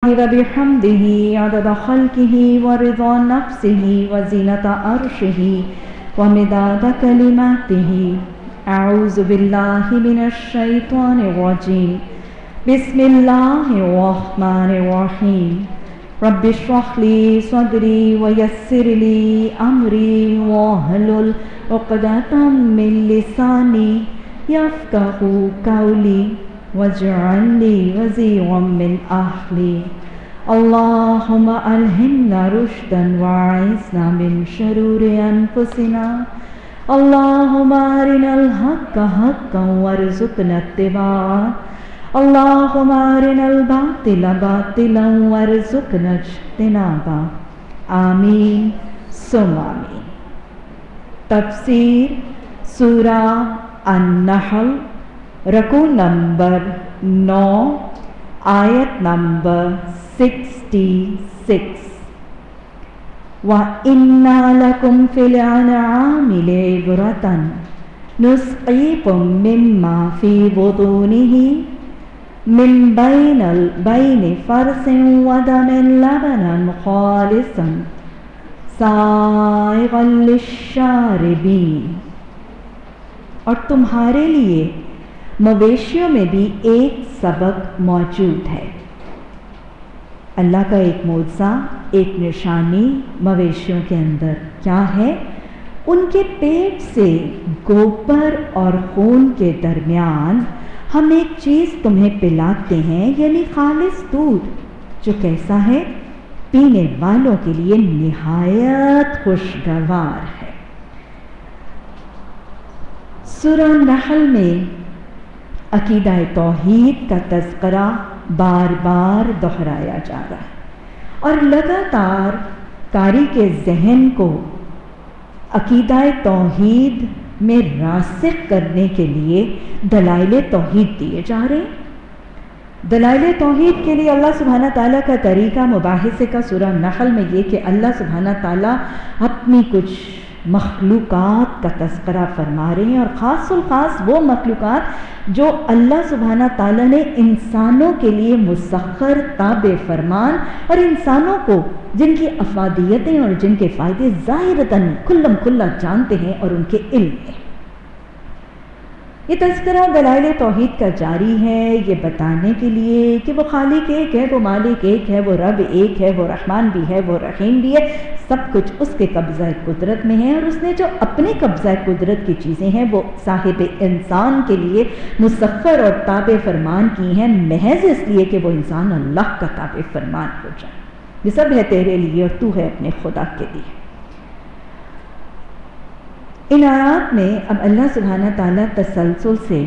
وبحمده عدد خلقه ورضا نفسه وزينة عرشه ومداد كلماته. أعوذ بالله من الشيطان الرجيم. بسم الله الرحمن الرحيم. رب اشرح لي صدري ويسر لي أمري واحلل عقدة من لساني يفقهوا قولي واجعل لي وزيرا من أهلي. اللهم ألهمنا رشدا وأعذنا من شرور أنفسنا. اللهم أرنا الحق حقا وارزقنا اتباعه. اللهم أرنا الباطل باطلا وارزقنا اجتنابه. آمین ثم آمین. تفسیر سورہ النحل رکوع نمبر 9 آیت نمبر 66. وَإِنَّا لَكُمْ فِي الْأَنْعَامِ لَعِبْرَةً نُسْقِيكُم مِّمَّا فِي بُطُونِهِ مِن بَيْنِ فَرْثٍ وَدَمٍ لَبَنًا خَالِصًا سَائِغًا لِلشَّارِبِينَ. اور تمہارے لیے مویشیوں میں بھی ایک سبق موجود ہے. اللہ کا ایک معجزہ، ایک نشانی مویشیوں کے اندر کیا ہے؟ ان کے پیٹ سے گوبر اور خون کے درمیان ہم ایک چیز تمہیں پلاتے ہیں، یعنی خالص دودھ، جو کیسا ہے؟ پینے والوں کے لیے نہایت خوشگوار ہے. سورہ نحل میں عقیدہ توحید کا تذکرہ بار بار دہرایا جا رہا ہے اور لگاتار قاری کے ذہن کو عقیدہ توحید میں راسخ کرنے کے لیے دلائل توحید دیے جا رہے ہیں. دلائل توحید کے لیے اللہ سبحانہ تعالیٰ کا طریقہ مباحثے کا سورہ نحل میں یہ کہ اللہ سبحانہ تعالیٰ اپنی کچھ مخلوقات کا تذکرہ فرما رہے ہیں، اور خاص الخاص وہ مخلوقات جو اللہ سبحانہ تعالیٰ نے انسانوں کے لیے مسخر تابع فرمان، اور انسانوں کو جن کی افادیتیں اور جن کے فائدے ظاہرتاً کھلم کھلا جانتے ہیں اور ان کے علم ہے. یہ تذکرہ دلائل توحید کا جاری ہے، یہ بتانے کے لیے کہ وہ خالق ایک ہے، وہ مالک ایک ہے، وہ رب ایک ہے، وہ رحمان بھی ہے، وہ رحیم بھی ہے. سب کچھ اس کے قبضہ قدرت میں ہے، اور اس نے جو اپنے قبضہ قدرت کی چیزیں ہیں وہ صاحب انسان کے لیے مسخر اور تابع فرمان کی ہیں، محض اس لیے کہ وہ انسان اللہ کا تابع فرمان ہو جائے. یہ سب ہے تیرے لیے اور تو ہے اپنے خدا کے لیے. ان آیات میں اب اللہ سبحانہ تعالیٰ تسلسل سے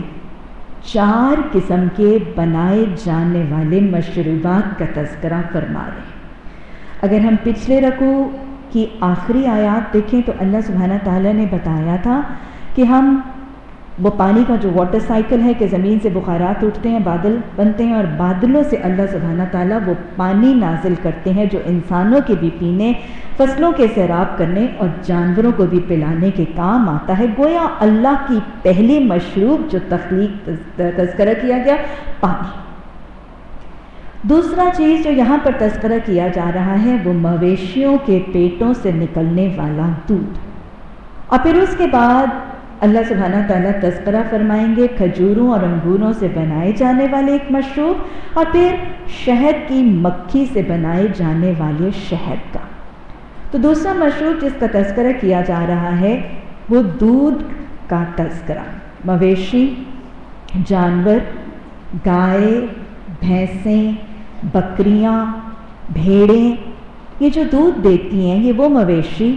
4 قسم کے بنائے جانے والے مشروبات کا تذکرہ فرما رہے ہیں. اگر ہم پچھلے رکوع کی آخری آیات دیکھیں تو اللہ سبحانہ تعالیٰ نے بتایا تھا کہ ہم وہ پانی کا جو واٹر سائیکل ہے کہ زمین سے بخارات اٹھتے ہیں، بادل بنتے ہیں، اور بادلوں سے اللہ سبحانہ تعالیٰ وہ پانی نازل کرتے ہیں جو انسانوں کے بھی پینے، فصلوں کے سیراب کرنے اور جانوروں کو بھی پلانے کے کام آتا ہے. گویا اللہ کی پہلی مشروب جو تخلیق تذکرہ کیا گیا، پانی. دوسرا چیز جو یہاں پر تذکرہ کیا جا رہا ہے وہ مویشیوں کے پیٹوں سے نکلنے والا دودھ. اور پھر اس کے بعد اللہ سبحانہ تعالیٰ تذکرہ فرمائیں گے کھجوروں اور انگوروں سے بنائے جانے والے ایک مشروب، اور پھر شہد کی مکھی سے بنائے جانے والے شہد کا. تو دوسرا مشروب جس کا تذکرہ کیا جا رہا ہے وہ دودھ کا تذکرہ. مویشی، جانور، گائے، بھینسیں، بکریاں، بھیڑیں، یہ جو دودھ دیتی ہیں، یہ وہ مویشی،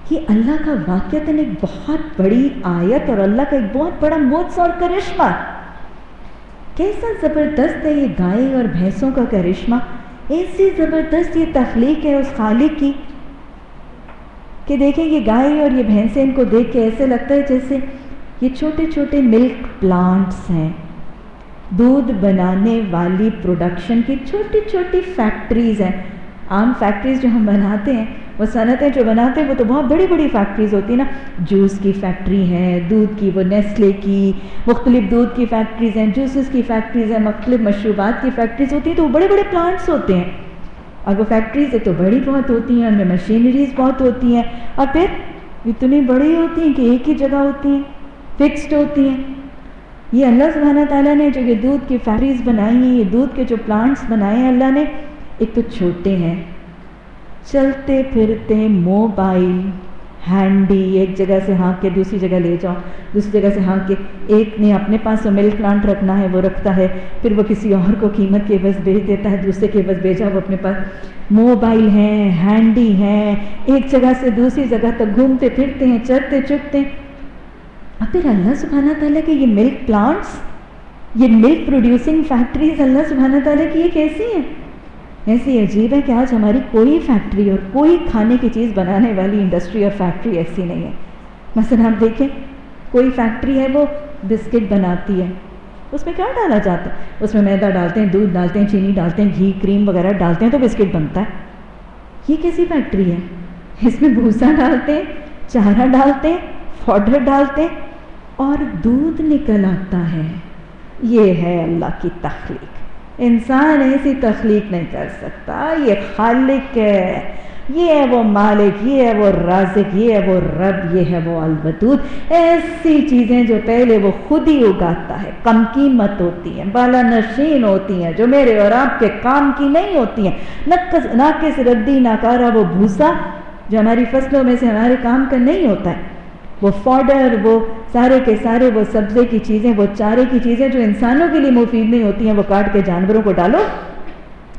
یہ اللہ کا واقعتاً ایک بہت بڑی آیت اور اللہ کا ایک بہت بڑا معجزہ اور کرشمہ. کیسا زبردست ہے یہ گائے اور بھینسوں کا کرشمہ، ایسی زبردست یہ تخلیق ہے اس خالق کی کہ دیکھیں یہ گائے اور یہ بھینسیں، ان کو دیکھ کے ایسے لگتا ہے جیسے یہ چھوٹے چھوٹے ملک پلانٹس ہیں، دودھ بنانے والی پروڈکشن کی چھوٹی چھوٹی فیکٹریز ہیں. عام فیکٹریز جو ہم بناتے ہیں وہ صنعتیں جو بناتے ہیں وہ تو بہت بڑی بڑی فیکٹریز ہوتی ہیں نا، جوس کی فیکٹری ہے، دودھ کی، وہ نیسلے کی مختلف دودھ کی فیکٹریز ہیں، جوسز کی فیکٹریز ہیں، مختلف مشروبات کی فیکٹریز ہوتی ہیں، تو وہ بڑے بڑے پلانٹس ہوتے ہیں، اور وہ فیکٹریز ایک تو بڑی بہت ہوتی ہیں، ان میں مشینریز بہت ہوتی ہیں، اور پھر اتنی بڑی ہوتی ہیں کہ ایک ہی جگہ ہوتی ہیں، فکسڈ ہوتی ہیں۔ یہ اللہ سبحانہ تعالیٰ نے جو یہ دودھ کی فیکٹریز بنائی ہیں، یہ دودھ کے جو پلانٹس بنائے ہیں اللہ نے، ایک تو چھوٹے ہیں، چلتے پھرتے موبائل ہینڈی، ایک جگہ سے ہانک کے دوسری جگہ لے جاؤ، دوسری جگہ سے ہانک کے، ایک نے اپنے پاس وہ ملک پلانٹ رکھنا ہے وہ رکھتا ہے، پھر وہ کسی اور کو قیمت کے عوض بیچ دیتا ہے، دوسرے کے عوض بیچا وہ اپنے پاس، موبائل ہیں، ہینڈی ہیں، ایک جگہ سے دوسری جگہ تک گھومتے پھرتے ہیں، چرتے چکتے ہیں۔ اور پھر اللہ سبحانہ تعالیٰ کے یہ ملک پلانٹس، یہ ملک پروڈیوسنگ فیکٹریز اللہ سبحانہ تعالیٰ کی یہ کیسی ہیں؟ ایسی عجیب ہے کہ آج ہماری کوئی فیکٹری اور کوئی کھانے کی چیز بنانے والی انڈسٹری اور فیکٹری ایسی نہیں ہے۔ مثلا آپ دیکھیں، کوئی فیکٹری ہے وہ بسکٹ بناتی ہے، اس میں کیا ڈالا جاتا ہے؟ اس میں میدا ڈالتے ہیں، دودھ ڈالتے ہیں، چینی ڈالتے ہیں، گھی کریم وغیرہ ڈالتے ہیں تو بسکٹ بنتا ہے۔ یہ کیسی فیکٹری ہے؟ اس میں بھوسا ڈالتے ہیں، چارہ ڈالتے ہیں، پاؤڈر ڈالتے ہیں اور دودھ نکل آتا ہے۔ یہ ہے اللہ کی تخلیق، انسان ایسی تخلیق نہیں کر سکتا، یہ خالق ہے، یہ ہے وہ مالک، یہ ہے وہ رازق، یہ ہے وہ رب، یہ ہے وہ الودود۔ ایسی چیزیں جو پہلے وہ خود ہی اگاتا ہے، کم قیمت ہوتی ہیں، بالا نشین ہوتی ہیں، جو میرے اور آپ کے کام کی نہیں ہوتی ہیں، ناقص ردی ناکارہ وہ بھوسا جو ہماری فصلوں میں سے ہمارے کام کا نہیں ہوتا ہے، وہ فوڈر، وہ سارے کے سارے وہ سبزے کی چیزیں، وہ چارے کی چیزیں جو انسانوں کے لیے مفید نہیں ہوتی ہیں، وہ کاٹ کے جانوروں کو ڈالو،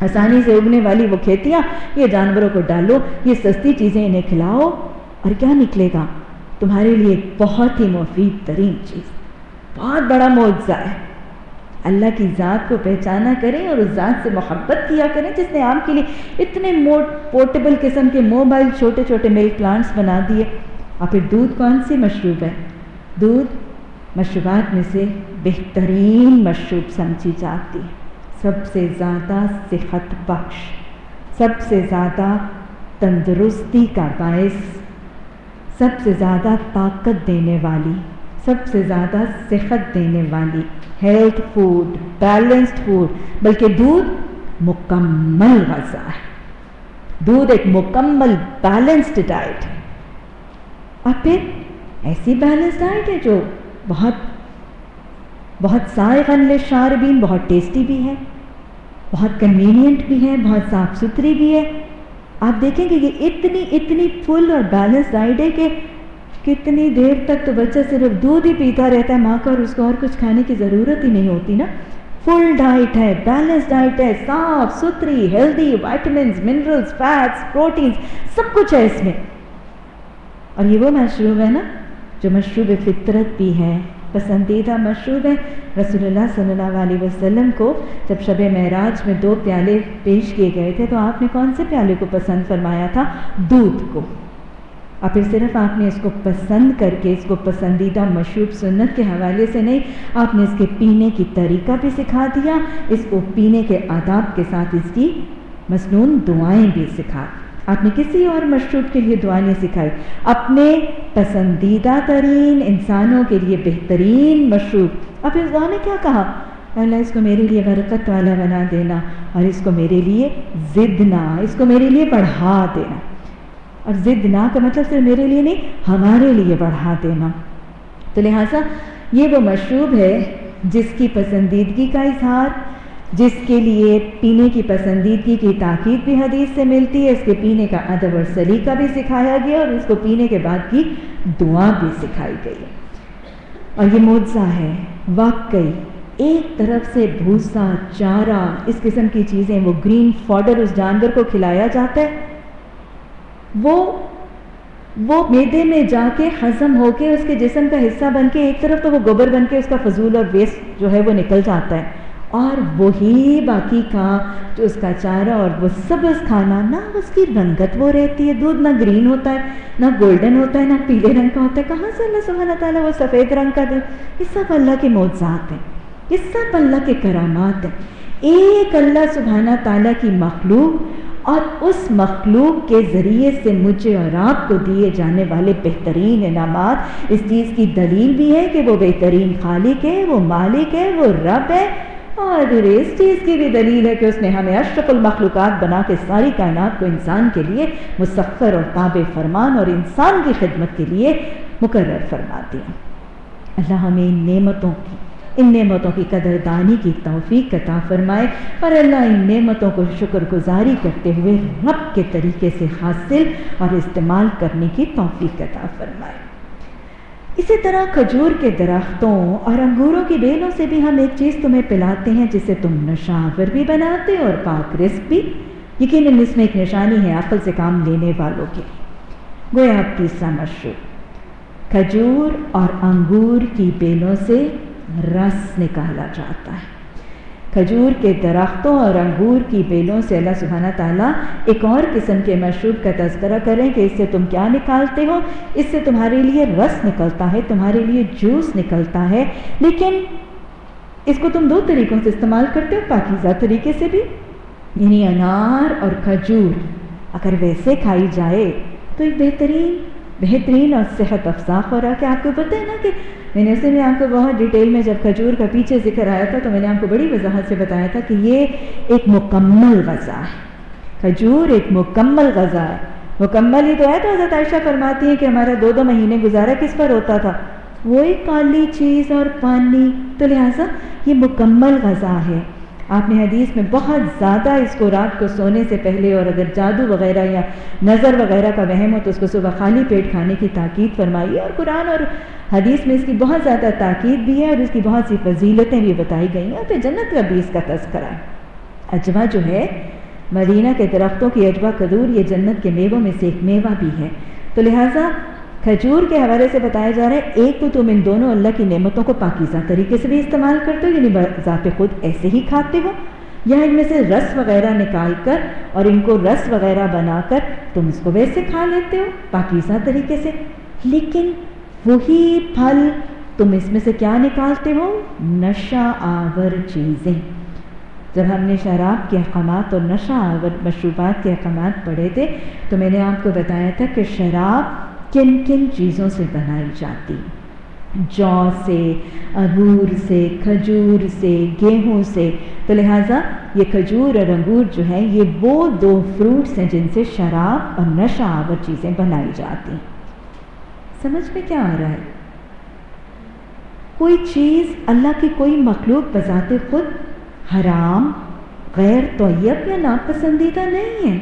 آسانی سے اگنے والی وہ کھیتیاں یہ جانوروں کو ڈالو، یہ سستی چیزیں انہیں کھلاؤ، اور کیا نکلے گا؟ تمہارے لیے ایک بہت ہی مفید ترین چیز، بہت بڑا معجزہ ہے۔ اللہ کی ذات کو پہچانا کریں اور اس ذات سے محبت کیا کریں جس نے آپ کے لیے اتنے پورٹیبل قسم کے موبائل، چھوٹے چھوٹے ملک پلانٹس بنا دیے۔ اور پھر دودھ کون سی مشروب ہے؟ دودھ مشروبات میں سے بہترین مشروب سمجھی جاتی ہے، سب سے زیادہ صحت بخش، سب سے زیادہ تندرستی کا باعث، سب سے زیادہ طاقت دینے والی، سب سے زیادہ صحت دینے والی، ہیلتھ فوڈ، بیلنسڈ فوڈ، بلکہ دودھ مکمل غذا ہے، دودھ ایک مکمل بیلنسڈ ڈائٹ ہے۔ اور پھر ایسی بیلنس ڈائٹ ہے جو بہت سائغن للشاربین، بہت ٹیسٹی بھی ہے، بہت کنوینئنٹ بھی ہے، بہت صاف ستھری بھی ہے۔ آپ دیکھیں کہ یہ اتنی فل اور بیلنس ڈائٹ ہے کہ کتنی دیر تک تو بچہ صرف دودھ ہی پیتا رہتا ہے ماں کا، اور اس کو اور کچھ کھانے کی ضرورت ہی نہیں ہوتی نا۔ فل ڈائٹ ہے، بیلنس ڈائٹ ہے، صاف ستھری، healthy, vitamins, minerals, fats, proteins, سب کچھ ہے اس میں۔ اور یہ وہ مشروب ہے نا جو مشروب فطرت بھی ہے، پسندیدہ مشروب ہے۔ رسول اللہ صلی اللہ علیہ وسلم کو جب شب معراج میں 2 پیالے پیش کیے گئے تھے تو آپ نے کون سے پیالے کو پسند فرمایا تھا؟ دودھ کو۔ اور پھر صرف آپ نے اس کو پسند کر کے، اس کو پسندیدہ مشروب سنت کے حوالے سے نہیں، آپ نے اس کے پینے کی طریقہ بھی سکھا دیا، اس کو پینے کے آداب کے ساتھ اس کی مسنون دعائیں بھی سکھا۔ آپ نے کسی اور مشروب کے لیے دعا نہیں سکھائی، اپنے پسندیدہ ترین انسانوں کے لیے بہترین مشروب۔ اور پھر اس دعا نے کیا کہا؟ اللہ اس کو میرے لیے برکت والا بنا دینا، اور اس کو میرے لیے زدنا، اس کو میرے لیے بڑھا دینا۔ اور زدنا کا مطلب صرف میرے لیے نہیں، ہمارے لیے بڑھا دینا۔ تو لہٰذا یہ وہ مشروب ہے جس کی پسندیدگی کا اظہار، جس کے لیے پینے کی پسندیدگی کی تاکید بھی حدیث سے ملتی ہے، اس کے پینے کا ادب اور سلیقہ بھی سکھایا گیا، اور اس کو پینے کے بعد کی دعا بھی سکھائی گئی۔ اور یہ معجزہ ہے واقعی، ایک طرف سے بھوسا، چارہ، اس قسم کی چیزیں، وہ گرین فوڈر اس جانور کو کھلایا جاتا ہے، وہ معدے میں جا کے ہضم ہو کے اس کے جسم کا حصہ بن کے ایک طرف تو وہ گوبر بن کے اس کا فضول اور ویسٹ جو ہے وہ نکل جاتا ہے، اور وہی باقی کا جو اس کا چارہ اور وہ سبز کھانا، نہ اس کی رنگت وہ رہتی ہے، دودھ نہ گرین ہوتا ہے، نہ گولڈن ہوتا ہے، نہ پیلے رنگ کا ہوتا ہے، کہاں سے اللہ سبحانہ تعالیٰ وہ سفید رنگ کا دے؟ یہ سب اللہ کے معجزات ہیں، یہ سب اللہ کے کرامات ہیں۔ ایک اللہ سبحانہ تعالیٰ کی مخلوق اور اس مخلوق کے ذریعے سے مجھے اور آپ کو دیے جانے والے بہترین انعامات اس چیز کی دلیل بھی ہے کہ وہ بہترین خالق ہے، وہ مالک ہے، وہ رب ہے، اور پھر اس چیز کی بھی دلیل ہے کہ اس نے ہمیں اشرف المخلوقات بنا کے ساری کائنات کو انسان کے لیے مسخر اور تابع فرمان اور انسان کی خدمت کے لیے مقرر فرما دیا۔ اللہ ہمیں ان نعمتوں کی قدردانی کی توفیق عطا فرمائے، اور اللہ ان نعمتوں کو شکر گزاری کرتے ہوئے رب کے طریقے سے حاصل اور استعمال کرنے کی توفیق عطا فرمائے۔ اسی طرح کھجور کے درختوں اور انگوروں کی بیلوں سے بھی ہم ایک چیز تمہیں پلاتے ہیں جسے تم نشاور بھی بناتے اور پاک رزق بھی۔ یقیناً اس میں ایک نشانی ہے عقل سے کام لینے والوں کی۔ گویا اب تیسرا مشروب، کھجور اور انگور کی بیلوں سے رس نکالا جاتا ہے۔ کھجور کے درختوں اور انگور کی بیلوں سے اللہ سبحانہ تعالیٰ ایک اور قسم کے مشروب کا تذکرہ کریں کہ اس سے تم کیا نکالتے ہو۔ اس سے تمہارے لیے رس نکلتا ہے، تمہارے لیے جوس نکلتا ہے، لیکن اس کو تم دو طریقوں سے استعمال کرتے ہو، پاکیزہ طریقے سے بھی، یعنی انار اور کھجور اگر ویسے کھائی جائے تو ایک بہترین اور صحت افزا خوراک ہے۔ آپ کو پتہ ہے نا کہ میں نے اسے آپ کو بہت ڈیٹیل میں جب کھجور کا پیچھے ذکر آیا تھا تو میں نے آپ کو بڑی وضاحت سے بتایا تھا کہ یہ ایک مکمل غذا ہے۔ کھجور ایک مکمل غذا ہے، مکمل ہی تو ہے۔ تو حضرت عائشہ فرماتی ہیں کہ ہمارا 2 مہینے گزارا کس پر ہوتا تھا؟ وہی کالی چیز اور پانی، تو لہٰذا یہ مکمل غذا ہے۔ آپ نے حدیث میں بہت زیادہ اس کو رات کو سونے سے پہلے، اور اگر جادو وغیرہ یا نظر وغیرہ کا وہم ہو تو اس کو صبح خالی پیٹ کھانے کی تاکید فرمائی ہے، اور قرآن اور حدیث میں اس کی بہت زیادہ تاکید بھی ہے اور اس کی بہت سی فضیلتیں بھی بتائی گئی ہیں۔ اور پھر جنت کا بھی اس کا تذکرہ ہے۔ اجوا جو ہے، مدینہ کے درختوں کی اجوا کھجور، یہ جنت کے میووں میں سے ایک میوہ بھی ہے۔ تو لہٰذا کھجور کے حوالے سے بتایا جا رہا ہے، ایک تو تم ان دونوں اللہ کی نعمتوں کو پاکیزہ طریقے سے بھی استعمال کرتے ہو، یعنی ذات خود ایسے ہی کھاتے ہو، یا ان میں سے رس وغیرہ نکال کر اور ان کو رس وغیرہ بنا کر تم اس کو ویسے کھا لیتے ہو پاکیزہ طریقے سے۔ لیکن وہی پھل تم اس میں سے کیا نکالتے ہو؟ نشہ آور چیزیں۔ جب ہم نے شراب کے احکامات اور نشہ آور مشروبات کے احکامات پڑھے تھے تو میں نے آپ کو بتایا تھا کہ شراب کن کن چیزوں سے بنائی جاتی، جو سے، انگور سے، کھجور سے، گیہوں سے۔ تو لہٰذا یہ کھجور اور انگور جو ہیں یہ وہ 2 فروٹس ہیں جن سے شراب اور نشہ آور چیزیں بنائی جاتی ہیں۔ سمجھ میں کیا آ رہا ہے؟ کوئی چیز اللہ کی کوئی مخلوق بذات خود حرام، غیر طیب یا ناپسندیدہ نہیں ہے،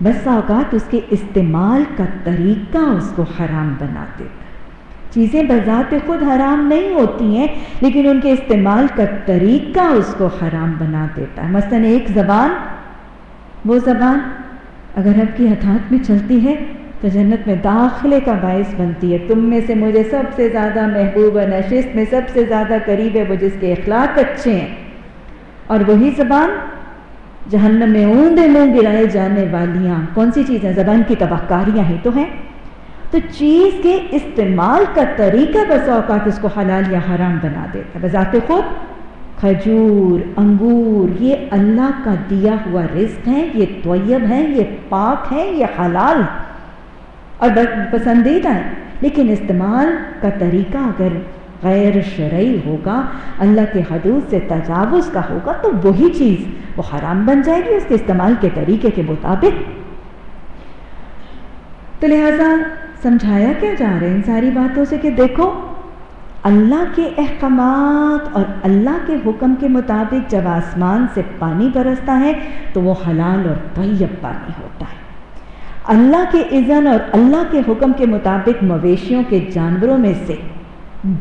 بس اوقات اس کے استعمال کا طریقہ اس کو حرام بنا دیتا ہے۔ چیزیں بذات خود حرام نہیں ہوتی ہیں لیکن ان کے استعمال کا طریقہ اس کو حرام بنا دیتا ہے۔ مثلاً ایک زبان، وہ زبان اگر آپ کی ہاتھ میں چلتی ہے تو جنت میں داخلے کا باعث بنتی ہے۔ تم میں سے مجھے سب سے زیادہ محبوب و نشست میں سب سے زیادہ قریب ہے وہ جس کے اخلاق اچھے ہیں، اور وہی زبان جہنم میں اوندے منہ گرائے جانے والیاں کون سی چیزیں؟ زبان کی تباہکاریاں ہی تو ہیں۔ تو چیز کے استعمال کا طریقہ بس اوقات اس کو حلال یا حرام بنا دیتا ہے۔ بذات خود کھجور، انگور یہ اللہ کا دیا ہوا رزق ہے، یہ طیب ہے، یہ پاک ہے، یہ حلال اور پسندیدہ ہے، لیکن استعمال کا طریقہ اگر غیر شرعی ہوگا، اللہ کے حدود سے تجاوز کا ہوگا تو وہی چیز وہ حرام بن جائے گی اس کے استعمال کے طریقے کے مطابق۔ تو لہٰذا سمجھایا کیا جا رہا ہے ان ساری باتوں سے کہ دیکھو اللہ کے احکامات اور اللہ کے حکم کے مطابق جب آسمان سے پانی برستا ہے تو وہ حلال اور طیب پانی ہوتا ہے۔ اللہ کے اذن اور اللہ کے حکم کے مطابق مویشیوں کے جانوروں میں سے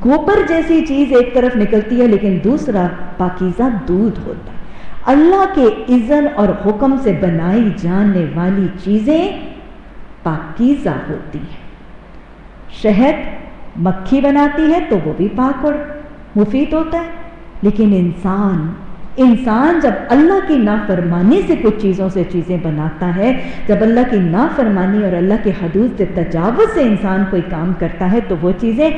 گوبر جیسی چیز ایک طرف نکلتی ہے لیکن دوسرا پاکیزہ دودھ ہوتا ہے۔ اللہ کے اذن اور حکم سے بنائی جانے والی چیزیں پاکیزہ ہوتی ہیں۔ شہد مکھی بناتی ہے تو وہ بھی پاک اور مفید ہوتا ہے، لیکن انسان جب اللہ کی نافرمانی سے کچھ چیزوں سے چیزیں بناتا ہے، جب اللہ کی نافرمانی اور اللہ کے حدود سے تجاوز سے انسان کوئی کام کرتا ہے تو وہ چیزیں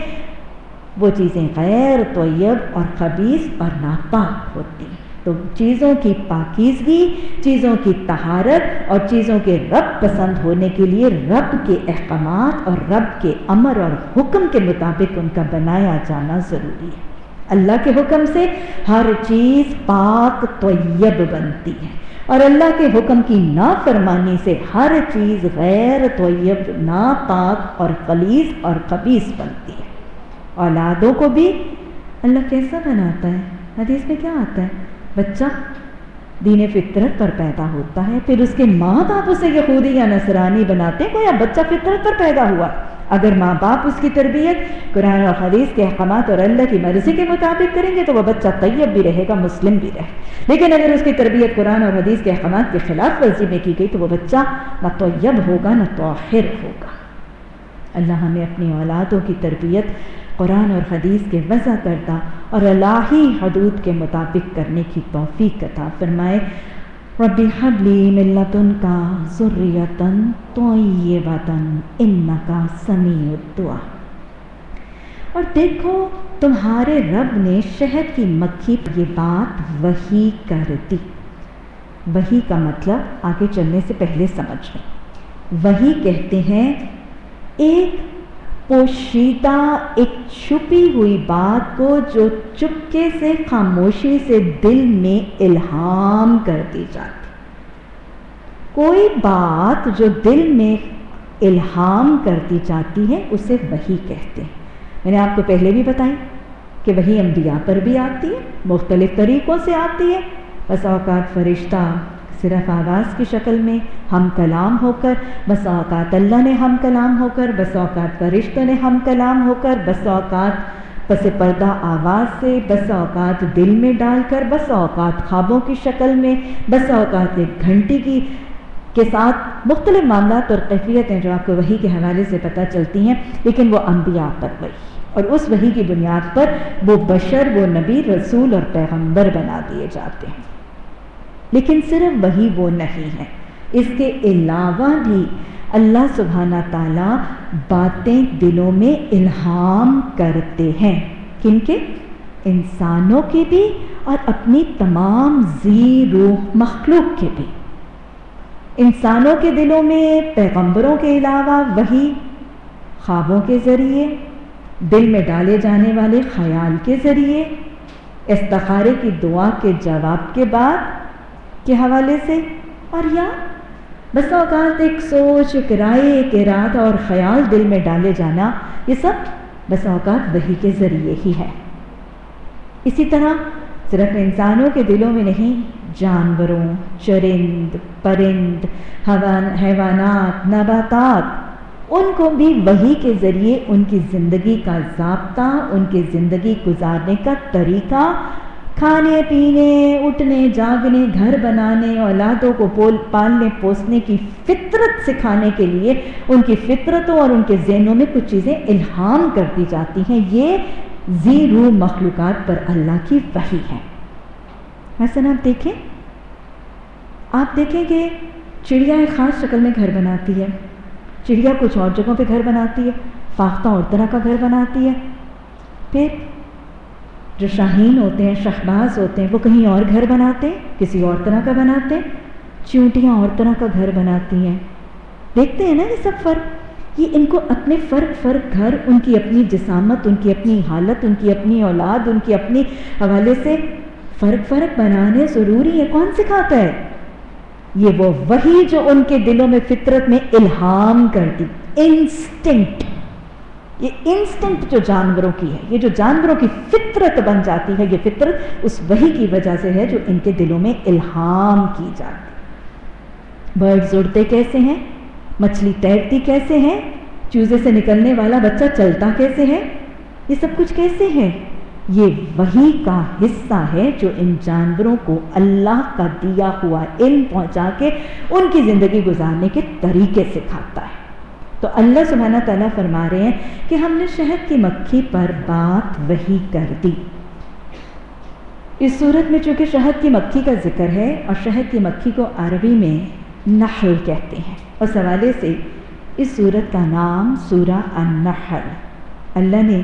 غیر طیب اور خبیث اور ناپاک ہوتی ہیں۔ تو چیزوں کی پاکیزگی، چیزوں کی طہارت اور چیزوں کے رب پسند ہونے کے لیے رب کے احکامات اور رب کے امر اور حکم کے مطابق ان کا بنایا جانا ضروری ہے۔ اللہ کے حکم سے ہر چیز پاک طیب بنتی ہے، اور اللہ کے حکم کی نافرمانی سے ہر چیز غیر طیب، ناپاک اور خلیص اور خبیث بنتی ہے۔ اولادوں کو بھی اللہ کیسا بناتا ہے؟ حدیث میں کیا آتا ہے؟ بچہ دین فطرت پر پیدا ہوتا ہے، پھر اس کے ماں باپ اسے یہودی یا نصرانی بناتے ہیں۔ گویا بچہ فطرت پر پیدا ہوا، اگر ماں باپ اس کی تربیت قرآن اور حدیث کے احکامات اور اللہ کی مرضی کے مطابق کریں گے تو وہ بچہ طیب بھی رہے گا، مسلم بھی رہے۔ لیکن اگر اس کی تربیت قرآن اور حدیث کے احکامات کے خلاف ورزی میں کی گئی تو وہ بچہ نہ طیب ہوگا نہ طاہر ہوگا۔ اللہ ہمیں اپنی اولادوں کی تربیت قرآن اور حدیث کے وضع کردہ اور الہی حدود کے مطابق کرنے کی توفیق عطا فرمائے۔ رب هب لي من لدنك ذرية طيبة إنك سميع الدعاء۔ اور دیکھو تمہارے رب نے شہد کی مکھی پر یہ بات وحی کر دی۔ وحی کا مطلب آگے چلنے سے پہلے سمجھ لیں۔ وحی کہتے ہیں ایک پوشیدہ، ایک چھپی ہوئی بات کو جو چپکے سے، خاموشی سے دل میں الہام کر دی جاتی۔ کوئی بات جو دل میں الہام کر دی جاتی ہے اسے وحی کہتے ہیں۔ میں نے آپ کو پہلے بھی بتائی کہ وحی انبیاء پر بھی آتی ہے، مختلف طریقوں سے آتی ہے۔ بس اوقات فرشتہ صرف آواز کی شکل میں ہم کلام ہو کر، بس اوقات اللہ نے ہم کلام ہو کر، بس اوقات فرشتوں نے ہم کلام ہو کر، بس اوقات پس پردہ آواز سے، بس اوقات دل میں ڈال کر، بس اوقات خوابوں کی شکل میں، بس اوقات ایک گھنٹی کے ساتھ مختلف معاملات اور کیفیتیں جو آپ کو وحی کے حوالے سے پتہ چلتی ہیں، لیکن وہ انبیاء پر وحی، اور اس وحی کی بنیاد پر وہ بشر، وہ نبی، رسول اور پیغمبر بنا دیے جاتے ہیں۔ لیکن صرف وحی وہ نہیں ہے، اس کے علاوہ بھی اللہ سبحانہ تعالیٰ باتیں دلوں میں الہام کرتے ہیں۔ کن کے؟ انسانوں کے بھی اور اپنی تمام ذی روح مخلوق کے بھی۔ انسانوں کے دلوں میں پیغمبروں کے علاوہ وحی خوابوں کے ذریعے، دل میں ڈالے جانے والے خیال کے ذریعے، استخارے کی دعا کے جواب کے بعد کے حوالے سے، اور یا بس اوقات ایک سوچ، ایک رائے، ایک ارادہ اور خیال دل میں ڈالے جانا، یہ سب بس اوقات وحی کے ذریعے ہی ہے۔ اسی طرح صرف انسانوں کے دلوں میں نہیں، جانوروں، چرند، پرند، حیوانات، نباتات، ان کو بھی وحی کے ذریعے ان کی زندگی کا ضابطہ، ان کی زندگی گزارنے کا طریقہ، کھانے پینے، اٹھنے جاگنے، گھر بنانے، اولادوں کو پالنے پوسنے کی فطرت سکھانے کے لیے ان کی فطرتوں اور ان کے ذہنوں میں کچھ چیزیں الہام کر دی جاتی ہیں۔ یہ ذی روح مخلوقات پر اللہ کی وحی ہے۔ مثلا آپ دیکھیں کہ چڑیا ایک خاص شکل میں گھر بناتی ہے، چڑیا کچھ اور جگہوں پہ گھر بناتی ہے، فاختہ اور طرح کا گھر بناتی ہے، پھر جو شاہین ہوتے ہیں، شہباز ہوتے ہیں، وہ کہیں اور گھر بناتے ہیں، کسی اور طرح کا بناتے ہیں، چیونٹیاں اور طرح کا گھر بناتی ہیں۔ دیکھتے ہیں نا یہ سب فرق، یہ ان کو اپنے فرق گھر، ان کی اپنی جسامت، ان کی اپنی حالت، ان کی اپنی اولاد، ان کی اپنی حوالے سے فرق بنانے ضروری ہے۔ کون سکھاتا ہے؟ یہ وہ وحی جو ان کے دلوں میں فطرت میں الہام کر دی، انسٹنکٹ۔ یہ انسٹنکٹ جو جانوروں کی ہے، یہ جو جانوروں کی فطرت بن جاتی ہے، یہ فطرت اس وحی کی وجہ سے ہے جو ان کے دلوں میں الہام کی جاتی۔ برڈز اڑتے کیسے ہیں، مچھلی تیرتی کیسے ہیں، چوزے سے نکلنے والا بچہ چلتا کیسے ہے، یہ سب کچھ کیسے ہے؟ یہ وحی کا حصہ ہے جو ان جانوروں کو اللہ کا دیا ہوا علم پہنچا کے ان کی زندگی گزارنے کے طریقے سکھاتا ہے۔ تو اللہ سبحانہ تعالیٰ فرما رہے ہیں کہ ہم نے شہد کی مکھی پر بات وحی کر دی۔ اس صورت میں چونکہ شہد کی مکھی کا ذکر ہے، اور شہد کی مکھی کو عربی میں نحل کہتے ہیں، اس حوالے سے اس صورت کا نام سورہ النحل۔ اللہ نے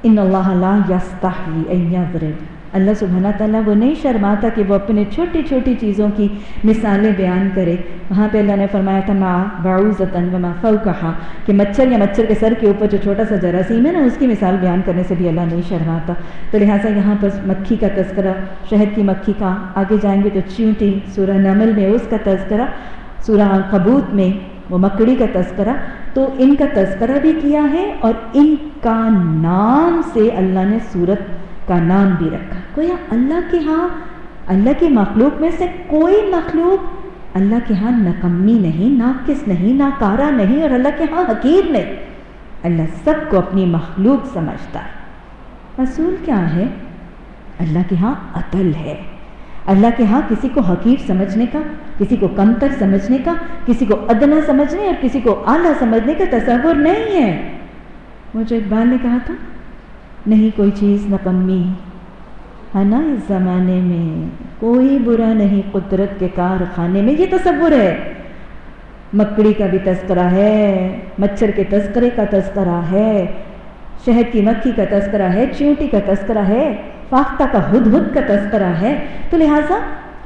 ان اللہ لا یستحیی ان یضرب اللہ سبحانہ تعالیٰ وہ نہیں شرماتا کہ وہ اپنے چھوٹی چھوٹی چیزوں کی مثالیں بیان کرے. وہاں پہ اللہ نے فرمایا تھا ما بعوضۃ وما فوقہا کہ مچھر یا مچھر کے سر کے اوپر جو چھوٹا سا جراثیم ہے نا اس کی مثال بیان کرنے سے بھی اللہ نہیں شرماتا. تو لہٰذا یہاں پر مکھی کا تذکرہ، شہد کی مکھی کا، آگے جائیں گے تو چیونٹی، سورہ نمل میں اس کا تذکرہ، سورہ عنکبوت میں وہ مکڑی کا تذکرہ. تو ان کا تذکرہ بھی کیا ہے اور ان کا نام سے اللہ نے سورت کا نام بھی رکھا. گویا اللہ کے ہاں، اللہ کی مخلوق میں سے کوئی مخلوق اللہ کے ہاں نکمی نہیں، ناقص نہیں، ناکارہ نہیں، اور اللہ کے ہاں حقیر نہیں. اللہ سب کو اپنی مخلوق سمجھتا ہے. اصول کیا ہے؟ اللہ کے ہاں عدل ہے. اللہ کے ہاں کسی کو حقیر سمجھنے کا، کسی کو کمتر سمجھنے کا، کسی کو ادنا سمجھنے اور کسی کو اعلیٰ سمجھنے کا تصور نہیں ہے. وہ جو اقبال نے کہا تھا نہیں کوئی چیز نکمی ہے نا اس زمانے میں، کوئی برا نہیں قدرت کے کارخانے میں، یہ تصور ہے. مکڑی کا بھی تذکرہ ہے، مچھر کے تذکرے کا تذکرہ ہے، شہد کی مکھی کا تذکرہ ہے، چیونٹی کا تذکرہ ہے، فاختہ کا ہدہد کا تذکرہ ہے. تو لہٰذا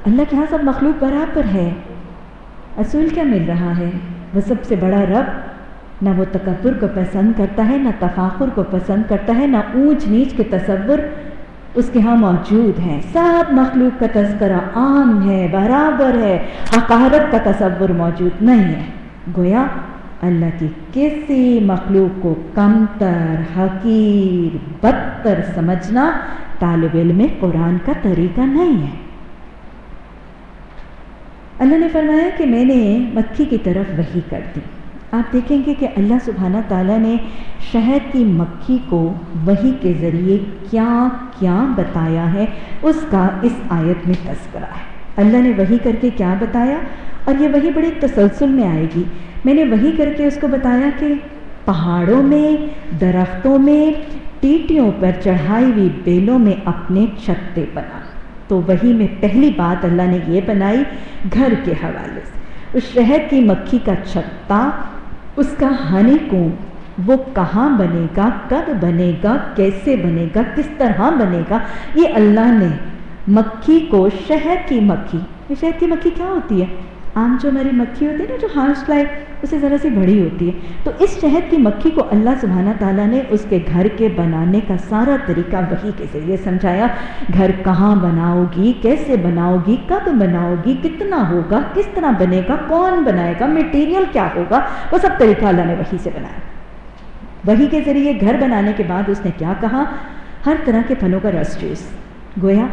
اللہ کے ہاں سب مخلوق برابر ہے. اصول کیا مل رہا ہے؟ وہ سب سے بڑا رب نہ وہ تکبر کو پسند کرتا ہے، نہ تفاخر کو پسند کرتا ہے، نہ اونچ نیچ کے تصور اس کے ہاں موجود ہیں. سب مخلوق کا تذکرہ عام ہے، برابر ہے، حقارت کا تصور موجود نہیں ہے. گویا اللہ کی کسی مخلوق کو کمتر، حقیر، بدتر سمجھنا طالب علم قرآن کا طریقہ نہیں ہے. اللہ نے فرمایا کہ میں نے مکھی کی طرف وحی کر دی. آپ دیکھیں گے کہ اللہ سبحانہ تعالیٰ نے شہد کی مکھی کو وحی کے ذریعے کیا کیا بتایا ہے اس کا اس آیت میں تذکرہ ہے. اللہ نے وحی کر کے کیا بتایا، اور یہ وحی بڑے تسلسل میں آئے گی. میں نے وحی کر کے اس کو بتایا کہ پہاڑوں میں، درختوں میں، ٹیٹیوں پر چڑھائی ہوئی بیلوں میں اپنے چھتے بنا. تو وحی میں پہلی بات اللہ نے یہ بنائی گھر کے حوالے سے. اس شہد کی مکھی کا چھتا، اس کا ہنی کوم، وہ کہاں بنے گا، کب بنے گا، کیسے بنے گا، کس طرح بنے گا، یہ اللہ نے مکھی کو شہد کی مکھی. یہ شہد کی مکھی کیا ہوتی ہے؟ عام جو ہماری مکھی ہوتی ہے نا جو ہاؤس فلائی، اسے ذرا سی بڑی ہوتی ہے. تو اس شہد کی مکھی کو اللہ سبحانہ تعالیٰ نے اس کے گھر کے بنانے کا سارا طریقہ وحی کے ذریعے سمجھایا. گھر کہاں بناؤ گی، کیسے بناؤ گی، کب بناؤ گی، کتنا ہوگا، کس طرح بنے گا، کون بنائے گا، میٹیریل کیا ہوگا، وہ سب طریقہ اللہ نے وحی سے بنایا. وحی کے ذریعے گھر بنانے کے بعد اس نے کیا کہا؟ ہر طرح کے پھلوں کا رس جوس. گویا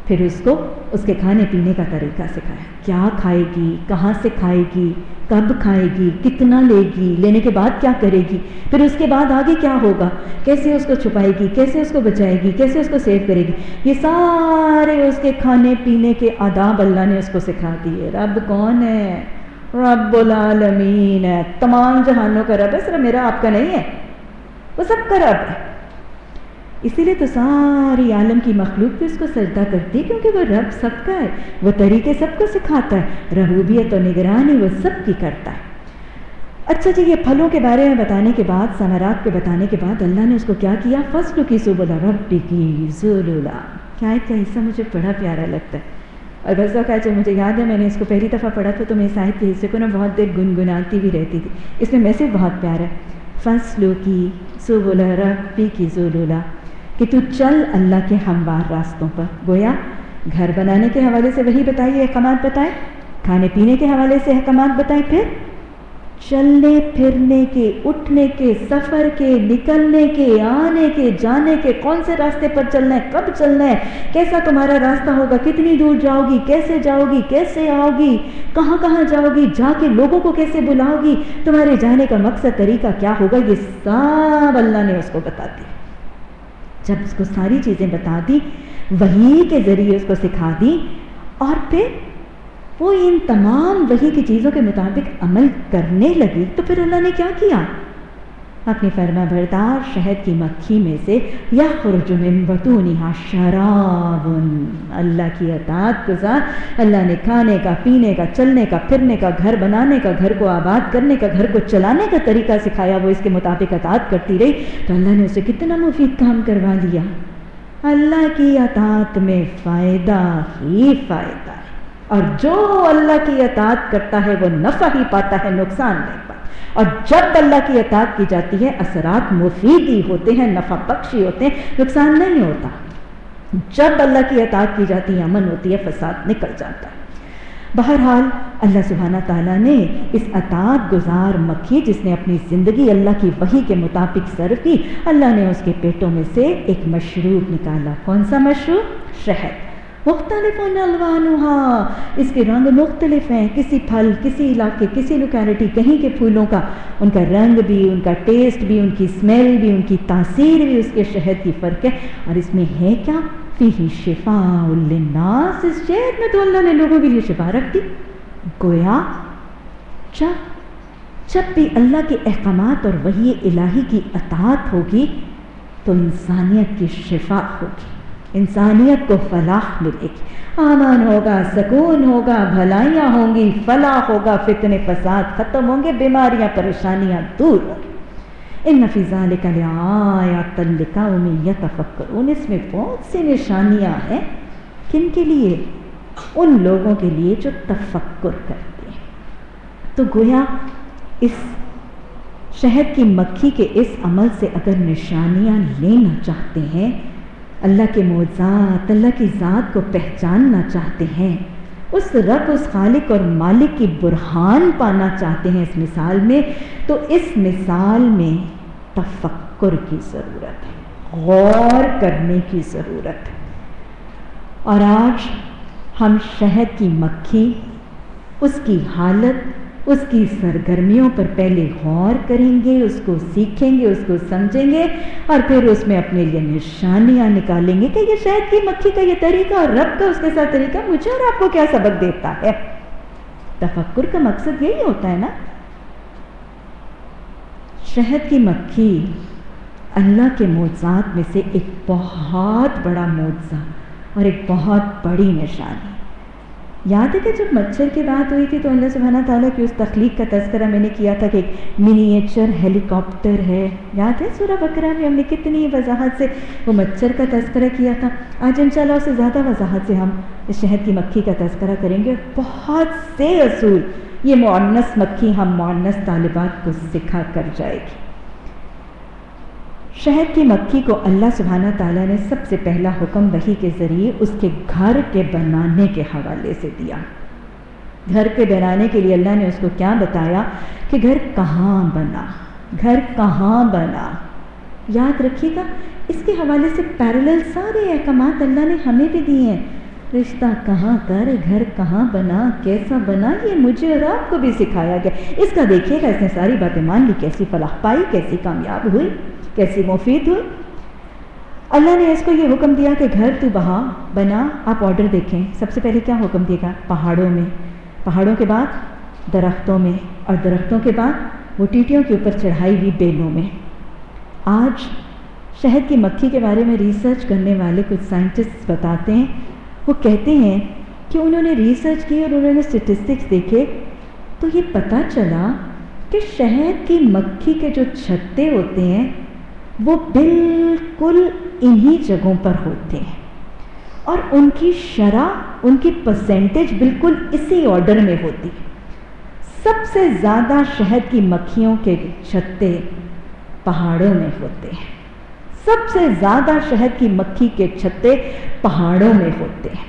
پھر اس کو اس کے کھانے پینے کا طریقہ سکھایا. کیا کھائے گی، کہاں سے کھائے گی، کب کھائے گی، کتنا لے گی، لینے کے بعد کیا کرے گی، پھر اس کے بعد آگے کیا ہوگا، کیسے اس کو چھپائے گی، کیسے اس کو بچائے گی، کیسے اس کو سیو کرے گی. یہ سارے اس کے کھانے پینے کے آداب اللہ نے اس کو سکھا دیے. رب کون ہے؟ رب العالمین ہے، تمام جہانوں کا رب ہے، صرف میرا آپ کا نہیں ہے، وہ سب کا رب ہے. اسی لیے تو ساری عالم کی مخلوق بھی اس کو سجدہ کرتی ہے، کیونکہ وہ رب سب کا ہے، وہ طریقے سب کو سکھاتا ہے، ربوبیت و نگرانی وہ سب کی کرتا ہے. اچھا جی، یہ پھلوں کے بارے میں بتانے کے بعد، ثمرات کے بتانے کے بعد اللہ نے اس کو کیا کیا؟ فَاسْلُكِي سُبُلَ رَبِّكِ ذُلُلًا. کیا آیت کا حصہ مجھے بڑا پیارا لگتا ہے، اور بس اوقات جب مجھے یاد ہے میں نے اس کو پہلی دفعہ پڑھا تھا تو میں اس آیت کے حصے کو نا بہت دیر گنگناتی بھی رہتی تھی. اس میں میسیج بہت پیارا ہے. فَاسْلُكِي سُبُلَ رَبِّكِ ذُلُلًا، کہ تو چل اللہ کے ہموار راستوں پر. گویا گھر بنانے کے حوالے سے وہی بتائیے، احکامات بتائے، کھانے پینے کے حوالے سے احکامات بتائے، پھر چلنے پھرنے کے، اٹھنے کے، سفر کے، نکلنے کے، آنے کے، جانے کے، کون سے راستے پر چلنا ہے، کب چلنا ہے، کیسا تمہارا راستہ ہوگا، کتنی دور جاؤ گی، کیسے جاؤ گی، کیسے آؤ گی، کہاں کہاں جاؤ گی، جا کے لوگوں کو کیسے بلاؤ گی، تمہارے جانے کا مقصد طریقہ کیا ہوگا، یہ سب اللہ نے اس کو بتا دی. جب اس کو ساری چیزیں بتا دی، وحی کے ذریعے اس کو سکھا دی، اور پھر وہ ان تمام وحی کی چیزوں کے مطابق عمل کرنے لگی، تو پھر اللہ نے کیا کیا؟ اپنی فرما بردار شہد کی مکھی میں سے یخرج من بطونہا شراب، اللہ کی اطاعت گزار اللہ نے کھانے کا، پینے کا، چلنے کا، پھرنے کا، گھر بنانے کا، گھر کو آباد کرنے کا، گھر کو چلانے کا طریقہ سکھایا. وہ اس کے مطابق اطاعت کرتی رہی تو اللہ نے اسے کتنا مفید کام کروا لیا. اللہ کی اطاعت میں فائدہ ہی فائدہ ہے، اور جو اللہ کی اطاعت کرتا ہے وہ نفع ہی پاتا ہے، نقصان نہیں پاتا۔ اور جب اللہ کی اطاعت کی جاتی ہے اثرات مفید ہی ہوتے ہیں، نفع بخش ہی ہوتے ہیں، نقصان نہیں ہوتا۔ جب اللہ کی اطاعت کی جاتی ہے امن ہوتی ہے، فساد نکل جاتا ہے۔ بہرحال اللہ سبحانہ تعالیٰ نے اس اطاعت گزار مکھی جس نے اپنی زندگی اللہ کی وحی کے مطابق صرف کی، اللہ نے اس کے پیٹوں میں سے ایک مشروب نکالا۔ کون سا مشروب؟ شہد۔ مختلف الوانھا، اس کے رنگ مختلف ہیں، کسی پھل، کسی علاقے، کسی لوکیلٹی، کہیں کے پھولوں کا ان کا رنگ بھی، ان کا ٹیسٹ بھی، ان کی اسمیل بھی، ان کی تاثیر بھی اس کے شہد کی فرق ہے۔ اور اس میں ہے کیا؟ فیہ شفاء للناس، اس شہد میں تو اللہ نے لوگوں کے لیے شفا رکھ دی۔ گویا جب بھی اللہ کے احکامات اور وحی الہی کی اطاعت ہوگی تو انسانیت کی شفا ہوگی، انسانیت کو فلاح ملے گی، امن ہوگا، سکون ہوگا، بھلائیاں ہوں گی، فلاح ہوگا، فتنے فساد ختم ہوں گے، بیماریاں پریشانیاں دور ہوں گی۔ ان فی ذلک لآیات لقوم یتفکرون، اس میں بہت سی نشانیاں ہیں، کن کے لیے؟ ان لوگوں کے لیے جو تفکر کرتے ہیں۔ تو گویا اس شہد کی مکھی کے اس عمل سے اگر نشانیاں لینا چاہتے ہیں، اللہ کے معجزات، اللہ کی ذات کو پہچاننا چاہتے ہیں، اس رب، اس خالق اور مالک کی برہان پانا چاہتے ہیں اس مثال میں، تو اس مثال میں تفکر کی ضرورت ہے، غور کرنے کی ضرورت ہے۔ اور آج ہم شہد کی مکھی، اس کی حالت، اس کی سرگرمیوں پر پہلے غور کریں گے، اس کو سیکھیں گے، اس کو سمجھیں گے، اور پھر اس میں اپنے لیے نشانیاں نکالیں گے کہ یہ شہد کی مکھی کا یہ طریقہ اور رب کا اس کے ساتھ طریقہ مجھے اور آپ کو کیا سبق دیتا ہے۔ تفکر کا مقصد یہی ہوتا ہے نا۔ شہد کی مکھی اللہ کے معجزات میں سے ایک بہت بڑا معجزہ اور ایک بہت بڑی نشانی۔ یاد ہے کہ جب مچھر کی بات ہوئی تھی تو اللہ سبحانہ تعالیٰ کی اس تخلیق کا تذکرہ میں نے کیا تھا کہ ایک منیچر ہیلی کاپٹر ہے، یاد ہے سورہ بقرہ میں ہم نے کتنی وضاحت سے وہ مچھر کا تذکرہ کیا تھا۔ آج انشاءاللہ اس سے زیادہ وضاحت سے ہم اس شہد کی مکھی کا تذکرہ کریں گے۔ بہت سے اصول یہ مؤنث مکھی ہم مؤنث طالبات کو سکھا کر جائے گی۔ شہد کی مکھی کو اللہ سبحانہ تعالیٰ نے سب سے پہلا حکم وحی کے ذریعے اس کے گھر کے بنانے کے حوالے سے دیا۔ گھر کے بنانے کے لیے اللہ نے اس کو کیا بتایا کہ گھر کہاں بنا، گھر کہاں بنا۔ یاد رکھیے گا اس کے حوالے سے پیرالل سارے احکامات اللہ نے ہمیں بھی دیے ہیں۔ رشتہ کہاں کر، گھر کہاں بنا، کیسا بنا، یہ مجھے اور آپ کو بھی سکھایا گیا۔ اس کا دیکھیے گا اس نے ساری باتیں مان لی، کیسی فلاح پائی، کیسی کامیاب ہوئی، کیسی مفید ہوئی۔ اللہ نے اس کو یہ حکم دیا کہ گھر تو بنا۔ آپ آرڈر دیکھیں، سب سے پہلے کیا حکم دیا گا؟ پہاڑوں میں، پہاڑوں کے بعد درختوں میں، اور درختوں کے بعد وہ ٹیٹیوں کے اوپر چڑھائی ہوئی بیلوں میں۔ آج شہد کی مکھی کے بارے میں ریسرچ کرنے والے کچھ سائنٹسٹ بتاتے ہیں، وہ کہتے ہیں کہ انہوں نے ریسرچ کی اور انہوں نے اسٹیٹسٹکس دیکھے تو یہ پتہ چلا کہ شہد کی مکھی کے جو چھتے ہوتے ہیں وہ بالکل انہی جگہوں پر ہوتے ہیں، اور ان کی شرح، ان کی پرسنٹیج بالکل اسی آرڈر میں ہوتی ہے۔ سب سے زیادہ شہد کی مکھیوں کے چھتے پہاڑوں میں ہوتے ہیں، سب سے زیادہ شہد کی مکھی کے چھتے پہاڑوں میں ہوتے ہیں،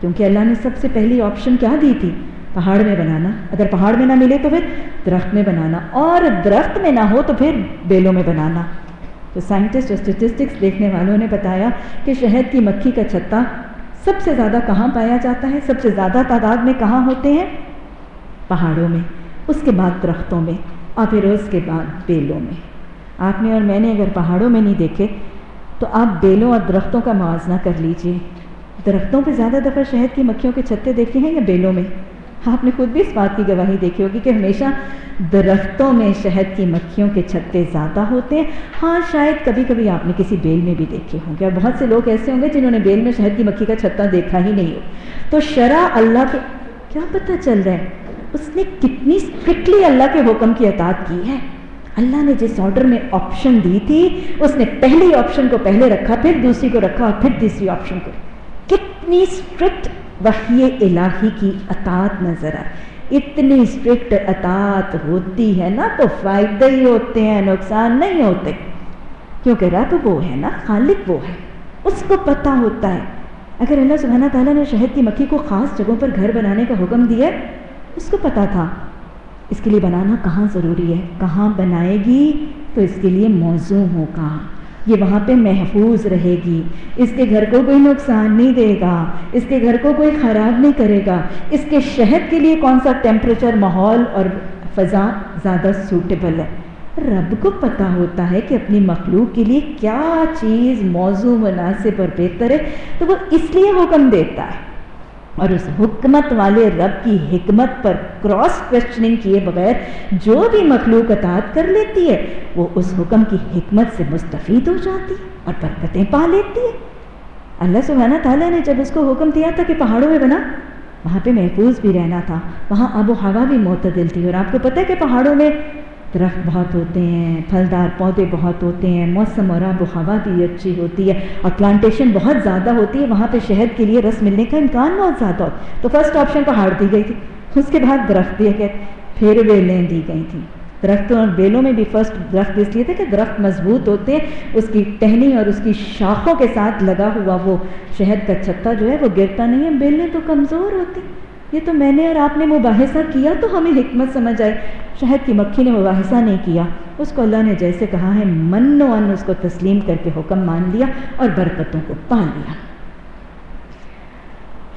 کیونکہ اللہ نے سب سے پہلی آپشن کیا دی تھی؟ پہاڑ میں بنانا۔ اگر پہاڑ میں نہ ملے تو پھر درخت میں بنانا، اور درخت میں نہ ہو تو پھر بیلوں میں بنانا۔ تو سائنٹسٹ اور اسٹیٹسٹکس دیکھنے والوں نے بتایا کہ شہد کی مکھی کا چھتا سب سے زیادہ کہاں پایا جاتا ہے، سب سے زیادہ تعداد میں کہاں ہوتے ہیں؟ پہاڑوں میں، اس کے بعد درختوں میں، اور پھر اس کے بعد بیلوں میں۔ آپ نے اور میں نے اگر پہاڑوں میں نہیں دیکھے تو آپ بیلوں اور درختوں کا موازنہ کر لیجئے۔ درختوں پہ زیادہ دفعہ شہد کی مکھیوں کے چھتے دیکھے ہیں یا بیلوں میں؟ آپ نے خود بھی اس بات کی گواہی دیکھی ہوگی کہ ہمیشہ درختوں میں شہد کی مکھیوں کے چھتے زیادہ ہوتے ہیں۔ ہاں شاید کبھی کبھی آپ نے کسی بیل میں بھی دیکھے ہوں گے، اور بہت سے لوگ ایسے ہوں گے جنہوں نے بیل میں شہد کی مکھی کا چھتا دیکھا ہی نہیں ہو۔ تو شرع اللہ کے کیا پتہ چل رہا ہے اس نے کتنی اسٹرکٹلی اللہ کے حکم کی اطاعت کی ہے۔ اللہ نے جس آرڈر میں آپشن دی تھی اس نے پہلی آپشن کو پہلے رکھا، پھر دوسری کو رکھا اور پھر تیسری آپشن کو. کتنی اسٹرکٹ وحی الہی کی اطاعت نظر آئے. اتنی اسٹرکٹ اطاعت ہوتی ہے نا تو فائدے ہی ہوتے ہیں، نقصان نہیں ہوتے، کیونکہ رب وہ ہے نا، خالق وہ ہے، اس کو پتہ ہوتا ہے. اگر اللہ سبحانہ تعالیٰ نے شہد کی مکھی کو خاص جگہوں پر گھر بنانے کا حکم دیا ہے، اس کو پتہ تھا اس کے لیے بنانا کہاں ضروری ہے، کہاں بنائے گی تو اس کے لیے موزوں ہوگا، یہ وہاں پہ محفوظ رہے گی، اس کے گھر کو کوئی نقصان نہیں دے گا، اس کے گھر کو کوئی خراب نہیں کرے گا. اس کے شہد کے لیے کون سا ٹیمپریچر، ماحول اور فضا زیادہ سوٹیبل ہے. رب کو پتہ ہوتا ہے کہ اپنی مخلوق کے لیے کیا چیز موضوع مناسب اور بہتر ہے، تو وہ اس لیے حکم دیتا ہے. اور اس حکمت والے رب کی حکمت پر کراس کویسچننگ کیے بغیر جو بھی مخلوق اطاعت کر لیتی ہے وہ اس حکم کی حکمت سے مستفید ہو جاتی ہے اور برکتیں پا لیتی ہے. اللہ سبحانہ تعالیٰ نے جب اس کو حکم دیا تھا کہ پہاڑوں میں بنا، وہاں پہ محفوظ بھی رہنا تھا، وہاں آب و ہوا بھی معتدل تھی. اور آپ کو پتہ ہے کہ پہاڑوں میں درخت بہت ہوتے ہیں، پھلدار پودے بہت ہوتے ہیں، موسم اور آب و ہوا بھی اچھی ہوتی ہے اور پلانٹیشن بہت زیادہ ہوتی ہے، وہاں پہ شہد کے لیے رس ملنے کا امکان بہت زیادہ ہوتا ہے. تو فرسٹ آپشن پہاڑ دی گئی تھی، اس کے بعد درخت دیا گیا، پھر بیلیں دی گئی تھیں. درختوں اور بیلوں میں بھی فرسٹ درخت اس لیے تھے کہ درخت مضبوط ہوتے ہیں، اس کی ٹہنی اور اس کی شاخوں کے ساتھ لگا ہوا وہ شہد کا چھتا جو ہے وہ گرتا نہیں ہے. بیلیں تو کمزور ہوتی. یہ تو میں نے اور آپ نے مباحثہ کیا تو ہمیں حکمت سمجھ آئی. شہد کی مکھی نے مباحثہ نہیں کیا، اس کو اللہ نے جیسے کہا ہے من و ان اس کو تسلیم کر کے حکم مان لیا اور برکتوں کو پا لیا.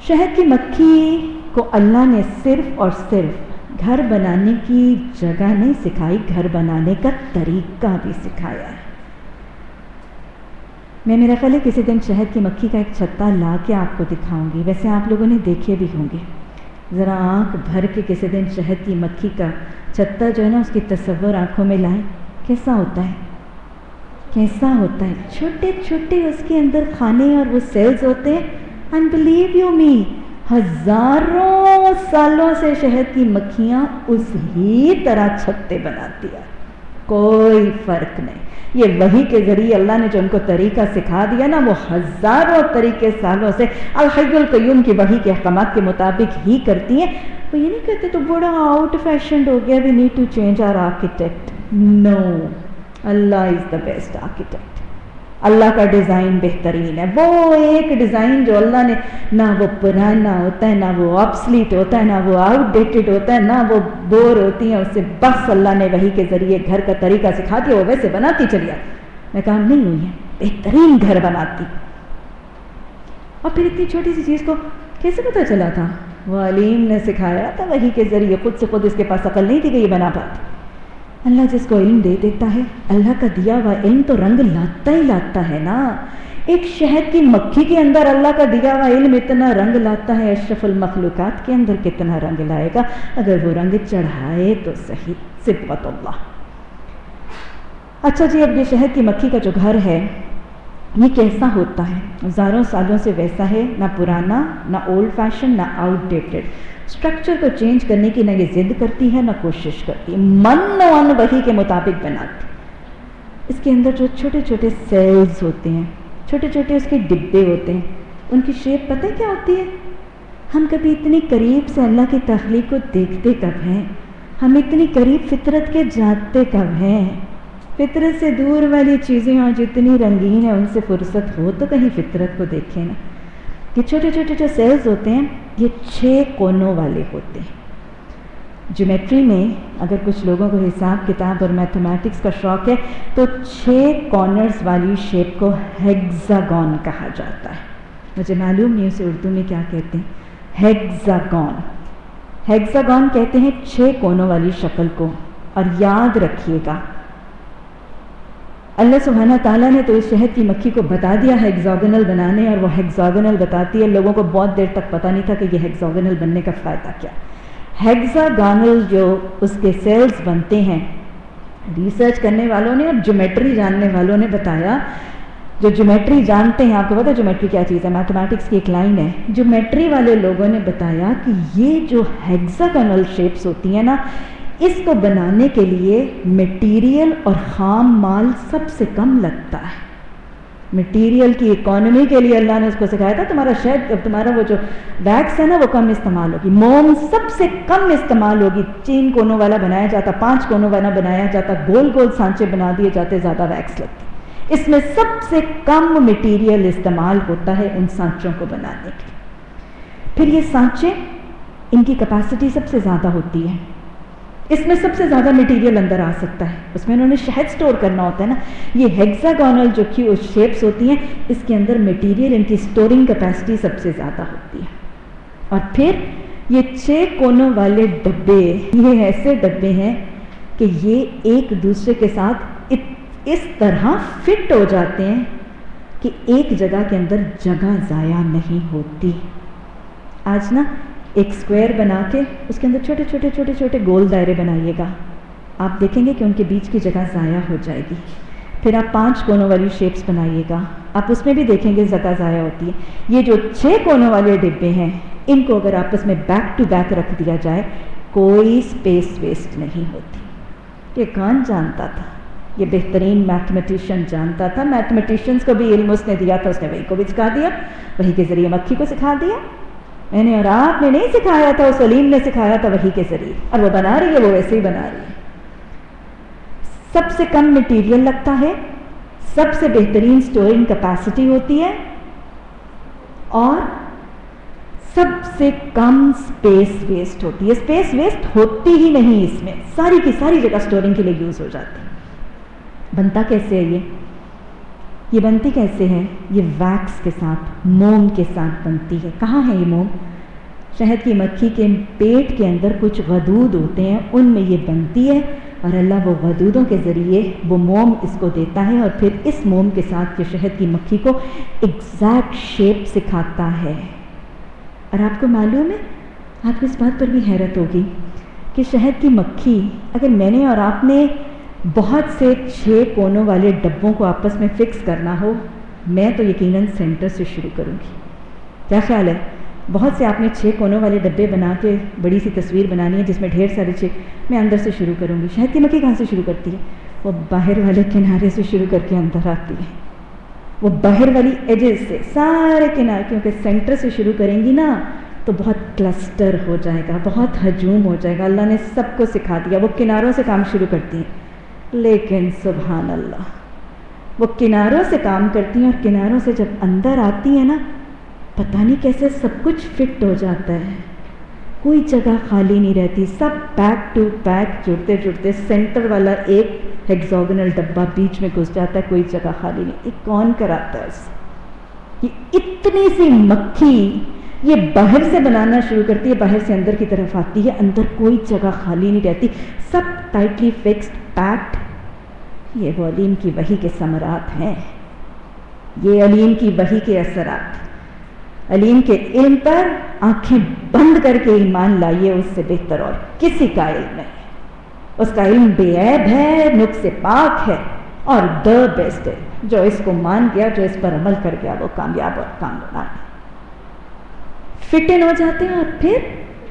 شہد کی مکھی کو اللہ نے صرف اور صرف گھر بنانے کی جگہ نہیں سکھائی، گھر بنانے کا طریقہ بھی سکھایا ہے. میرا خیال ہے کسی دن شہد کی مکھی کا ایک چھتا لا کے آپ کو دکھاؤں گی، ویسے آپ لوگوں نے دیکھے بھی ہوں گے. ذرا آنکھ بھر کے کسی دن شہد کی مکھی کا چھتا جو ہے نا اس کی تصور آنکھوں میں لائیں، کیسا ہوتا ہے، کیسا ہوتا ہے. چھوٹے چھوٹے اس کے اندر کھانے اور وہ سیلز ہوتے ہیں. اینڈ بلیو یو می، ہزاروں سالوں سے شہد کی مکھیاں اس ہی طرح چھتے بناتی ہیں، کوئی فرق نہیں. یہ وحی کے ذریعے اللہ نے جو ان کو طریقہ سکھا دیا نا وہ ہزاروں طریقے سالوں سے الحی القیوم کی وحی کے احکامات کے مطابق ہی کرتی ہیں. وہ یہ نہیں کہتے تو بڑا آؤٹ فیشنڈ ہو گیا، we need to change our architect. No, Allah is the best architect. اللہ کا ڈیزائن بہترین ہے. وہ ایک ڈیزائن جو اللہ نے، نہ وہ پرانا ہوتا ہے، نہ وہ آبسلیٹ ہوتا ہے، نہ وہ آؤٹ ڈیٹڈ ہوتا ہے، نہ وہ بور ہوتی ہیں اس سے. بس اللہ نے وحی کے ذریعے گھر کا طریقہ سکھا دیا، وہ ویسے بناتی چلی آتی. ناکام نہیں ہوئی ہے، بہترین گھر بناتی. اور پھر اتنی چھوٹی سی چیز کو کیسے پتہ چلا تھا؟ وہ علیم نے سکھایا تھا وحی کے ذریعے. خود سے خود اس کے پاس عقل نہیں تھی کہ یہ بنا پاتی. اللہ جس کو علم دے دیتا ہے، اللہ کا دیا ہوا علم تو رنگ لاتا ہی لاتا ہے نا. ایک شہد کی مکھی کے اندر اللہ کا دیا ہوا علم اتنا رنگ لاتا ہے، اشرف المخلوقات کے اندر کتنا رنگ لائے گا اگر وہ رنگ چڑھائے تو صحیح. صفت اللہ. اچھا جی، اب یہ شہد کی مکھی کا جو گھر ہے یہ کیسا ہوتا ہے؟ ہزاروں سالوں سے ویسا ہے، نہ پرانا، نہ اولڈ فیشن، نہ آؤٹ ڈیٹڈ. اسٹرکچر کو چینج کرنے کی نہ یہ ضد کرتی ہے نہ کوشش کرتی ہے، من و ان وحی کے مطابق بناتی. اس کے اندر جو چھوٹے چھوٹے سیلز ہوتے ہیں، چھوٹے چھوٹے اس کے ڈبے ہوتے ہیں، ان کی شیپ پتہ کیا ہوتی ہے؟ ہم کبھی اتنی قریب سے اللہ کی تخلیق کو دیکھتے کب ہیں؟ ہم اتنی قریب فطرت کے جانتے کب ہیں؟ فطرت سے دور والی چیزیں آج اتنی رنگین ہیں، ان سے فرصت ہو تو کہیں فطرت کو دیکھیں نا. یہ چھوٹے چھوٹے جو سیلز ہوتے ہیں یہ 6 کونوں والے ہوتے ہیں. جیومیٹری میں اگر کچھ لوگوں کو حساب کتاب اور میتھمیٹکس کا شوق ہے تو 6 کارنرز والی شیپ کو ہیگزاگون کہا جاتا ہے. مجھے معلوم نہیں اسے اردو میں کیا کہتے ہیں. ہیگزاگون، ہیگزاگون کہتے ہیں 6 کونوں والی شکل کو. اور یاد رکھیے گا اللہ سبحانہ تعالیٰ نے تو اس شہد کی مکھی کو بتا دیا ہیگزاگنل بنانے، اور وہ ہیگزاگنل بتاتی ہے. لوگوں کو بہت دیر تک پتہ نہیں تھا کہ یہ ہیگزاگنل بننے کا فائدہ کیا. ہیگزاگنل جو اس کے سیلز بنتے ہیں، ریسرچ کرنے والوں نے اور جیومیٹری جاننے والوں نے بتایا. جو جیومیٹری جانتے ہیں، آپ کو پتہ ہے جیومیٹری کیا چیز ہے؟ میتھمیٹکس کی ایک لائن ہے. جیومیٹری والے لوگوں نے بتایا کہ یہ جو ہیگزاگنل شیپس ہوتی ہیں نا، اس کو بنانے کے لیے مٹیریل اور خام مال سب سے کم لگتا ہے. مٹیریل کی اکانومی کے لیے اللہ نے اس کو سکھایا تھا تمہارا شہد، تمہارا وہ جو ویکس ہے نا وہ کم استعمال ہوگی، موم سب سے کم استعمال ہوگی. 3 کونوں والا بنایا جاتا، 5 کونوں والا بنایا جاتا، گول گول سانچے بنا دیے جاتے، زیادہ ویکس لگتی. اس میں سب سے کم مٹیریل استعمال ہوتا ہے ان سانچوں کو بنانے کے لیے. پھر یہ سانچے، ان کی کیپیسٹی سب سے زیادہ ہوتی ہے، اس میں سب سے زیادہ مٹیریل اندر آ سکتا ہے. اس میں انہوں نے شہد سٹور کرنا ہوتا ہے نا. یہ ہیگزاگونل جو شیپس ہوتی ہیں اس کے اندر مٹیریل، ان کی سٹورنگ کیپیسٹی سب سے زیادہ ہوتی ہے. اور پھر یہ 6 کونوں والے ڈبے، یہ ایسے ڈبے ہیں کہ یہ ایک دوسرے کے ساتھ اس طرح فٹ ہو جاتے ہیں کہ ایک جگہ کے اندر جگہ ضائع نہیں ہوتی. آج نا ایک سکوائر بنا کے اس کے اندر چھوٹے چھوٹے چھوٹے چھوٹے گول دائرے بنائیے گا، آپ دیکھیں گے کہ ان کے بیچ کی جگہ ضائع ہو جائے گی. پھر آپ 5 کونوں والی شیپس بنائیے گا، آپ اس میں بھی دیکھیں گے جگہ ضائع ہوتی ہے. یہ جو 6 کونوں والے ڈبے ہیں ان کو اگر آپس میں بیک ٹو بیک رکھ دیا جائے کوئی اسپیس ویسٹ نہیں ہوتی. یہ کون جانتا تھا؟ یہ بہترین میتھمیٹیشین جانتا تھا. میتھمیٹیشینس کو بھی علم اس نے دیا تھا، اس نے وہی کو بھی سکھا دیا، وہی کے ذریعے مکھی کو سکھا دیا. میں نے اور آپ نے نہیں سکھایا تھا، اس علیم نے سکھایا تھا وہی کے ذریعے، اور وہ بنا رہی ہے، وہ ویسے ہی بنا رہی ہے. سب سے کم مٹیریل لگتا ہے، سب سے بہترین سٹورنگ کیپیسٹی ہوتی ہے، اور سب سے کم سپیس ویسٹ ہوتی ہے. سپیس ویسٹ ہوتی ہی نہیں، اس میں ساری کی ساری جگہ سٹورنگ کے لیے یوز ہو جاتی ہے. بنتا کیسے ہے یہ بنتی کیسے ہے؟ یہ ویکس کے ساتھ، موم کے ساتھ بنتی ہے. کہاں ہے یہ موم؟ شہد کی مکھی کے پیٹ کے اندر کچھ غدود ہوتے ہیں، ان میں یہ بنتی ہے، اور اللہ وہ غدودوں کے ذریعے وہ موم اس کو دیتا ہے، اور پھر اس موم کے ساتھ یہ شہد کی مکھی کو ایگزیکٹ شیپ سکھاتا ہے. اور آپ کو معلوم ہے، آپ کو اس بات پر بھی حیرت ہوگی کہ شہد کی مکھی، اگر میں نے اور آپ نے بہت سے 6 کونوں والے ڈبوں کو آپس میں فکس کرنا ہو، میں تو یقیناً سینٹر سے شروع کروں گی. کیا خیال ہے؟ بہت سے آپ نے 6 کونوں والے ڈبے بنا کے بڑی سی تصویر بنانی ہے جس میں ڈھیر سارے 6، میں اندر سے شروع کروں گی. شہد کی مکھی کہاں سے شروع کرتی ہے؟ وہ باہر والے کنارے سے شروع کر کے اندر آتی ہے. وہ باہر والی ایجز سے سارے کنارے، کیونکہ سینٹر سے شروع کریں گی نا تو بہت کلسٹر ہو جائے گا، بہت ہجوم ہو جائے گا. اللہ نے سب کو سکھا دیا. وہ کناروں سے کام شروع کرتی ہیں، لیکن سبحان اللہ وہ کناروں سے کام کرتی ہیں، اور کناروں سے جب اندر آتی ہیں نا پتہ نہیں کیسے سب کچھ فٹ ہو جاتا ہے، کوئی جگہ خالی نہیں رہتی. سب بیک ٹو بیک جڑتے جڑتے سینٹر والا ایک ہیگزاگونل ڈبہ بیچ میں گھس جاتا ہے، کوئی جگہ خالی نہیں. یہ کون کراتا ہے اسے؟ یہ اتنی سی مکھی یہ باہر سے بنانا شروع کرتی ہے، باہر سے اندر کی طرف آتی ہے، اندر کوئی جگہ خالی نہیں رہتی، سب ٹائٹلی فکسڈ پیکڈ. یہ وہ علیم کی وحی کے ثمرات ہیں، یہ علیم کی وحی کے اثرات. علیم کے علم پر آنکھیں بند کر کے ایمان لائیے، اس سے بہتر اور کسی کا علم نہیں. اس کا علم بے عیب ہے، نقص پاک ہے، اور دا بیسٹ ہے. جو اس کو مان گیا، جو اس پر عمل کر گیا، وہ کامیاب اور کامیاب فٹ ان ہو جاتے ہیں. اور پھر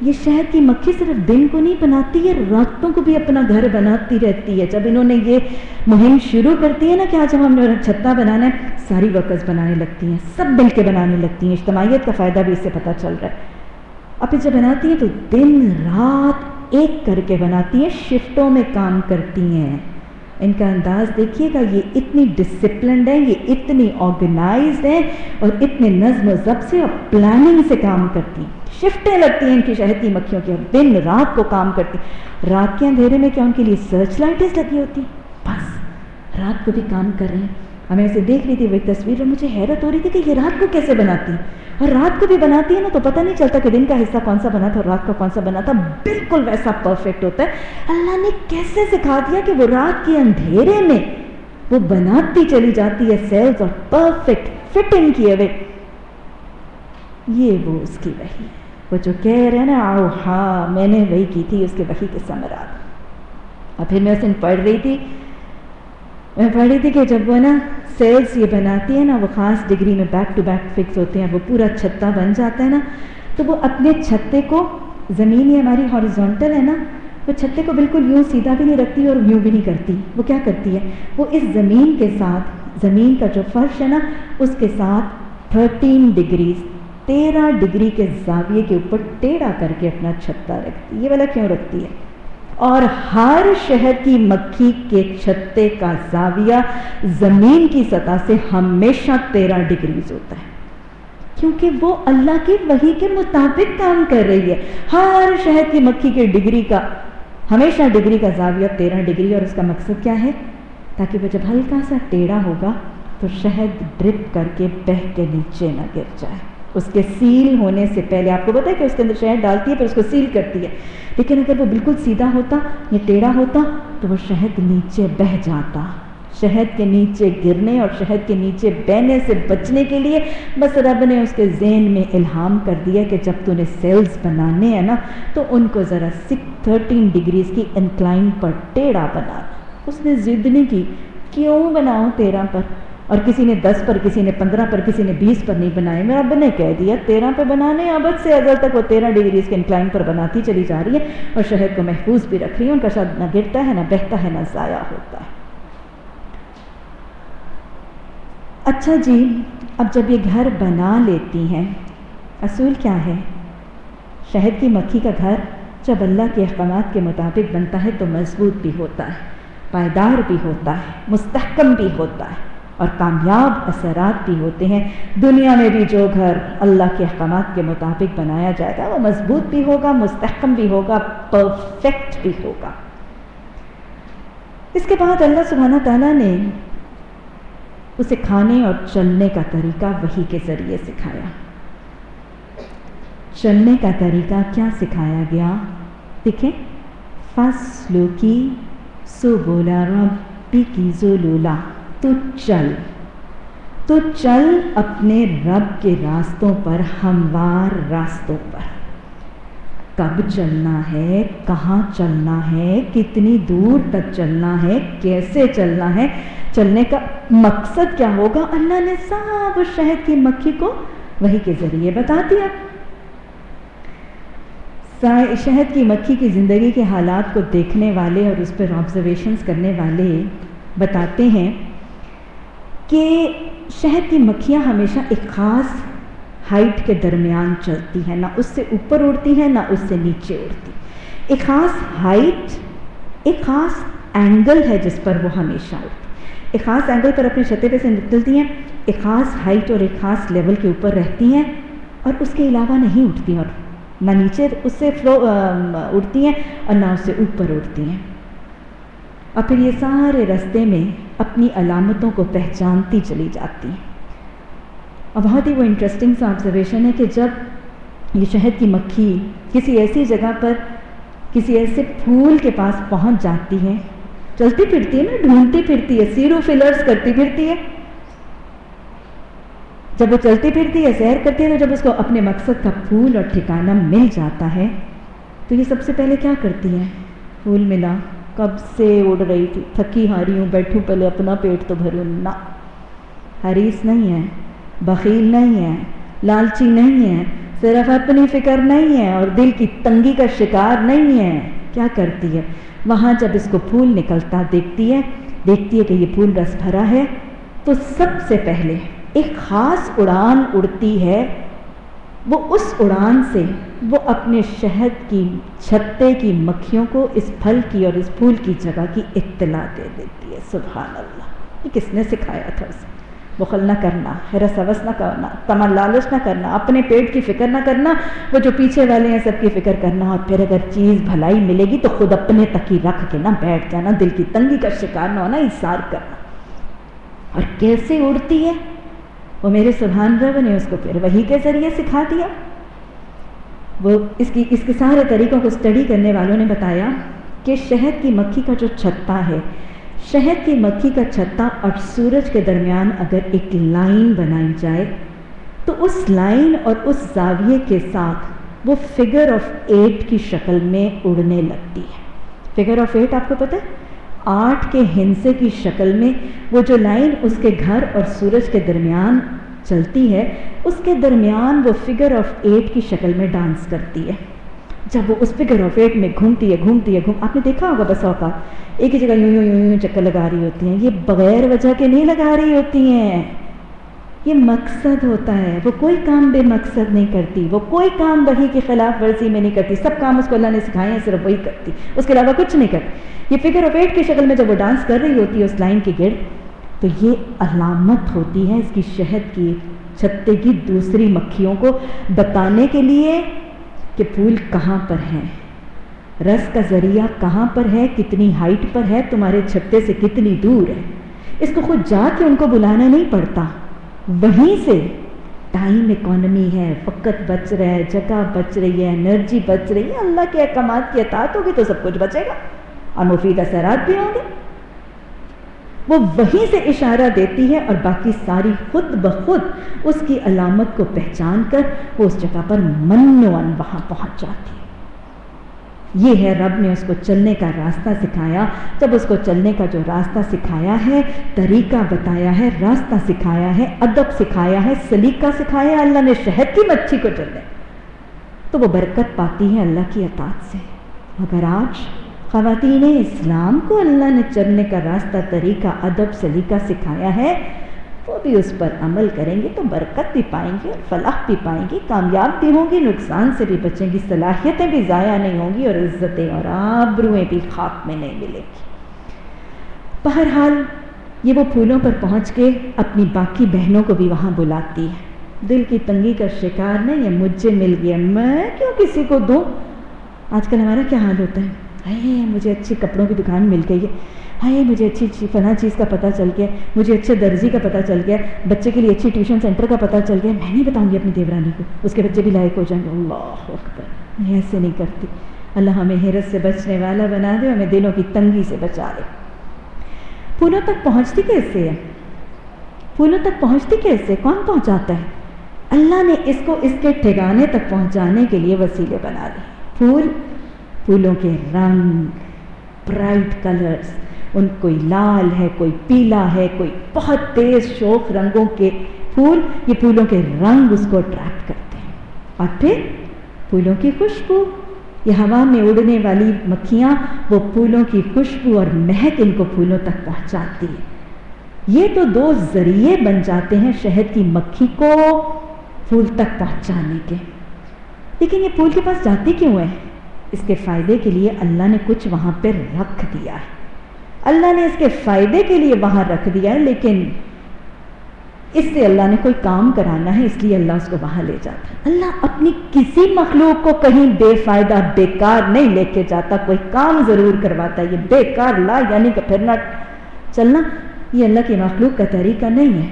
یہ شہد کی مکھی صرف دن کو نہیں بناتی ہے، راتوں کو بھی اپنا گھر بناتی رہتی ہے. جب انہوں نے یہ مہم شروع کرتی ہے نا کہ آج ہم نے چھتا بنانا ہے، ساری ورکرز بنانے لگتی ہیں، سب مل کے بنانے لگتی ہیں. اجتماعیت کا فائدہ بھی اس سے پتہ چل رہا ہے. اور پھر جب بناتی ہیں تو دن رات ایک کر کے بناتی ہیں، شفٹوں میں کام کرتی ہیں. ان کا انداز دیکھیے گا، یہ اتنی ڈسپلنڈ ہیں، یہ اتنی آرگنائزڈ ہیں، اور اتنے نظم و ضبط سے اور پلاننگ سے کام کرتی ہیں. شفٹیں لگتی ہیں ان کی شہد کی مکھیوں کی، دن رات کو کام کرتی. رات کے اندھیرے میں کیا ان کے لیے سرچ لائٹس لگی ہوتی، بس رات کو بھی کام کر رہے ہیں. ہمیں ایسے دیکھ رہی تھی وہ تصویر، اور مجھے حیرت ہو رہی تھی کہ یہ رات کو کیسے بناتی ہیں. اور رات کو بھی بناتی ہے نا تو پتہ نہیں چلتا کہ دن کا حصہ کون سا بنا تھا اور رات کا کون سا بنا تھا، بالکل ویسا پرفیکٹ ہوتا ہے. اللہ نے کیسے سکھا دیا کہ وہ رات کے اندھیرے میں وہ بناتی چلی جاتی ہے سیلز، اور پرفیکٹ فٹنگ کیے ہوئے. یہ وہ اس کی وحی، وہ جو کہہ رہے ہیں نا آؤ ہاں میں نے وہی کی تھی، اس کے وحی کے ثمرات. اور پھر میں اس دن پڑھ رہی تھی کہ جب وہ نا سیلز یہ بناتی ہے نا، وہ خاص ڈگری میں بیک ٹو بیک فکس ہوتے ہیں، وہ پورا چھتا بن جاتا ہے نا، تو وہ اپنے چھتے کو، زمین یہ ہماری ہاریزونٹل ہے نا، وہ چھتے کو بالکل یوں سیدھا بھی نہیں رکھتی اور یوں بھی نہیں کرتی. وہ کیا کرتی ہے؟ وہ اس زمین کے ساتھ، زمین کا جو فرش ہے نا، اس کے ساتھ 13 ڈگریز 13 ڈگری کے زاویے کے اوپر ٹیڑھا کر کے اپنا چھتا رکھتی. یہ والا کیوں رکھتی ہے؟ اور ہر شہد کی مکھی کے چھتے کا زاویہ زمین کی سطح سے ہمیشہ 13 ڈگریز ہوتا ہے، کیونکہ وہ اللہ کی وحی کے مطابق کام کر رہی ہے. ہر شہد کی مکھی کے ڈگری کا، ہمیشہ ڈگری کا زاویہ 13 ڈگری. اور اس کا مقصد کیا ہے؟ تاکہ وہ جب ہلکا سا ٹیڑھا ہوگا تو شہد ڈرپ کر کے بہہ کے نیچے نہ گر جائے. اس کے سیل ہونے سے پہلے، آپ کو پتا ہے کہ اس کے اندر شہد ڈالتی ہے پھر اس کو سیل کرتی ہے، لیکن اگر وہ بالکل سیدھا ہوتا یا ٹیڑھا ہوتا تو وہ شہد نیچے بہہ جاتا. شہد کے نیچے گرنے اور شہد کے نیچے بہنے سے بچنے کے لیے بس رب نے اس کے ذہن میں الہام کر دیا کہ جب تو نے سیلز بنانے ہیں نا تو ان کو ذرا 13 ڈگریز کی انکلائن پر ٹیڑھا بنا. اس نے ضد نہیں کی، کیوں بناؤ 13 پر، اور کسی نے 10 پر، کسی نے 15 پر، کسی نے 20 پر نہیں بنائے. میں رب نے کہہ دیا 13 پہ بنانے. ابد سے ازل تک وہ 13 ڈگریز کے انکلائن پر بناتی چلی جا رہی ہے اور شہد کو محفوظ بھی رکھ رہی ہے. ان کا شہد نہ گرتا ہے، نہ بہتا ہے، نہ ضائع ہوتا ہے. اچھا جی، اب جب یہ گھر بنا لیتی ہیں، اصول کیا ہے؟ شہد کی مکھی کا گھر جب اللہ کے احکامات کے مطابق بنتا ہے تو مضبوط بھی ہوتا ہے، پائیدار بھی ہوتا ہے، مستحکم بھی ہوتا ہے اور کامیاب اثرات بھی ہوتے ہیں. دنیا میں بھی جو گھر اللہ کے احکامات کے مطابق بنایا جائے گا وہ مضبوط بھی ہوگا، مستحکم بھی ہوگا، پرفیکٹ بھی ہوگا. اس کے بعد اللہ سبحانہ تعالیٰ نے اسے کھانے اور چلنے کا طریقہ وحی کے ذریعے سکھایا. چلنے کا طریقہ کیا سکھایا گیا؟ دیکھیں، فَاسْلُكِي سُبُلَ رَبِّكِ ذُلُلًا، تو چل اپنے رب کے راستوں پر، ہموار راستوں پر. کب چلنا ہے، کہاں چلنا ہے، کتنی دور تک چلنا ہے، کیسے چلنا ہے، چلنے کا مقصد کیا ہوگا، اللہ نے سب اس شہد کی مکھی کو وحی کے ذریعے بتا دیا. شہد کی مکھی کی زندگی کے حالات کو دیکھنے والے اور اس پر آبزرویشنز کرنے والے بتاتے ہیں کہ شہد کی مکھیاں ہمیشہ ایک خاص ہائٹ کے درمیان چلتی ہیں، نہ اس سے اوپر اڑتی ہیں نہ اس سے نیچے اڑتی. ایک خاص ہائٹ، ایک خاص اینگل ہے جس پر وہ ہمیشہ اڑتی، ایک خاص اینگل پر اپنے چھتے پہ سے نکلتی ہیں، ایک خاص ہائٹ اور ایک خاص لیول کے اوپر رہتی ہیں اور اس کے علاوہ نہیں اٹھتی، اور نہ نیچے اس سے اڑتی ہیں اور نہ اس سے اوپر اڑتی ہیں. اور پھر یہ سارے راستے میں اپنی علامتوں کو پہچانتی چلی جاتی ہیں. اور بہت ہی وہ انٹرسٹنگ سا آبزرویشن ہے کہ جب یہ شہد کی مکھی کسی ایسی جگہ پر کسی ایسے پھول کے پاس پہنچ جاتی ہے، چلتی پھرتی ہے نا، ڈھونڈتی پھرتی ہے، سیرو فلرز کرتی پھرتی ہے. جب وہ چلتی پھرتی ہے، سیر کرتی ہے، تو جب اس کو اپنے مقصد کا پھول اور ٹھکانہ مل جاتا ہے تو یہ سب سے پہلے کیا کرتی ہے؟ پھول ملا، کب سے اڑ رہی تھی، تھکی ہاری ہوں، بیٹھوں پہلے اپنا پیٹ تو بھروں. نہ، حریص نہیں ہے، بخیل نہیں ہے، لالچی نہیں ہے، صرف اپنی فکر نہیں ہے اور دل کی تنگی کا شکار نہیں ہے. کیا کرتی ہے؟ وہاں جب اس کو پھول نکلتا دیکھتی ہے کہ یہ پھول رس بھرا ہے، تو سب سے پہلے ایک خاص اڑان اڑتی ہے. وہ اس اڑان سے وہ اپنے شہد کی چھتے کی مکھیوں کو اس پھل کی اور اس پھول کی جگہ کی اطلاع دے دیتی ہے. سبحان اللہ! یہ کس نے سکھایا تھا اسے؟ بخل نہ کرنا، حرص حوث نہ کرنا، طمع لالچ نہ کرنا، اپنے پیٹ کی فکر نہ کرنا، وہ جو پیچھے والے ہیں سب کی فکر کرنا. اور پھر اگر چیز بھلائی ملے گی تو خود اپنے تک ہی رکھ کے نہ بیٹھ جانا، دل کی تنگی کا شکار نہ ہونا، اثار کرنا. اور کیسے اڑتی ہے وہ میرے سبحان رب نے اس کو پھر وحی کے ذریعے سکھا دیا. وہ اس کے سارے طریقوں کو اسٹڈی کرنے والوں نے بتایا کہ شہد کی مکھی کا جو چھتا ہے، شہد کی مکھی کا چھتا اور سورج کے درمیان اگر ایک لائن بنائی جائے تو اس لائن اور اس زاویے کے ساتھ وہ فگر آف 8 کی شکل میں اڑنے لگتی ہے. فگر آف 8 آپ کو پتہ ہے؟ 8 کے ہندسے کی شکل میں وہ جو لائن اس کے گھر اور سورج کے درمیان چلتی ہے، اس کے درمیان وہ فگر آف 8 کی شکل میں ڈانس کرتی ہے. جب وہ اس فگر آف 8 میں گھومتی ہے آپ نے دیکھا ہوگا بس اوقات ایک ہی جگہ یوں چکر لگا رہی ہوتی ہیں. یہ بغیر وجہ کے نہیں لگا رہی ہوتی ہیں, یہ مقصد ہوتا ہے. وہ کوئی کام بے مقصد نہیں کرتی, وہ کوئی کام وحی کی خلاف ورزی میں نہیں کرتی. سب کام اس کو اللہ نے سکھائے ہیں, صرف وہی کرتی, اس کے علاوہ کچھ نہیں کرتی. یہ فگر آف 8 کی شکل میں جب وہ ڈانس کر رہی ہوتی ہے اس لائن کے گرد, تو یہ علامت ہوتی ہے اس کی شہد کی چھتے کی دوسری مکھیوں کو بتانے کے لیے کہ پھول کہاں پر ہیں, رس کا ذریعہ کہاں پر ہے, کتنی ہائٹ پر ہے, تمہارے چھتے سے کتنی دور ہے. اس کو خود جا کے ان کو بلانا نہیں پڑتا, وہیں سے ٹائم اکانومی ہے, وقت بچ رہا ہے, جگہ بچ رہی ہے, انرجی بچ رہی ہے. اللہ کے احکامات کی اطاعت ہوگی تو سب کچھ بچے گا اور مفید اثرات بھی ہوں گے. وہ وہیں سے اشارہ دیتی ہے اور باقی ساری خود بخود اس کی علامت کو پہچان کر وہ اس جگہ پر منوان وہاں پہنچ جاتی ہے. یہ ہے رب نے اس کو چلنے کا راستہ سکھایا. جب اس کو چلنے کا جو راستہ سکھایا ہے, طریقہ بتایا ہے, راستہ سکھایا ہے, ادب سکھایا ہے, سلیقہ سکھایا ہے اللہ نے شہد کی مچھی کو چلنے, تو وہ برکت پاتی ہے اللہ کی اطاعت سے. اگر آج خواتین اسلام کو اللہ نے چلنے کا راستہ, طریقہ, ادب, سلیقہ سکھایا ہے, وہ بھی اس پر عمل کریں گے تو برکت بھی پائیں گے اور فلاح بھی پائیں گی, کامیاب بھی ہوں گی, نقصان سے بھی بچیں گی, صلاحیتیں بھی ضائع نہیں ہوں گی اور عزتیں اور آبروئیں بھی خاک میں نہیں ملیں گی. بہرحال یہ وہ پھولوں پر پہنچ کے اپنی باقی بہنوں کو بھی وہاں بلاتی ہے. دل کی تنگی کا شکار نہیں ہے, مجھے مل گیا, میں کیوں کسی کو دوں. آج کل ہمارا کیا حال ہوتا ہے, مجھے اچھی کپڑوں کی دکان مل گئی ہے, مجھے اچھی فلاں چیز کا پتہ چل گیا, مجھے اچھے درزی کا پتہ چل گیا, بچے کے لیے اچھی ٹیوشن سینٹر کا پتہ چل گیا, میں نہیں بتاؤں گی اپنی دیورانی کو, اس کے بچے بھی لائق ہو جائیں گے. اللہ اکبر, میں ایسے نہیں کرتی. اللہ ہمیں حیرت سے بچنے والا بنا دے, ہمیں دلوں کی تنگی سے بچا دے. پھولوں تک پہنچتی کیسے ہے, پھولوں تک پہنچتی کیسے, کون پہنچاتا ہے؟ اللہ نے اس کو اس کے ٹھکانے تک پہنچانے کے لیے وسیلے بنا دی. پھولوں کے رنگ, برائٹ کلرز, ان کوئی لال ہے, کوئی پیلا ہے, کوئی بہت تیز شوخ رنگوں کے پھول, یہ پھولوں کے رنگ اس کو اٹریکٹ کرتے ہیں. اور پھر پھولوں کی خوشبو, یہ ہوا میں اڑنے والی مکھیاں وہ پھولوں کی خوشبو اور مہک ان کو پھولوں تک پہنچاتی ہے. یہ تو دو ذریعے بن جاتے ہیں شہد کی مکھی کو پھول تک پہنچانے کے. لیکن یہ پھول کے پاس جاتی کیوں ہے؟ اس کے فائدے کے لیے اللہ نے کچھ وہاں پہ رکھ دیا ہے. اللہ نے اس کے فائدے کے لیے وہاں رکھ دیا ہے, لیکن اس سے اللہ نے کوئی کام کرانا ہے, اس لیے اللہ اس کو وہاں لے جاتا ہے. اللہ اپنی کسی مخلوق کو کہیں بے فائدہ بیکار نہیں لے کے جاتا, کوئی کام ضرور کرواتا ہے. یہ بیکار لا یعنی کہ پھرنا چلنا, یہ اللہ کی مخلوق کا طریقہ نہیں ہے.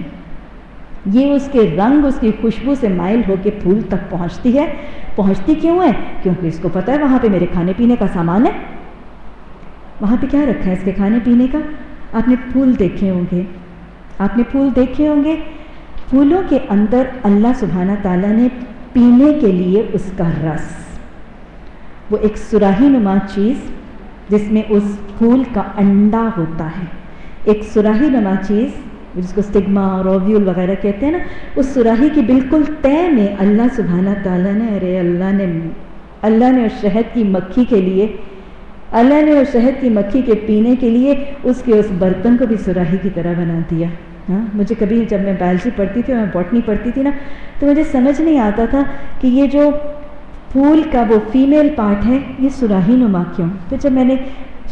یہ اس کے رنگ, اس کی خوشبو سے مائل ہو کے پھول تک پہنچتی ہے. پہنچتی کیوں ہے؟ کیونکہ اس کو پتہ ہے وہاں پہ میرے کھانے پینے کا سامان ہے. وہاں پہ کیا رکھا ہے اس کے کھانے پینے کا؟ آپ نے پھول دیکھے ہوں گے, آپ نے پھول دیکھے ہوں گے. پھولوں کے اندر اللہ سبحانہ تعالیٰ نے پینے کے لیے اس کا رس, وہ ایک سراہی نما چیز جس میں اس پھول کا انڈا ہوتا ہے, ایک سراہی نما چیز جس کو اسٹگما اور اوویول وغیرہ کہتے ہیں نا, اس سراہی کی بالکل تہہ میں اللہ سبحانہ تعالیٰ نے اللہ نے اس شہد کی مکھی کے لیے, اللہ نے اس شہد کی مکھی کے پینے کے لیے اس کے اس برتن کو بھی سراہی کی طرح بنا دیا. مجھے کبھی جب میں بایولوجی پڑھتی تھی اور میں باٹنی پڑھتی تھی نا, تو مجھے سمجھ نہیں آتا تھا کہ یہ جو پھول کا وہ فیمیل پارٹ ہے یہ سراہی نما کیوں. پھر جب میں نے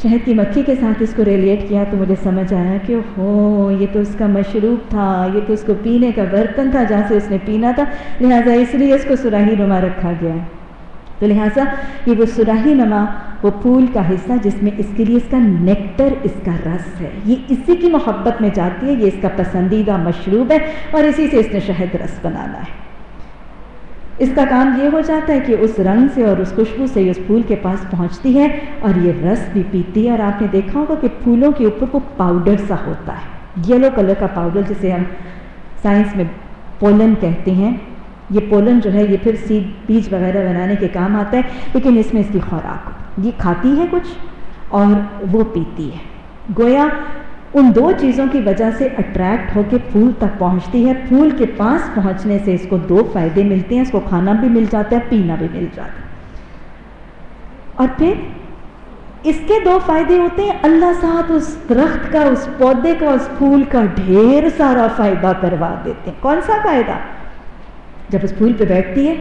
شہد کی مکھی کے ساتھ اس کو ریلیٹ کیا تو مجھے سمجھ آیا کہ یہ تو اس کا مشروب تھا, یہ تو اس کو پینے کا برتن تھا جہاں سے اس نے پینا تھا, لہٰذا اس لیے اس کو سراہی نما رکھا گیا. تو لہٰذا یہ وہ سراہی نما, وہ پھول کا حصہ جس میں اس کے لیے اس کا نیکٹر, اس کا رس ہے, یہ اسی کی محبت میں جاتی ہے, یہ اس کا پسندیدہ مشروب ہے اور اسی سے اس نے شہد رس بنانا ہے. اس کا کام یہ ہو جاتا ہے کہ اس رنگ سے اور اس خوشبو سے اس پھول کے پاس پہنچتی ہے اور یہ رس بھی پیتی ہے. اور آپ نے دیکھا ہوگا کہ پھولوں کے اوپر وہ پاؤڈر سا ہوتا ہے, یلو کلر کا پاؤڈر, جسے ہم سائنس میں پولن کہتے ہیں. یہ پولن جو ہے یہ پھر سیڈ, بیج وغیرہ بنانے کے کام آتا ہے, لیکن اس میں اس کی خوراک, یہ کھاتی ہے کچھ اور وہ پیتی ہے. گویا ان دو چیزوں کی وجہ سے اٹریکٹ ہو کے پھول تک پہنچتی ہے. پھول کے پاس پہنچنے سے اس کو دو فائدے ملتے ہیں, اس کو کھانا بھی مل جاتا ہے, پینا بھی مل جاتا ہے. اور پھر اس کے دو فائدے ہوتے ہیں، اللہ ساتھ اس درخت کا، اس پودے کا، اس پھول کا ڈھیر سارا فائدہ کروا دیتے ہیں۔ کون سا فائدہ؟ جب اس پھول پہ بیٹھتی ہے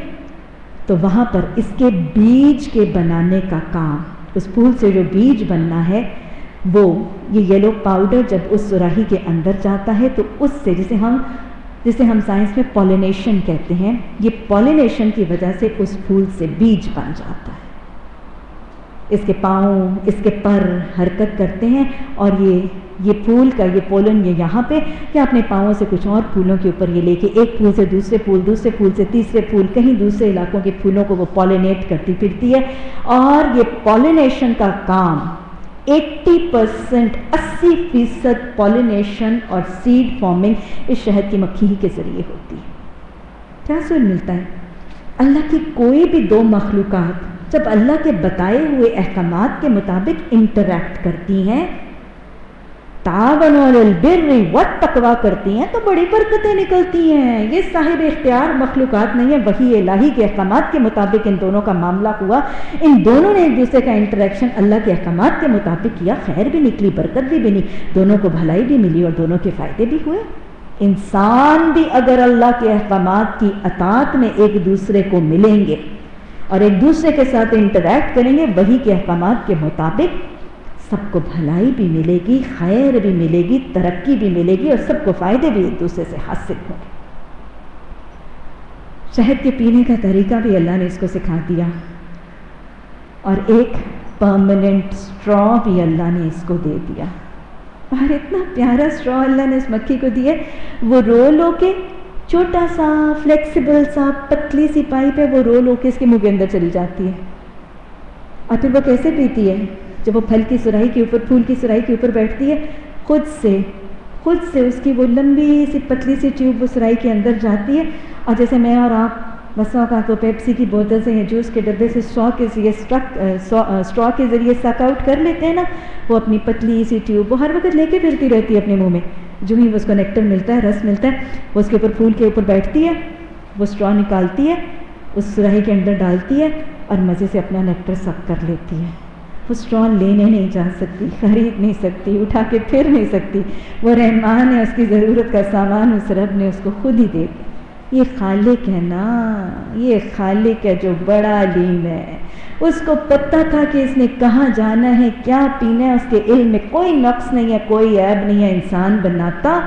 تو وہاں پر اس کے بیج کے بنانے کا کام، اس پھول سے جو بیج بننا ہے وہ یہ یلو پاؤڈر جب اس سراہی کے اندر جاتا ہے تو اس سے جسے ہم سائنس میں پالینیشن کہتے ہیں، یہ پالینیشن کی وجہ سے اس پھول سے بیج بن جاتا ہے۔ اس کے پاؤں، اس کے پر حرکت کرتے ہیں اور یہ پھول کا یہ پولن یہ یہاں پہ یا اپنے پاؤں سے کچھ اور پھولوں کے اوپر یہ لے کے ایک پھول سے دوسرے پھول، دوسرے پھول سے تیسرے پھول، کہیں دوسرے علاقوں کے پھولوں کو وہ پالینیٹ کرتی پھرتی ہے۔ اور یہ پالینیشن کا کام 80% پالینیشن اور سیڈ فارمنگ اس شہد کی مکھی ہی کے ذریعے ہوتی ہے۔ کیا سن ملتا ہے؟ اللہ کی کوئی بھی دو مخلوقات جب اللہ کے بتائے ہوئے احکامات کے مطابق انٹریکٹ کرتی ہیں، تعاونوا علی البر والتقوی کرتی ہیں تو بڑی برکتیں نکلتی ہیں۔ یہ صاحب اختیار مخلوقات نہیں ہے، وحی الہی کے احکامات کے مطابق ان دونوں کا معاملہ ہوا، ان دونوں نے ایک دوسرے کا انٹریکشن اللہ کے احکامات کے مطابق کیا، خیر بھی نکلی، برکت بھی بنی، دونوں کو بھلائی بھی ملی اور دونوں کے فائدے بھی ہوئے۔ انسان بھی اگر اللہ کے احکامات کی اطاعت میں ایک دوسرے کو ملیں گے اور ایک دوسرے کے ساتھ انٹریکٹ کریں گے وحی کے احکامات کے مطابق، سب کو بھلائی بھی ملے گی، خیر بھی ملے گی، ترقی بھی ملے گی اور سب کو فائدے بھی ایک دوسرے سے حاصل ہوں گے۔ شہد کے پینے کا طریقہ بھی اللہ نے اس کو سکھا دیا اور ایک پرماننٹ اسٹرا بھی اللہ نے اس کو دے دیا، اور اتنا پیارا اسٹرا اللہ نے اس مکھی کو دیا، وہ رول ہو کے چھوٹا سا فلیکسیبل سا پتلی سی پائپ ہے، وہ رول ہو کے اس کے منہ کے اندر چلی جاتی ہے۔ اور پھر وہ کیسے پیتی ہے؟ جب وہ پھل کی سراہی کے اوپر، پھول کی سراہی کے اوپر بیٹھتی ہے، خود سے اس کی وہ لمبی سی پتلی سی ٹیوب وہ سراہی کے اندر جاتی ہے، اور جیسے میں اور آپ بسا اوقات تو پیپسی کی بوتل سے یا جوس کے ڈبے سے اسٹرا کے ذریعے سک آؤٹ کر لیتے ہیں نا، وہ اپنی پتلی سی ٹیوب وہ ہر وقت لے کے پھرتی رہتی ہے اپنے منہ میں، جو ہی اس کو نیکٹر ملتا ہے، رس ملتا ہے، وہ اس کے اوپر پھول کے اوپر بیٹھتی ہے، وہ اسٹرا نکالتی ہے، اس سراہی کے اندر ڈالتی ہے اور مزے سے اپنا نیکٹر سک کر لیتی ہے۔ وہ اسٹرا لینے نہیں جا سکتی، خرید نہیں سکتی، اٹھا کے پھر نہیں سکتی، وہ رحمان ہے، اس کی ضرورت کا سامان اس رب نے اس کو خود ہی دے دیا۔ یہ خالق ہے نا، یہ خالق ہے جو بڑا علیم ہے، اس کو پتہ تھا کہ اس نے کہاں جانا ہے، کیا پینا ہے، اس کے علم میں کوئی نقص نہیں ہے، کوئی عیب نہیں ہے، انسان بناتا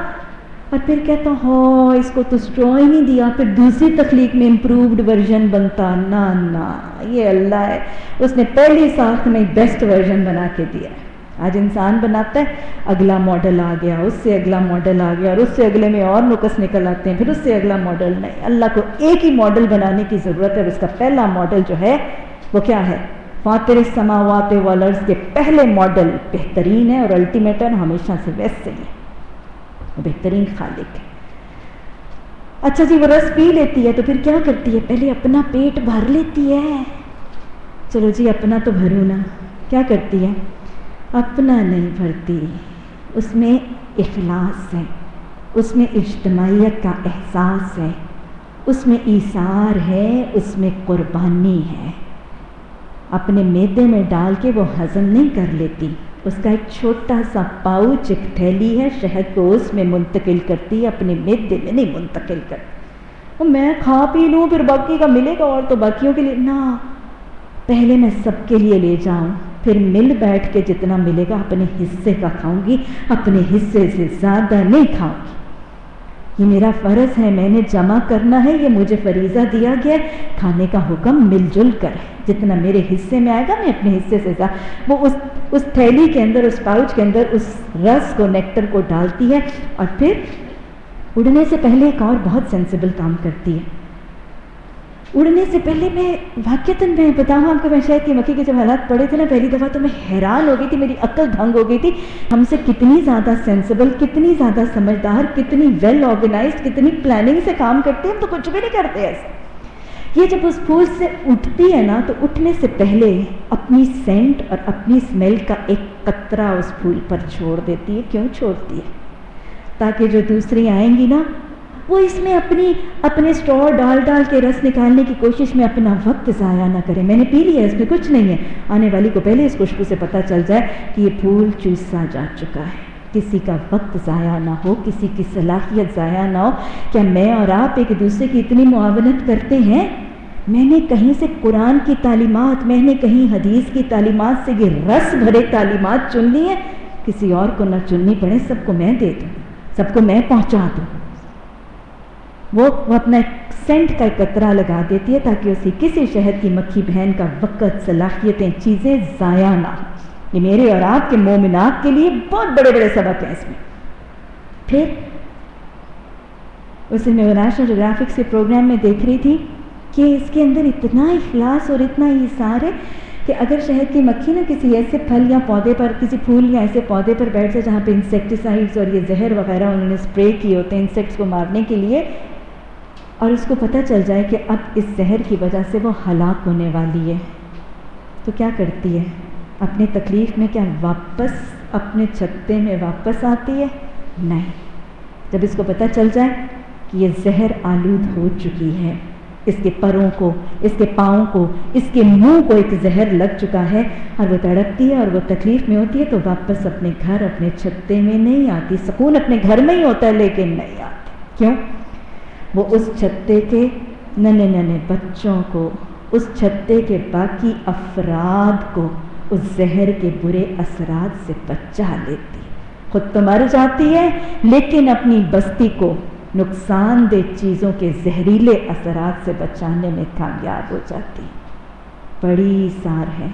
اور پھر کہتا ہو اس کو تو اسٹرا ہی نہیں دیا، پھر دوسری تخلیق میں امپرووڈ ورژن بنتا، نا یہ اللہ ہے، اس نے پہلی ساخت میں بیسٹ ورژن بنا کے دیا ہے۔ آج انسان بناتا ہے، اگلا ماڈل آ گیا، اس سے اگلا ماڈل آ گیا، اور اس سے اگلے میں اور نقص نکل آتے ہیں، پھر اس سے اگلا ماڈل نہیں۔ اللہ کو ایک ہی ماڈل بنانے کی ضرورت ہے، اور اس کا پہلا ماڈل جو ہے وہ کیا ہے؟ فاطر السماوات والارض کے پہلے ماڈل بہترین ہے اور الٹیمیٹ ہے، ہمیشہ سے ویسے ہی ہے، وہ بہترین خالق ہے۔ اچھا جی، وہ رس پی لیتی ہے تو پھر کیا کرتی ہے؟ پہلے اپنا پیٹ بھر لیتی ہے، چلو جی اپنا تو بھروں نا، کیا کرتی ہے؟ اپنا نہیں بھرتی، اس میں اخلاص ہے، اس میں اجتماعیت کا احساس ہے، اس میں ایثار ہے، اس میں قربانی ہے۔ اپنے معدے میں ڈال کے وہ ہضم نہیں کر لیتی، اس کا ایک چھوٹا سا پاؤچ، ایک تھیلی ہے، شہد کو اس میں منتقل کرتی ہے، اپنے معدے میں نہیں منتقل کرتی۔ اور میں کھا پی لوں پھر باقی کا ملے گا اور تو باقیوں کے لیے نہ، پہلے میں سب کے لیے لے جاؤں، پھر مل بیٹھ کے جتنا ملے گا اپنے حصے کا کھاؤں گی، اپنے حصے سے زیادہ نہیں کھاؤں گی۔ یہ میرا فرض ہے، میں نے جمع کرنا ہے، یہ مجھے فریضہ دیا گیا ہے، کھانے کا حکم مل جل کر ہے، جتنا میرے حصے میں آئے گا میں اپنے حصے سے زیادہ۔ وہ اس تھیلی کے اندر، اس پاؤچ کے اندر اس رس کو، نیکٹر کو ڈالتی ہے، اور پھر اڑنے سے پہلے ایک اور بہت سینسیبل کام کرتی ہے۔ اڑنے سے پہلے میں واقعتاً میں بتاؤں آپ کو، میں شہد کی مکھی کے جب حالات پڑے تھے نا پہلی دفعہ، تو میں حیران ہو گئی تھی، میری عقل دھنگ ہو گئی تھی، ہم سے کتنی زیادہ سینسیبل، کتنی زیادہ سمجھدار، کتنی ویل آرگنائزڈ، کتنی پلاننگ سے کام کرتے ہیں، ہم تو کچھ بھی نہیں کرتے ایسے۔ یہ جب اس پھول سے اٹھتی ہے نا تو اٹھنے سے پہلے اپنی سینٹ اور اپنی اسمیل کا ایک قطرہ اس پھول پر چھوڑ دیتی ہے۔ کیوں چھوڑتی ہے؟ تاکہ جو دوسری آئیں گی نا وہ اس میں اپنے اسٹور ڈال کے رس نکالنے کی کوشش میں اپنا وقت ضائع نہ کرے. میں نے پی لیا، اس میں کچھ نہیں ہے. آنے والی کو پہلے اس خوشبو سے پتہ چل جائے کہ یہ پھول چوسا جا چکا ہے. کسی کا وقت ضائع نہ ہو، کسی کی صلاحیت ضائع نہ ہو. کیا میں اور آپ ایک دوسرے کی اتنی معاونت کرتے ہیں؟ میں نے کہیں سے قرآن کی تعلیمات، میں نے کہیں حدیث کی تعلیمات سے یہ رس بھرے تعلیمات چن لی ہیں. کسی اور کو نہ چننی پڑے، سب کو میں دے دوں، سب کو میں پہنچا دوں. وہ اپنا ایک سینٹ کا قطرہ لگا دیتی ہے تاکہ اسی کسی شہد کی مکھی بہن کا وقت، صلاحیتیں، چیزیں ضائع نہ ہوں. یہ میرے اور آپ کے مومنات کے لیے بہت بڑے بڑے سبق ہیں اس میں. پھر اس دن میں نیشنل جیوگرافک کے پروگرام میں دیکھ رہی تھی کہ اس کے اندر اتنا اخلاص اور اتنا ایثار ہے کہ اگر شہد کی مکھی نا کسی ایسے پھل یا پودے پر، کسی پھول یا ایسے پودے پر بیٹھ جائے جہاں پہ انسیکٹیسائڈز اور یہ زہر وغیرہ انہوں نے اسپرے کیے ہوتے ہیں انسیکٹس کو مارنے کے لیے، اور اس کو پتہ چل جائے کہ اب اس زہر کی وجہ سے وہ ہلاک ہونے والی ہے، تو کیا کرتی ہے؟ اپنی تکلیف میں کیا واپس اپنے چھتے میں واپس آتی ہے؟ نہیں. جب اس کو پتہ چل جائے کہ یہ زہر آلود ہو چکی ہے، اس کے پروں کو، اس کے پاؤں کو، اس کے منہ کو ایک زہر لگ چکا ہے اور وہ تڑپتی ہے اور وہ تکلیف میں ہوتی ہے، تو واپس اپنے گھر، اپنے چھتے میں نہیں آتی. سکون اپنے گھر میں ہی ہوتا ہے لیکن نہیں آتی. کیوں؟ وہ اس چھتے کے ننے ننے بچوں کو، اس چھتے کے باقی افراد کو اس زہر کے برے اثرات سے بچا لیتی. خود تو مر جاتی ہے لیکن اپنی بستی کو نقصان دہ چیزوں کے زہریلے اثرات سے بچانے میں کامیاب ہو جاتی. بڑی سار ہے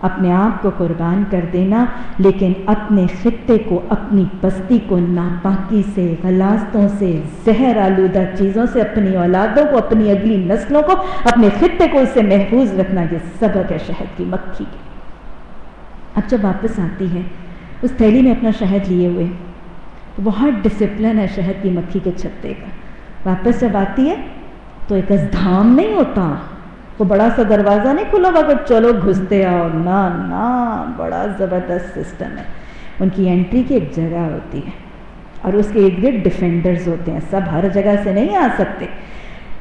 اپنے آپ کو قربان کر دینا، لیکن اپنے خطے کو، اپنی بستی کو ناپاکی سے، غلاظتوں سے، زہر آلودہ چیزوں سے، اپنی اولادوں کو، اپنی اگلی نسلوں کو، اپنے خطے کو اس سے محفوظ رکھنا، یہ سبق ہے شہد کی مکھی کی. اب جب واپس آتی ہے اس تھیلی میں اپنا شہد لیے ہوئے، بہت ڈسپلن ہے شہد کی مکھی کے چھتے کا. واپس جب آتی ہے تو ایک ازدھام نہیں ہوتا، وہ بڑا سا دروازہ نہیں کھلا ہوا کہ چلو گھستے آؤ، نہ بڑا زبردست سسٹم ہے. ان کی انٹری کی ایک جگہ ہوتی ہے اور اس کے ارد گرد ڈیفینڈرز ہوتے ہیں. سب ہر جگہ سے نہیں آ سکتے،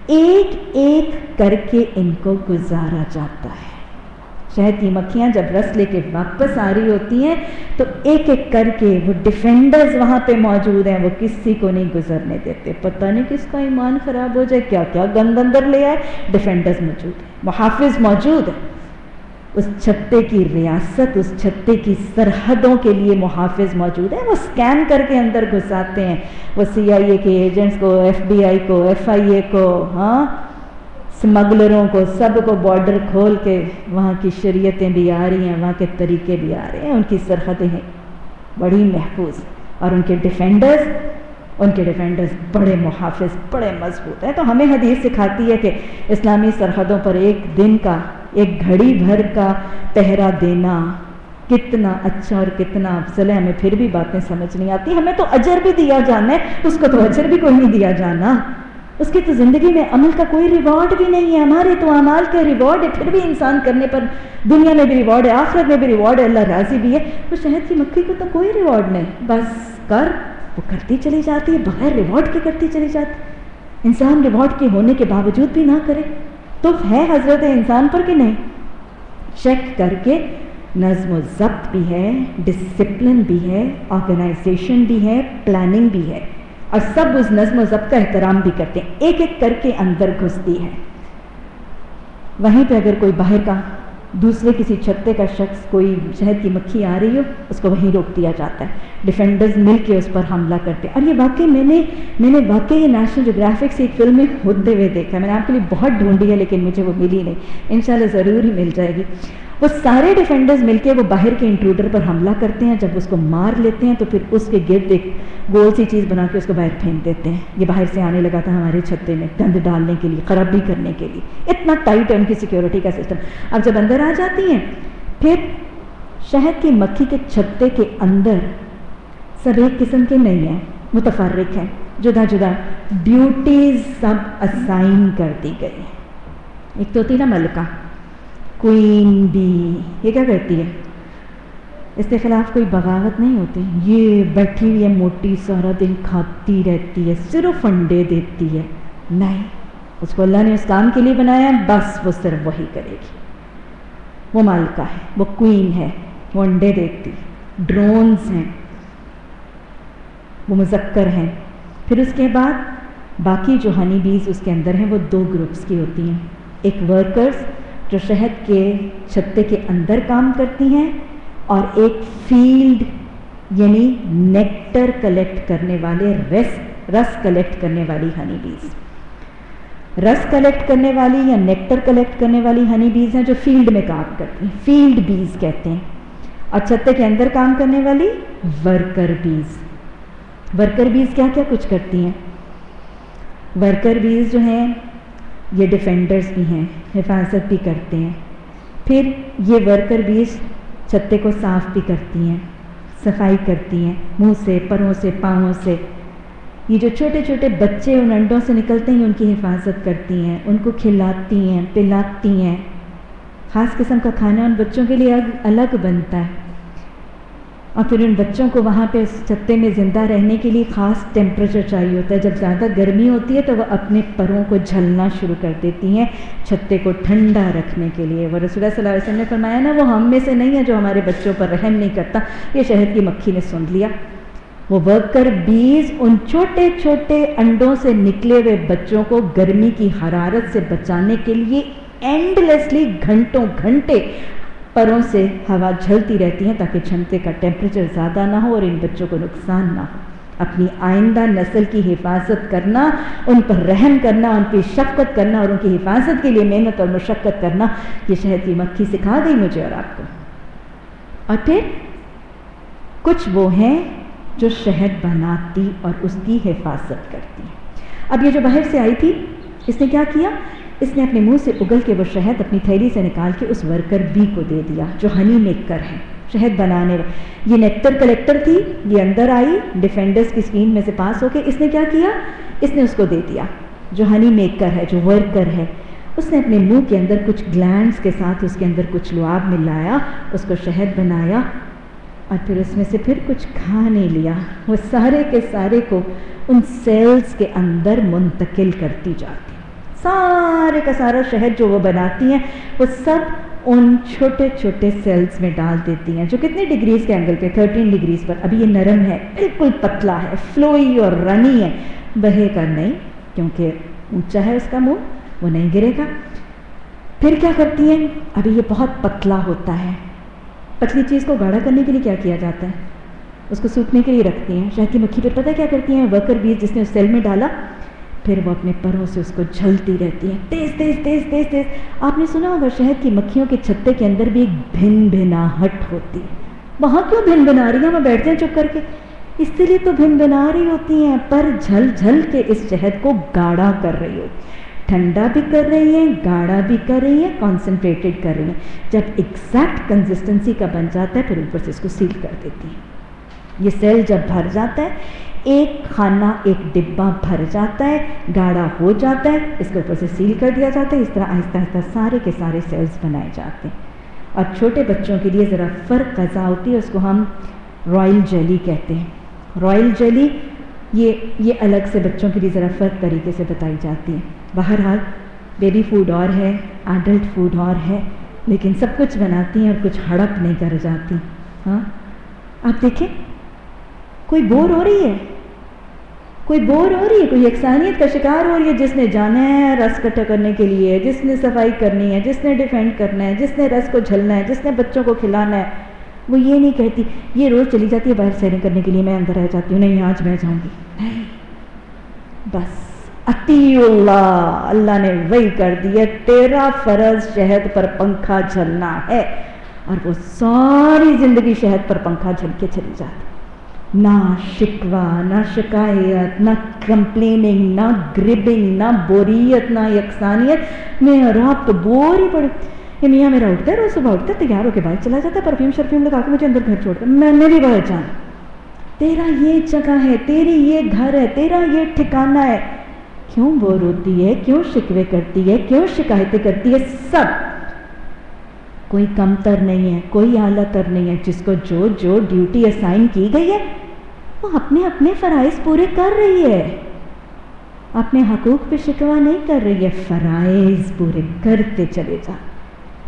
ایک ایک کر کے ان کو گزارا جاتا ہے. شہد کی مکھیاں جب رس لے کے واپس آ رہی ہوتی ہیں تو ایک ایک کر کے وہ ڈیفینڈرز وہاں پہ موجود ہیں، وہ کسی کو نہیں گزرنے دیتے. پتہ نہیں کس کا ایمان خراب ہو جائے، کیا کیا گند اندر لے آئے. ڈیفینڈرز موجود ہیں، محافظ موجود ہیں. اس چھتے کی ریاست، اس چھتے کی سرحدوں کے لیے محافظ موجود ہیں. وہ سکین کر کے اندر گھساتے ہیں، وہ CIA کے ایجنٹس کو، FBI کو، FIA کو، سمگلروں کو، سب کو بارڈر کھول کے وہاں کی شریعتیں بھی آ رہی ہیں، وہاں کے طریقے بھی آ رہے ہیں. ان کی سرحدیں ہیں بڑی محفوظ، اور ان کے ڈیفینڈرز بڑے محافظ، بڑے مضبوط ہیں. تو ہمیں حدیث سکھاتی ہے کہ اسلامی سرحدوں پر ایک دن کا، ایک گھڑی بھر کا پہرا دینا کتنا اچھا اور کتنا افضل ہے. ہمیں پھر بھی باتیں سمجھ نہیں آتی. ہمیں تو اجر بھی دیا جانا ہے، اس کو تو اجر بھی کوئی نہیں دیا جانا. اس کی تو زندگی میں عمل کا کوئی ریوارڈ بھی نہیں ہے. ہمارے تو اعمال کا ریوارڈ ہے، پھر بھی انسان کرنے پر دنیا میں بھی ریوارڈ ہے، آخرت میں بھی ریوارڈ ہے، اللہ راضی بھی ہے. وہ شہد کی مکھی کو تو کوئی ریوارڈ نہیں، بس کر، وہ کرتی چلی جاتی ہے، بغیر ریوارڈ کے کرتی چلی جاتی. انسان ریوارڈ کے ہونے کے باوجود بھی نہ کرے تو ہے حضرت انسان پر کہ نہیں. چیک کر کے نظم و ضبط بھی ہے، ڈسپلن بھی ہے، آرگنائزیشن بھی ہے، پلاننگ بھی ہے، اور سب اس نظم و ضبط کا احترام بھی کرتے ہیں. ایک ایک کر کے اندر گھستی ہے. وہیں پہ اگر کوئی باہر کا دوسرے کسی چھتے کا شخص، کوئی شہد کی مکھی آ رہی ہو، اس کو وہیں روک دیا جاتا ہے. ڈیفینڈرز مل کے اس پر حملہ کرتے ہیں. اور یہ واقعی میں نے واقعی یہ نیشنل جیوگرافک سے ایک فلم میں ہوتے ہوئے دیکھا. میں نے آپ کے لیے بہت ڈھونڈی ہے لیکن مجھے وہ ملی نہیں. انشاءاللہ ضرور ہی مل جائے گی. وہ سارے ڈیفینڈرز مل کے وہ باہر کے انٹروڈر پر حملہ کرتے ہیں. جب اس کو مار لیتے ہیں تو پھر اس کے گرد ایک گول سی چیز بنا کے اس کو باہر پھینک دیتے ہیں. یہ باہر سے آنے لگا تھا ہمارے چھتے میں گند ڈالنے کے لیے، خرابی کرنے کے لیے. اتنا ٹائٹ ہے ان کی سیکیورٹی کا سسٹم. اب جب اندر آ جاتی ہیں، پھر شہد کی مکھی کے چھتے کے اندر سب ایک قسم کے نہیں ہیں، متفرق ہیں، جدا جدا ڈیوٹیز سب اسائن کر دی گئی. ایک تو ہوتی نا ملکہ، کوئین بی، یہ کیا کرتی ہے؟ اس کے خلاف کوئی بغاوت نہیں ہوتی. یہ بیٹھی ہوئی ہے موٹی سارا دن کھاتی رہتی ہے صرف انڈے دیتی ہے. نہیں، اس کو اللہ نے اس کام کے لیے بنایا، بس وہ صرف وہی کرے گی. وہ مالکہ ہے، وہ کوئین ہے، وہ انڈے دیتی. ڈرونز ہیں، وہ مذکر ہیں. پھر اس کے بعد باقی جو ہنی بیز اس کے اندر ہیں وہ دو گروپس کی ہوتی ہیں. ایک ورکرز جو شہد کے چھتے کے اندر کام کرتی ہیں، اور ایک فیلڈ یعنی نیکٹر کلیکٹ کرنے والے، رس کلیکٹ کرنے والی ہنی بیز. رس کلیکٹ کرنے والی یا نیکٹر کلیکٹ کرنے والی ہنی بیز ہیں جو فیلڈ میں کام کرتی ہیں، فیلڈ بیز کہتے ہیں. اور چھتے کے اندر کام کرنے والی ورکر بیز. ورکر بیز کیا کیا کچھ کرتی ہیں؟ ورکر بیز جو ہیں یہ ڈیفینڈرز بھی ہیں، حفاظت بھی کرتے ہیں. پھر یہ ورکر بیز چھتے کو صاف بھی کرتی ہیں، صفائی کرتی ہیں، منہ سے، پروں سے، پاؤں سے. یہ جو چھوٹے چھوٹے بچے ان انڈوں سے نکلتے ہیں ان کی حفاظت کرتی ہیں، ان کو کھلاتی ہیں، پلاتی ہیں. خاص قسم کا کھانا ان بچوں کے لیے الگ بنتا ہے. اور پھر ان بچوں کو وہاں پہ اس چھتے میں زندہ رہنے کے لیے خاص ٹیمپریچر چاہیے ہوتا ہے. جب زیادہ گرمی ہوتی ہے تو وہ اپنے پروں کو جھلنا شروع کر دیتی ہیں چھتے کو ٹھنڈا رکھنے کے لیے. وہ رسول اللہ صلی اللہ علیہ وسلم نے فرمایا نا، وہ ہم میں سے نہیں ہے جو ہمارے بچوں پر رحم نہیں کرتا. یہ شہد کی مکھی نے سن لیا. وہ ورکر بیز ان چھوٹے چھوٹے انڈوں سے نکلے ہوئے بچوں کو گرمی کی حرارت سے بچانے کے لیے اینڈلیسلی گھنٹوں گھنٹے پروں سے ہوا جھلتی رہتی ہیں تاکہ چھتے کا ٹیمپریچر زیادہ نہ ہو اور ان بچوں کو نقصان نہ ہو. اپنی آئندہ نسل کی حفاظت کرنا، ان پر رحم کرنا، ان پہ شفقت کرنا اور ان کی حفاظت کے لیے محنت اور مشقت کرنا، یہ شہد کی مکھی سکھا گئی مجھے اور آپ کو. اور پھر کچھ وہ ہیں جو شہد بناتی اور اس کی حفاظت کرتی. اب یہ جو باہر سے آئی تھی اس نے کیا کیا؟ اس نے اپنے منہ سے اگل کے وہ شہد اپنی تھیلی سے نکال کے اس ورکر بی کو دے دیا جو ہنی میکر ہے، شہد بنانے. یہ نیکٹر کلیکٹر تھی، یہ اندر آئی ڈیفینڈرز کی اسکرین میں سے پاس ہو کے. اس نے کیا کیا؟ اس نے اس کو دے دیا جو ہنی میکر ہے، جو ورکر ہے. اس نے اپنے منہ کے اندر کچھ گلینڈز کے ساتھ اس کے اندر کچھ لعاب ملایا، اس کو شہد بنایا اور پھر اس میں سے پھر کچھ کھا نہیں لیا. وہ سارے کے سارے کو ان سیلز کے اندر منتقل کرتی جاتی. سارے کا سارا شہد جو وہ بناتی ہیں وہ سب ان چھوٹے چھوٹے سیلز میں ڈال دیتی ہیں جو کتنے ڈگریز کے اینگل پہ؟ 13 ڈگریز پر. ابھی یہ نرم ہے، بالکل پتلا ہے، فلوئی اور رنی ہے، بہے گا نہیں کیونکہ اونچا ہے اس کا منہ، وہ نہیں گرے گا. پھر کیا کرتی ہیں؟ ابھی یہ بہت پتلا ہوتا ہے. پتلی چیز کو گاڑھا کرنے کے لیے کیا کیا جاتا ہے؟ اس کو سوکھنے کے لیے رکھتی ہیں. شہد کی مکھی پھر پتہ کیا کرتی ہیں؟ ورکر بیز جس نے اس سیل میں ڈالا، پھر وہ اپنے پروں سے اس کو جھلتی رہتی ہیں، تیز تیز تیز تیز تیز. آپ نے سنا ہوگا شہد کی مکھیوں کے چھتے کے اندر بھی ایک بھن بھناہٹ ہوتی ہے. وہاں کیوں بھن بنا رہی ہیں؟ وہ بیٹھ جائیں چپ کر کے. اس لیے تو بھن بنا رہی ہوتی ہیں، پر جھل جھل کے اس شہد کو گاڑھا کر رہی ہوتی، ٹھنڈا بھی کر رہی ہیں، گاڑھا بھی کر رہی ہیں، کانسنٹریٹڈ کر رہی ہیں. جب ایگزیکٹ کنسسٹنسی کا بن جاتا ہے پھر اوپر سے اس کو سیل کر دیتی ہیں. یہ سیل جب بھر جاتا ہے، ایک خانہ ایک ڈبہ بھر جاتا ہے، گاڑھا ہو جاتا ہے، اس کے اوپر سے سیل کر دیا جاتا ہے. اس طرح آہستہ آہستہ سارے کے سارے سیلز بنائے جاتے ہیں. اور چھوٹے بچوں کے لیے ذرا فرق غذا ہوتی ہے، اس کو ہم رائل جیلی کہتے ہیں. رائل جیلی یہ الگ سے بچوں کے لیے ذرا فرق طریقے سے بتائی جاتی ہے. بہرحال بیبی فوڈ اور ہے، ایڈلٹ فوڈ اور ہے، لیکن سب کچھ بناتی ہیں اور کچھ ہڑپ نہیں کر جاتی. ہاں آپ دیکھیں، کوئی بور ہو رہی ہے، کوئی بور ہو رہی ہے، کوئی یکسانیت کا شکار ہو رہی ہے. جس نے جانا ہے رس اکٹھا کرنے کے لیے، جس نے صفائی کرنی ہے، جس نے ڈیفینڈ کرنا ہے، جس نے رس کو جھلنا ہے، جس نے بچوں کو کھلانا ہے، وہ یہ نہیں کہتی. یہ روز چلی جاتی ہے باہر سیریں کرنے کے لیے، میں اندر رہ جاتی ہوں، نہیں آج میں جاؤں گی. نہیں، بس اطیع اللہ، اللہ نے وہی کر دی ہے، تیرا فرض شہد پر پنکھا جھلنا ہے. اور وہ ساری زندگی شہد پر پنکھا جھل کے چلی جاتی. نہ شکوہ، نہ شکایت، نہ کمپلیننگ، نہ گربنگ، نہ بوریت، نہ یکسانیت. میں رات تو بور ہی پڑے. یہ میاں میرا اٹھتا ہے، روز صبح اٹھتا ہے، تیار ہو کے باہر چلا جاتا ہے، پرفیوم شرفیوم لگا کے مجھے اندر گھر چھوڑتا ہے. میں نے بھی باہر جانا. تیرا یہ جگہ ہے، تیری یہ گھر ہے، تیرا یہ ٹھکانہ ہے. کیوں بور ہوتی ہے؟ کیوں شکوے کرتی ہے؟ کیوں شکایتیں کرتی ہے؟ سب کوئی کم تر نہیں ہے، کوئی اعلیٰ تر نہیں ہے. جس کو جو جو ڈیوٹی اسائن کی گئی ہے وہ اپنے اپنے فرائض پورے کر رہی ہے، اپنے حقوق پہ شکوہ نہیں کر رہی ہے، فرائض پورے کرتے چلے جا.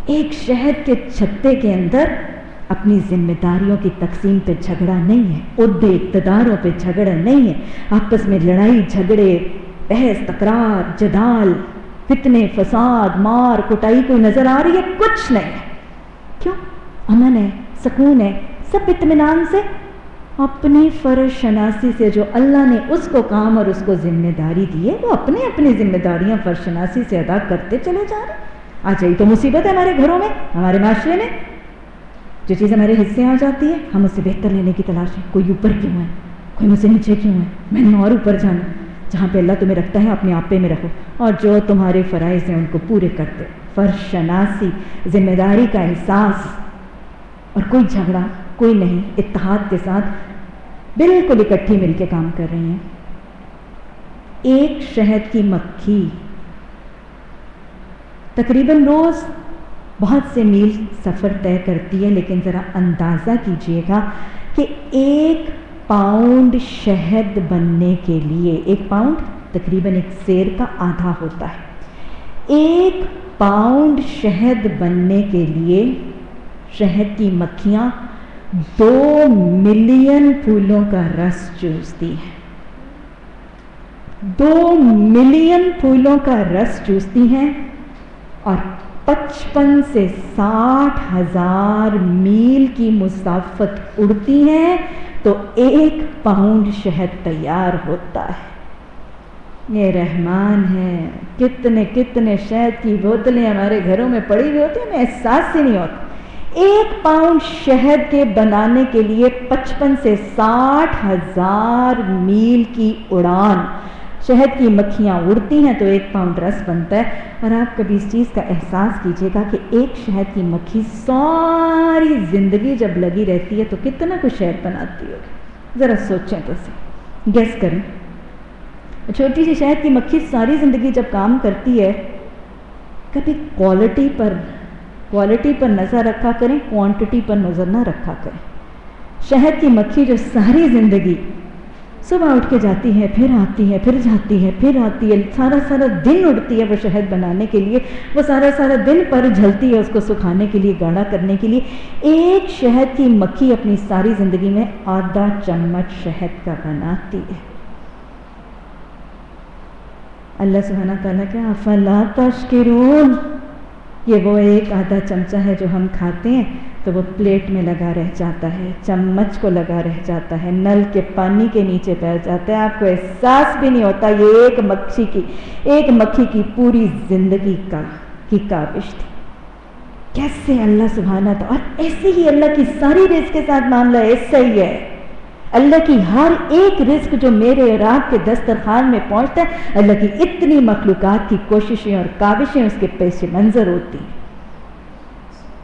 ایک شہد کے چھتے کے اندر اپنی ذمہ داریوں کی تقسیم پہ جھگڑا نہیں ہے، عہدے اقتداروں پہ جھگڑا نہیں ہے، آپس میں لڑائی جھگڑے بحث تکرار جدال فتنے فساد مار کٹائی کوئی نظر آ رہی ہے؟ کچھ نہیں ہے. کیوں؟ امن ہے، سکون ہے، سب اطمینان سے اپنی فرض شناسی سے جو اللہ نے اس کو کام اور اس کو ذمہ داری دی ہے وہ اپنی اپنی ذمہ داریاں فرض شناسی سے ادا کرتے چلے جا رہے ہیں. آج یہی تو مصیبت ہے ہمارے گھروں میں، ہمارے معاشرے میں. جو چیز ہمارے حصے آ جاتی ہے ہم اسے بہتر لینے کی تلاش ہے. کوئی اوپر کیوں ہے، کوئی مجھ سے نیچے کیوں ہے، میں نے اور اوپر جانا. جہاں پہ اللہ تمہیں رکھتا ہے اپنے آپ پہ میں رکھو، اور جو تمہارے فرائض ہیں ان کو پورے کرتے. فرض شناسی، ذمہ داری کا احساس، اور کوئی جھگڑا کوئی نہیں، اتحاد کے ساتھ بالکل اکٹھی مل کے کام کر رہی ہیں. ایک شہد کی مکھی تقریباً روز بہت سے میل سفر طے کرتی ہے، لیکن ذرا اندازہ کیجئے گا کہ 1 پاؤنڈ شہد بننے کے لیے، 1 پاؤنڈ تقریباً 1 سیر کا آدھا ہوتا ہے. 1 پاؤنڈ شہد بننے کے لیے شہد کی مکھیاں 2 ملین پھولوں کا رس چوستی ہیں. 2 ملین پھولوں کا رس چوستی ہیں اور 55 سے 60 ہزار میل کی مسافت اڑتی ہیں تو 1 پاؤنڈ شہد تیار ہوتا ہے. یہ رحمان ہے. کتنے کتنے شہد کی بوتلیں ہمارے گھروں میں پڑی ہوئی ہوتی ہیں، ہمیں احساس ہی نہیں ہوتا. 1 پاؤنڈ شہد کے بنانے کے لیے 55 سے 60 ہزار میل کی اڑان شہد کی مکھیاں اڑتی ہیں تو 1 پاؤنڈ رس بنتا ہے. اور آپ کبھی اس چیز کا احساس کیجئے گا کہ ایک شہد کی مکھی ساری زندگی جب لگی رہتی ہے تو کتنا کچھ شہد بناتی ہوگی. ذرا سوچیں تو صحیح، گیس کریں. چھوٹی سی شہد کی مکھی ساری زندگی جب کام کرتی ہے، کبھی کوالٹی پر نظر رکھا کریں، کوانٹٹی پر نظر نہ رکھا کریں. شہد کی مکھی جو ساری زندگی صبح اٹھ کے جاتی ہے، پھر آتی ہے، پھر جاتی ہے، پھر آتی ہے، سارا دن اڑتی ہے وہ شہد بنانے کے لیے، وہ سارا دن پر جھلتی ہے اس کو سکھانے کے لیے، گاڑھا کرنے کے لیے. ایک شہد کی مکھی اپنی ساری زندگی میں آدھا چمچ شہد کا بناتی ہے. اللہ سبحانہ تعالیٰ کیا افلا تشکرون، یہ وہ 1 آدھا چمچہ ہے جو ہم کھاتے ہیں تو وہ پلیٹ میں لگا رہ جاتا ہے، چمچ کو لگا رہ جاتا ہے، نل کے پانی کے نیچے بیٹھ جاتا ہے، آپ کو احساس بھی نہیں ہوتا. یہ ایک مکھی کی پوری زندگی کی کاوش تھی. کیسے اللہ سبحانہ تعالیٰ، اور ایسے ہی اللہ کی ساری رزق کے ساتھ معاملہ ایسا ہی ہے. اللہ کی ہر ایک رزق جو میرے اور آپ کے دسترخوان میں پہنچتا ہے، اللہ کی اتنی مخلوقات کی کوششیں اور کاوشیں اس کے پیش منظر ہوتی ہیں.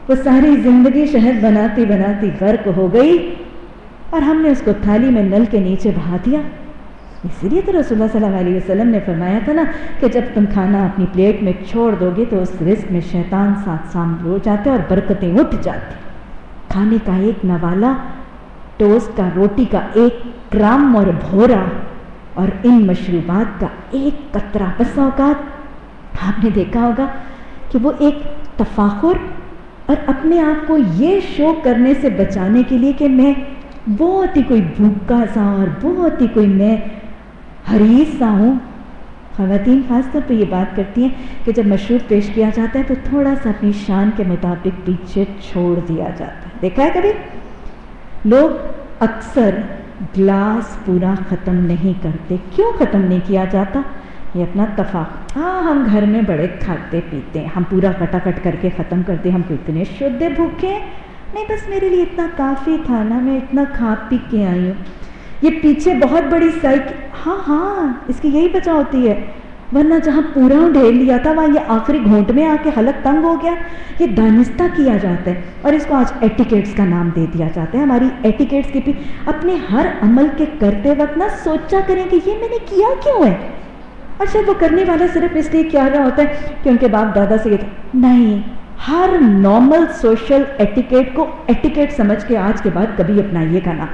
وہ ساری زندگی شہد بناتی بناتی غرق ہو گئی اور ہم نے اس کو تھالی میں نل کے نیچے بہا دیا. اسی لیے تو رسول اللہ صلی اللہ علیہ وسلم نے فرمایا تھا نا کہ جب تم کھانا اپنی پلیٹ میں چھوڑ دو گے تو اس رزق میں شیطان ساتھ شامل ہو جاتے اور برکتیں اٹھ جاتی. کھانے کا ایک نوالا، ٹوسٹ کا، روٹی کا 1 گرام اور بھورا، اور ان مشروبات کا 1 قطرہ. بس اوقات آپ نے دیکھا ہوگا کہ وہ ایک تفاخر اور اپنے آپ کو یہ شو کرنے سے بچانے کے لیے کہ میں بہت ہی کوئی بھوکا سا اور بہت ہی کوئی میں حریص سا ہوں. خواتین خاص طور پہ یہ بات کرتی ہیں کہ جب مشروب پیش کیا جاتا ہے تو تھوڑا سا اپنی شان کے مطابق پیچھے چھوڑ دیا جاتا ہے. دیکھا ہے کبھی؟ لوگ اکثر گلاس پورا ختم نہیں کرتے. کیوں ختم نہیں کیا جاتا؟ یہ اپنا اتفاق. ہاں ہم گھر میں بڑے کھاتے پیتے ہیں، ہم پورا کٹا کر کے ختم کرتے، ہم کو اتنے شدھ بھوکے ہیں، نہیں بس میرے لیے اتنا کافی تھا نا، میں اتنا کھا پی کے آئی ہوں. یہ پیچھے بہت بڑی ہاں اس کی یہی وجہ ہوتی ہے، ورنہ جہاں پورا ڈھیر لیا تھا وہاں یہ آخری گھونٹ میں آ کے حلق تنگ ہو گیا. یہ دانستہ کیا جاتا ہے اور اس کو آج ایٹیکیٹس کا نام دے دیا جاتا ہے. ہماری ایٹیکیٹس کی بھی اپنے ہر عمل کے کرتے وقت نہ سوچا کریں کہ یہ میں نے کیا کیوں ہے. اور شاید وہ کرنے والا صرف اس لیے کیا رہا ہوتا ہے کہ ان کے باپ دادا سے یہ تھا، نہیں ہر نارمل سوشل ایٹیکیٹ کو ایٹیکیٹ سمجھ کے آج کے بعد کبھی اپنائیے گا نا.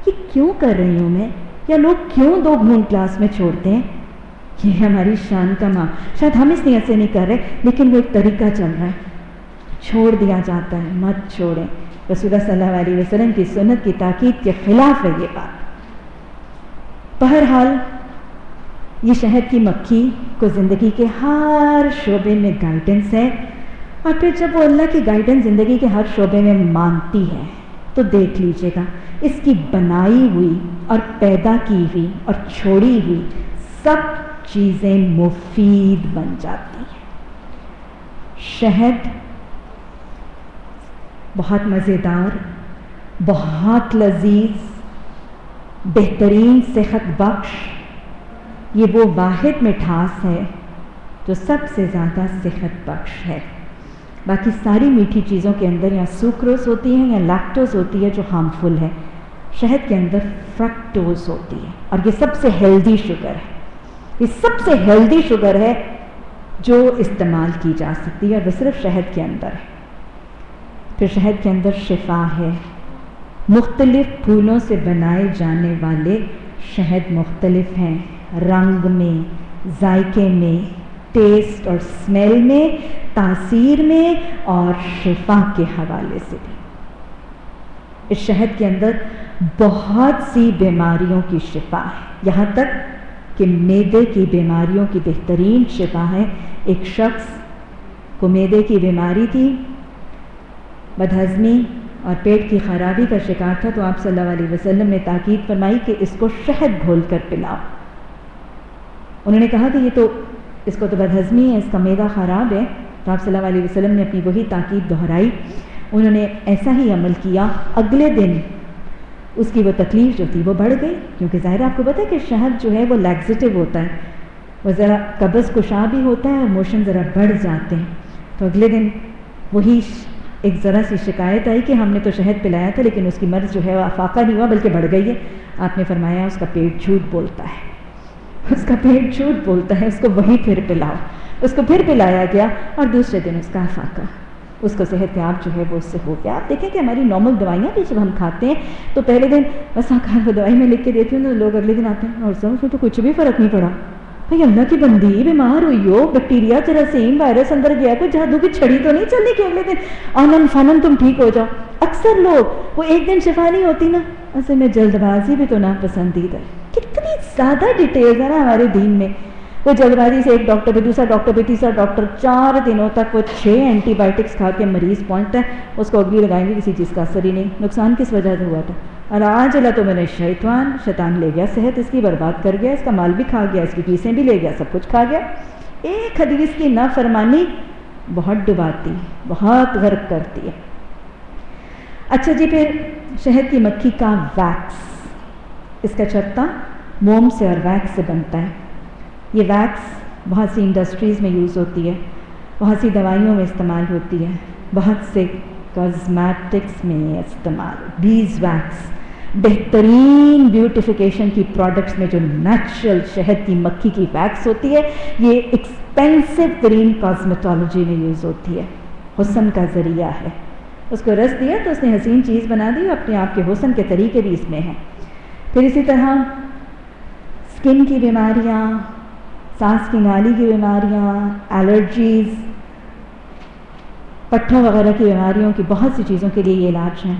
یہ کیوں کر رہی ہوں میں, یا لوگ کیوں 2 گھونٹ کلاس میں چھوڑتے ہیں؟ یہ ہماری شان کا ماں. شاید ہم اس نیت سے نہیں کر رہے, لیکن وہ ایک طریقہ چل رہا ہے, چھوڑ دیا جاتا ہے. مت چھوڑیں. رسول اللہ صلی اللہ علیہ وسلم کی سنت کی تاکید کے خلاف ہے یہ بات. بہرحال یہ شہد کی مکھی کو زندگی کے ہر شعبے میں گائیڈنس ہے, اور پھر جب وہ اللہ کی گائیڈنس زندگی کے ہر شعبے میں مانتی ہے تو دیکھ لیجئے گا اس کی بنائی ہوئی اور پیدا کی ہوئی اور چھوڑی ہوئی سب چیزیں مفید بن جاتی ہیں. شہد بہت مزیدار, بہت لذیذ, بہترین صحت بخش, یہ وہ واحد مٹھاس ہے جو سب سے زیادہ صحت بخش ہے. باقی ساری میٹھی چیزوں کے اندر یا سوکروز ہوتی ہے یا لیکٹوز ہوتی ہے جو ہارمفل ہے. شہد کے اندر فرکٹوز ہوتی ہے, اور یہ سب سے ہیلدی شوگر ہے. یہ سب سے ہیلدی شوگر ہے جو استعمال کی جا سکتی ہے, اور وہ صرف شہد کے اندر ہے. پھر شہد کے اندر شفا ہے. مختلف پھولوں سے بنائے جانے والے شہد مختلف ہیں, رنگ میں, ذائقے میں, ٹیسٹ اور اسمیل میں, تاثیر میں, اور شفا کے حوالے سے بھی. اس شہد کے اندر بہت سی بیماریوں کی شفا ہے, یہاں تک کہ معدے کی بیماریوں کی بہترین شفا ہے. ایک شخص کو معدے کی بیماری تھی, بدہضمی اور پیٹ کی خرابی کا شکار تھا, تو آپ صلی اللہ علیہ وسلم نے تاکید فرمائی کہ اس کو شہد گھول کر پلاؤ. انہوں نے کہا کہ یہ تو اس کو تو بدہضمی ہے, اس کا معدہ خراب ہے. تو آپ صلی اللہ علیہ وسلم نے اپنی وہی تاکید دہرائی. انہوں نے ایسا ہی عمل کیا. اگلے دن اس کی وہ تکلیف جو تھی وہ بڑھ گئی, کیونکہ ظاہر آپ کو پتہ ہے کہ شہد جو ہے وہ لیکزیٹو ہوتا ہے, وہ ذرا قبض کشا بھی ہوتا ہے, اور موشن ذرا بڑھ جاتے ہیں. تو اگلے دن وہی ایک ذرا سی شکایت آئی کہ ہم نے تو شہد پلایا تھا لیکن اس کی مرض جو ہے وہ افاقہ نہیں ہوا بلکہ بڑھ گئی ہے. آپ نے فرمایا اس کا پیٹ جھوٹ بولتا ہے, اس کا پیٹ جھوٹ بولتا ہے, اس کو وہی پھر پلاؤ. اس کو پھر پلایا گیا, اور دوسرے دن اس کا افاقہ, اس کو صحت یاب جو ہے وہ اس سے ہو گیا. آپ دیکھیں کہ ہماری نارمل دوائیاں بھی جب ہم کھاتے ہیں تو پہلے دن بس وہ دوائی میں لکھ کے دیتی ہوں تو لوگ اگلے دن آتے ہیں اور اس میں تو کچھ بھی فرق نہیں پڑا. بھائی اللہ کی بندی, بیمار ہوئی ہو, بیکٹیریا, جراثیم, وائرس اندر گیا, کوئی جادو کی چھڑی تو نہیں چل رہی کہ اگلے دن آنن فانن تم ٹھیک ہو جاؤ. اکثر لوگ وہ ایک دن شفا نہیں ہوتی نا, اصل میں جلد بازی بھی تو ناپسندیدہ ہے. کتنی زیادہ ڈیٹیلز ہے نا ہمارے دین میں. وہ جلد بازی سے ایک ڈاکٹر پہ, دوسرا ڈاکٹر پہ, تیسرا ڈاکٹر, 4 دنوں تک وہ 6 اینٹی بائیوٹکس کھا کے مریض پہنچتا ہے, اس کو اگلی لگائیں گے, کسی چیز کا اثر ہی نہیں. نقصان کس وجہ سے ہوا تھا؟ اور آج اللہ تو میں نے شیطان لے گیا صحت, اس کی برباد کر گیا, اس کا مال بھی کھا گیا, اس کی فیسیں بھی لے گیا, سب کچھ کھا گیا. ایک حدیث کی نافرمانی بہت ڈباتی, بہت غرق کرتی ہے. اچھا جی, پھر شہد کی مکھی کا ویکس, اس کا چھتا موم سے اور ویکس سے بنتا ہے. یہ ویکس بہت سی انڈسٹریز میں یوز ہوتی ہے, بہت سی دوائیوں میں استعمال ہوتی ہے, بہت سے کازمیٹکس میں استعمال. بیز ویکس بہترین بیوٹیفیکیشن کی پروڈکٹس میں جو نیچرل شہد کی مکھی کی ویکس ہوتی ہے, یہ ایکسپینسو ترین کاسمیٹولوجی میں یوز ہوتی ہے. حسن کا ذریعہ ہے. اس کو رس دیا تو اس نے حسین چیز بنا دی, اپنے آپ کے حسن کے طریقے بھی اس میں ہیں. پھر اسی طرح اسکن کی بیماریاں, سانس کی نالی کی بیماریاں, الرجیز, پٹھوں وغیرہ کی بیماریوں کی بہت سی چیزوں کے لیے یہ علاج ہیں.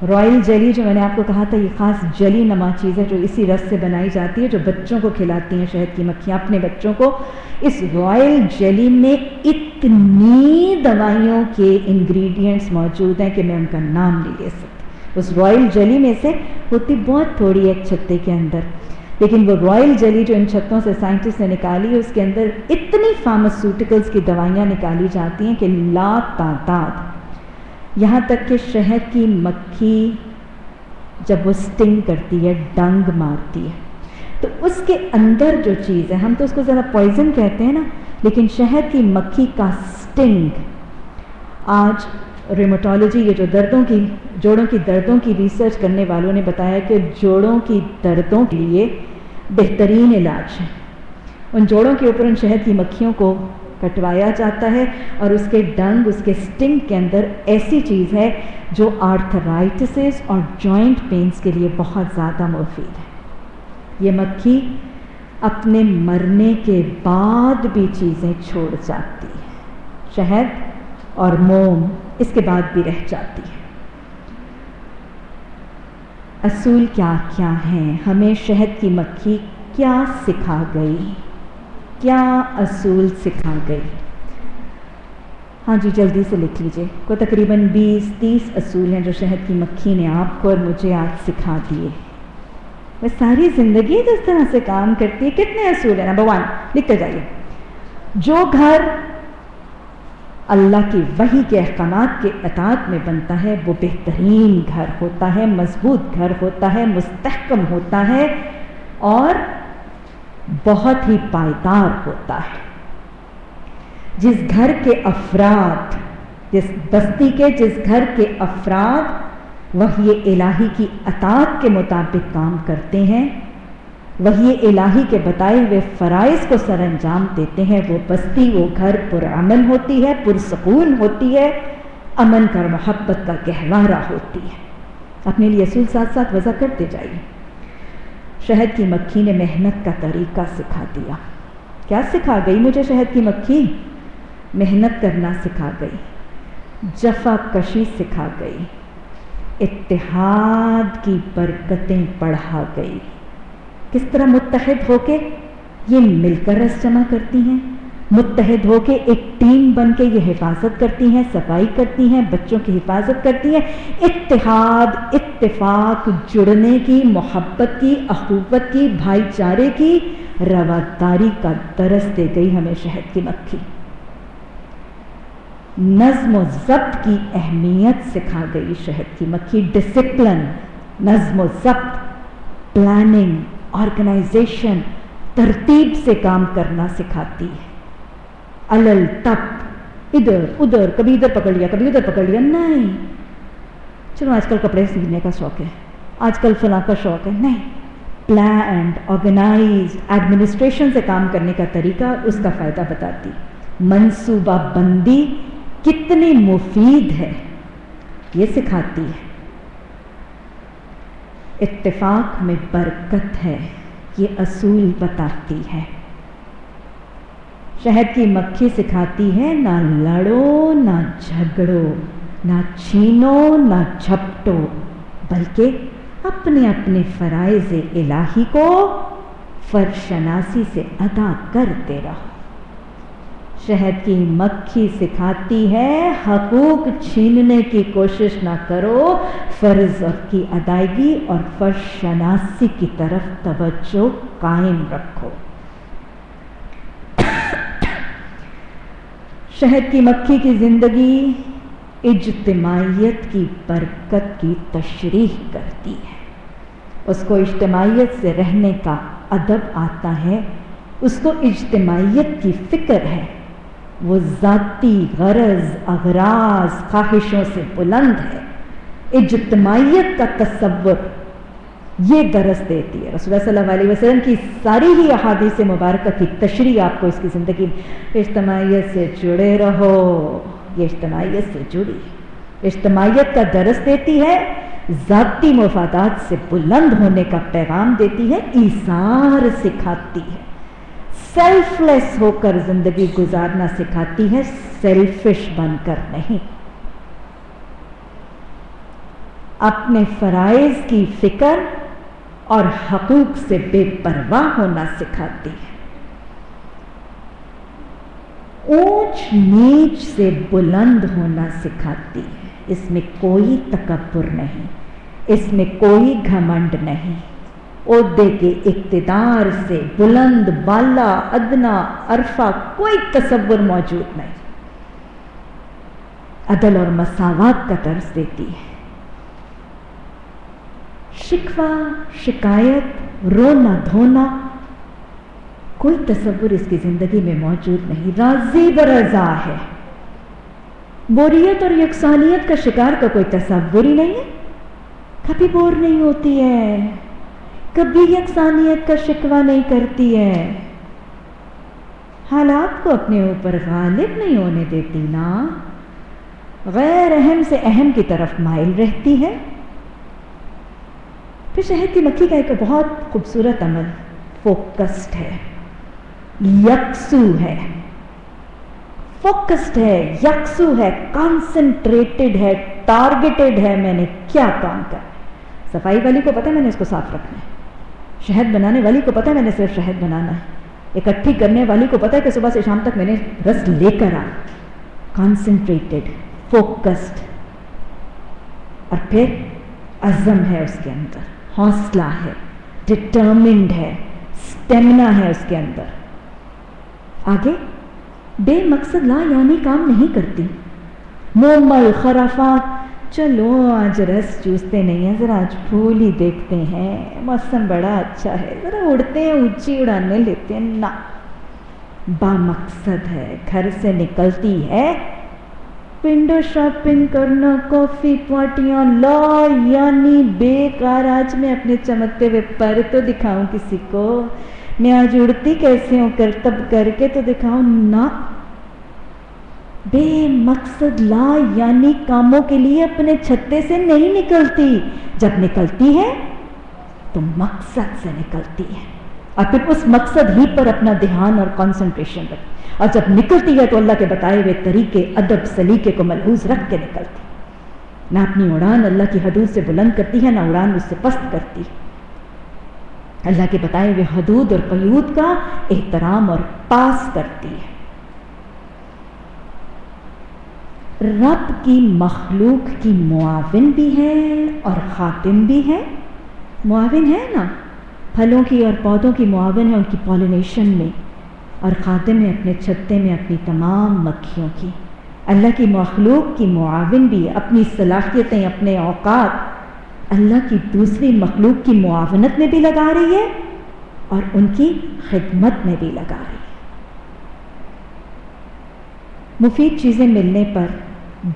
رائل جیلی جو میں نے آپ کو کہا تھا, یہ خاص جلی نما چیز ہے جو اسی رس سے بنائی جاتی ہے, جو بچوں کو کھلاتی ہیں شہد کی مکھیاں اپنے بچوں کو. اس رائل جیلی میں اتنی دوائیوں کے انگریڈینٹس موجود ہیں کہ میں ان کا نام نہیں لے سکتی. اس رائل جیلی میں سے ہوتی بہت تھوڑی ایک چھتے کے اندر, لیکن وہ رائل جیلی جو ان چھتوں سے سائنٹسٹ نے نکالی, اس کے اندر اتنی فارماسیوٹیکلز کی دوائیاں نکالی جاتی ہیں کہ لا تعداد. یہاں تک کہ شہد کی مکھی جب وہ سٹنگ کرتی ہے, ڈنگ مارتی ہے, تو اس کے اندر جو چیز ہے, ہم تو اس کو ذرا پوائزن کہتے ہیں نا, لیکن شہد کی مکھی کا سٹنگ, آج ریموٹالوجی, یہ جو جوڑوں کی دردوں کی ریسرچ کرنے والوں نے بتایا کہ جوڑوں کی دردوں کے لیے بہترین علاج ہے. ان جوڑوں کے اوپر ان شہد کی مکھیوں کو کٹوایا جاتا ہے، اور اس کے ڈنگ، اس کے سٹنگ کے اندر ایسی چیز ہے جو آرتھرائٹسز اور جوائنٹ پینز کے لیے بہت زیادہ مفید ہے۔ یہ مکھی اپنے مرنے کے بعد بھی چیزیں چھوڑ جاتی ہے، شہد اور موم اس کے بعد بھی رہ جاتی ہے۔ اصول کیا کیا ہیں؟ ہمیں شہد کی مکھی کیا سکھا گئی؟ کیا اصول سکھا گئی؟ ہاں جی جلدی سے لکھ لیجئے، کوئی تقریباً 20-30 اصول ہیں جو شہد کی مکھی نے آپ کو اور مجھے آج سکھا دیے۔ وہ ساری زندگی جس طرح سے کام کرتی ہے۔ کتنے اصول ہیں؟ نمبر 1 لکھتے جائیے، جو گھر اللہ کی وحی کے احکامات کے اطاعت میں بنتا ہے وہ بہترین گھر ہوتا ہے، مضبوط گھر ہوتا ہے، مستحکم ہوتا ہے اور بہت ہی پائیدار ہوتا ہے۔ جس گھر کے افراد، جس بستی کے جس گھر کے افراد وحی الہی کی اطاعت کے مطابق کام کرتے ہیں، وحی الہی کے بتائے ہوئے فرائض کو سر انجام دیتے ہیں، وہ بستی، وہ گھر پرامن ہوتی ہے، پرسکون ہوتی ہے، امن کا اور محبت کا گہوارہ ہوتی ہے۔ اپنے لیے اصول ساتھ ساتھ وضع کرتے جائیے۔ شہد کی مکھی نے محنت کا طریقہ سکھا دیا۔ کیا سکھا گئی مجھے شہد کی مکھی؟ محنت کرنا سکھا گئی، جفا کشی سکھا گئی، اتحاد کی برکتیں بڑھا گئی۔ کس طرح متحد ہو کے یہ مل کر رس جمع کرتی ہیں، متحد ہو کے ایک ٹیم بن کے یہ حفاظت کرتی ہیں، صفائی کرتی ہیں، بچوں کی حفاظت کرتی ہیں۔ اتحاد، اتفاق، جڑنے کی، محبت کی، اخوت کی، بھائی چارے کی، رواداری کا درس دے گئی ہمیں شہد کی مکھی۔ نظم و ضبط کی اہمیت سکھا گئی شہد کی مکھی۔ ڈسپلن، نظم و ضبط، پلاننگ، آرگنائزیشن، ترتیب سے کام کرنا سکھاتی ہے۔ علل تپ، ادھر ادھر، کبھی ادھر پکڑ لیا کبھی ادھر پکڑ لیا، نہیں چلو آج کل کپڑے سینے کا شوق ہے، آج کل فلاں کا شوق ہے، نہیں، پلانڈ، آرگنائزڈ، ایڈمنسٹریشن سے کام کرنے کا طریقہ، اس کا فائدہ بتاتی۔ منصوبہ بندی کتنی مفید ہے یہ سکھاتی ہے۔ اتفاق میں برکت ہے یہ اصول بتاتی ہے۔ شہد کی مکھی سکھاتی ہے نہ لڑو نہ جھگڑو، نہ چھینو نہ جھپٹو، بلکہ اپنے اپنے فرائض الہی کو فرض شناسی سے ادا کرتے رہو۔ شہد کی مکھی سکھاتی ہے حقوق چھیننے کی کوشش نہ کرو، فرض کی ادائیگی اور فرض شناسی کی طرف توجہ قائم رکھو۔ شہد کی مکھی کی زندگی اجتماعیت کی برکت کی تشریح کرتی ہے۔ اس کو اجتماعیت سے رہنے کا ادب آتا ہے، اس کو اجتماعیت کی فکر ہے، وہ ذاتی غرض، اغراض، خواہشوں سے بلند ہے۔ اجتماعیت کا تصور یہ درس دیتی ہے۔ رسول اللہ صلی اللہ علیہ وسلم کی ساری ہی احادیث مبارکہ کی تشریح آپ کو اس کی زندگی میں، اجتماعیت سے جڑے رہو، یہ اجتماعیت سے جڑی ہے، اجتماعیت کا درس دیتی ہے، ذاتی مفادات سے بلند ہونے کا پیغام دیتی ہے، ایثار سکھاتی ہے، سیلف لیس ہو کر زندگی گزارنا سکھاتی ہے، سیلفش بن کر نہیں۔ اپنے فرائض کی فکر اور حقوق سے بے پرواہ ہونا سکھاتی ہے۔ اونچ نیچ سے بلند ہونا سکھاتی ہے، اس میں کوئی تکبر نہیں، اس میں کوئی گھمنڈ نہیں، عہدے کے اقتدار سے بلند، بالا، ادنا، عرفہ کوئی تصور موجود نہیں، عدل اور مساوات کا درس دیتی ہے۔ شکوہ، شکایت، رونا دھونا کوئی تصور اس کی زندگی میں موجود نہیں، راضی برضا ہے۔ بوریت اور یکسانیت کا شکار کا کوئی تصور ہی نہیں ہے، کبھی بور نہیں ہوتی ہے، کبھی یکسانیت کا شکوہ نہیں کرتی ہے، حالات کو اپنے اوپر غالب نہیں ہونے دیتی نا، غیر اہم سے اہم کی طرف مائل رہتی ہے۔ پھر شہد کی مکھی کا ایک بہت خوبصورت عمل فوکسڈ ہے، یکسو ہے، فوکسڈ ہے، یکسو ہے، کانسنٹریٹڈ ہے، ٹارگیٹڈ ہے۔ میں نے کیا کام کرنا ہے؟ صفائی والی کو پتہ ہے میں نے اس کو صاف رکھنا ہے، شہد بنانے والی کو پتہ ہے میں نے صرف شہد بنانا ہے، اکٹھی کرنے والی کو پتہ ہے کہ صبح سے شام تک میں نے رس لے کر آنا۔ کانسنٹریٹڈ، فوکسڈ، اور پھر عزم ہے اس کے اندر، حوصلہ ہے، ڈٹرمنڈ ہے، اسٹیمنا ہے اس کے اندر۔ آگے بے مقصد لا یعنی کام نہیں کرتی، مومل خرافات، چلو آج رس چوستے نہیں ہیں، ذرا آج پھول ہی دیکھتے ہیں، موسم بڑا اچھا ہے، ذرا اڑتے ہیں، اونچی اڑانے لیتے ہیں، نہ، با مقصد ہے، گھر سے نکلتی ہے، ونڈو شاپنگ کرنا، کافی پارٹیاں، لا یعنی بیکار، آج میں اپنے چمکتے ہوئے پر تو دکھاؤں کسی کو، میں آج اڑتی کیسے ہوں، کرتب کر کے تو دکھاؤں، نہ، بے مقصد لا یعنی کاموں کے لیے اپنے چھتے سے نہیں نکلتی، جب نکلتی ہے تو مقصد سے نکلتی ہے، اور پھر اس مقصد ہی پر اپنا دھیان اور کنسنٹریشن رکھتی، اور جب نکلتی ہے تو اللہ کے بتائے ہوئے طریقے، ادب، سلیقے کو ملحوظ رکھ کے نکلتی، نہ اپنی اڑان اللہ کی حدود سے بلند کرتی ہے، نہ اڑان اس سے پست کرتی، اللہ کے بتائے ہوئے حدود اور قیود کا احترام اور پاس کرتی ہے۔ رب کی مخلوق کی معاون بھی ہے اور خاتم بھی ہے، معاون ہے نا، پھلوں کی اور پودوں کی معاون ہے ان کی پالینیشن میں، اور خاتم ہے اپنے چھتے میں اپنی تمام مکھیوں کی۔ اللہ کی مخلوق کی معاون بھی ہے، اپنی صلاحیتیں، اپنے اوقات اللہ کی دوسری مخلوق کی معاونت میں بھی لگا رہی ہے اور ان کی خدمت میں بھی لگا رہی ہے۔ مفید چیزیں ملنے پر،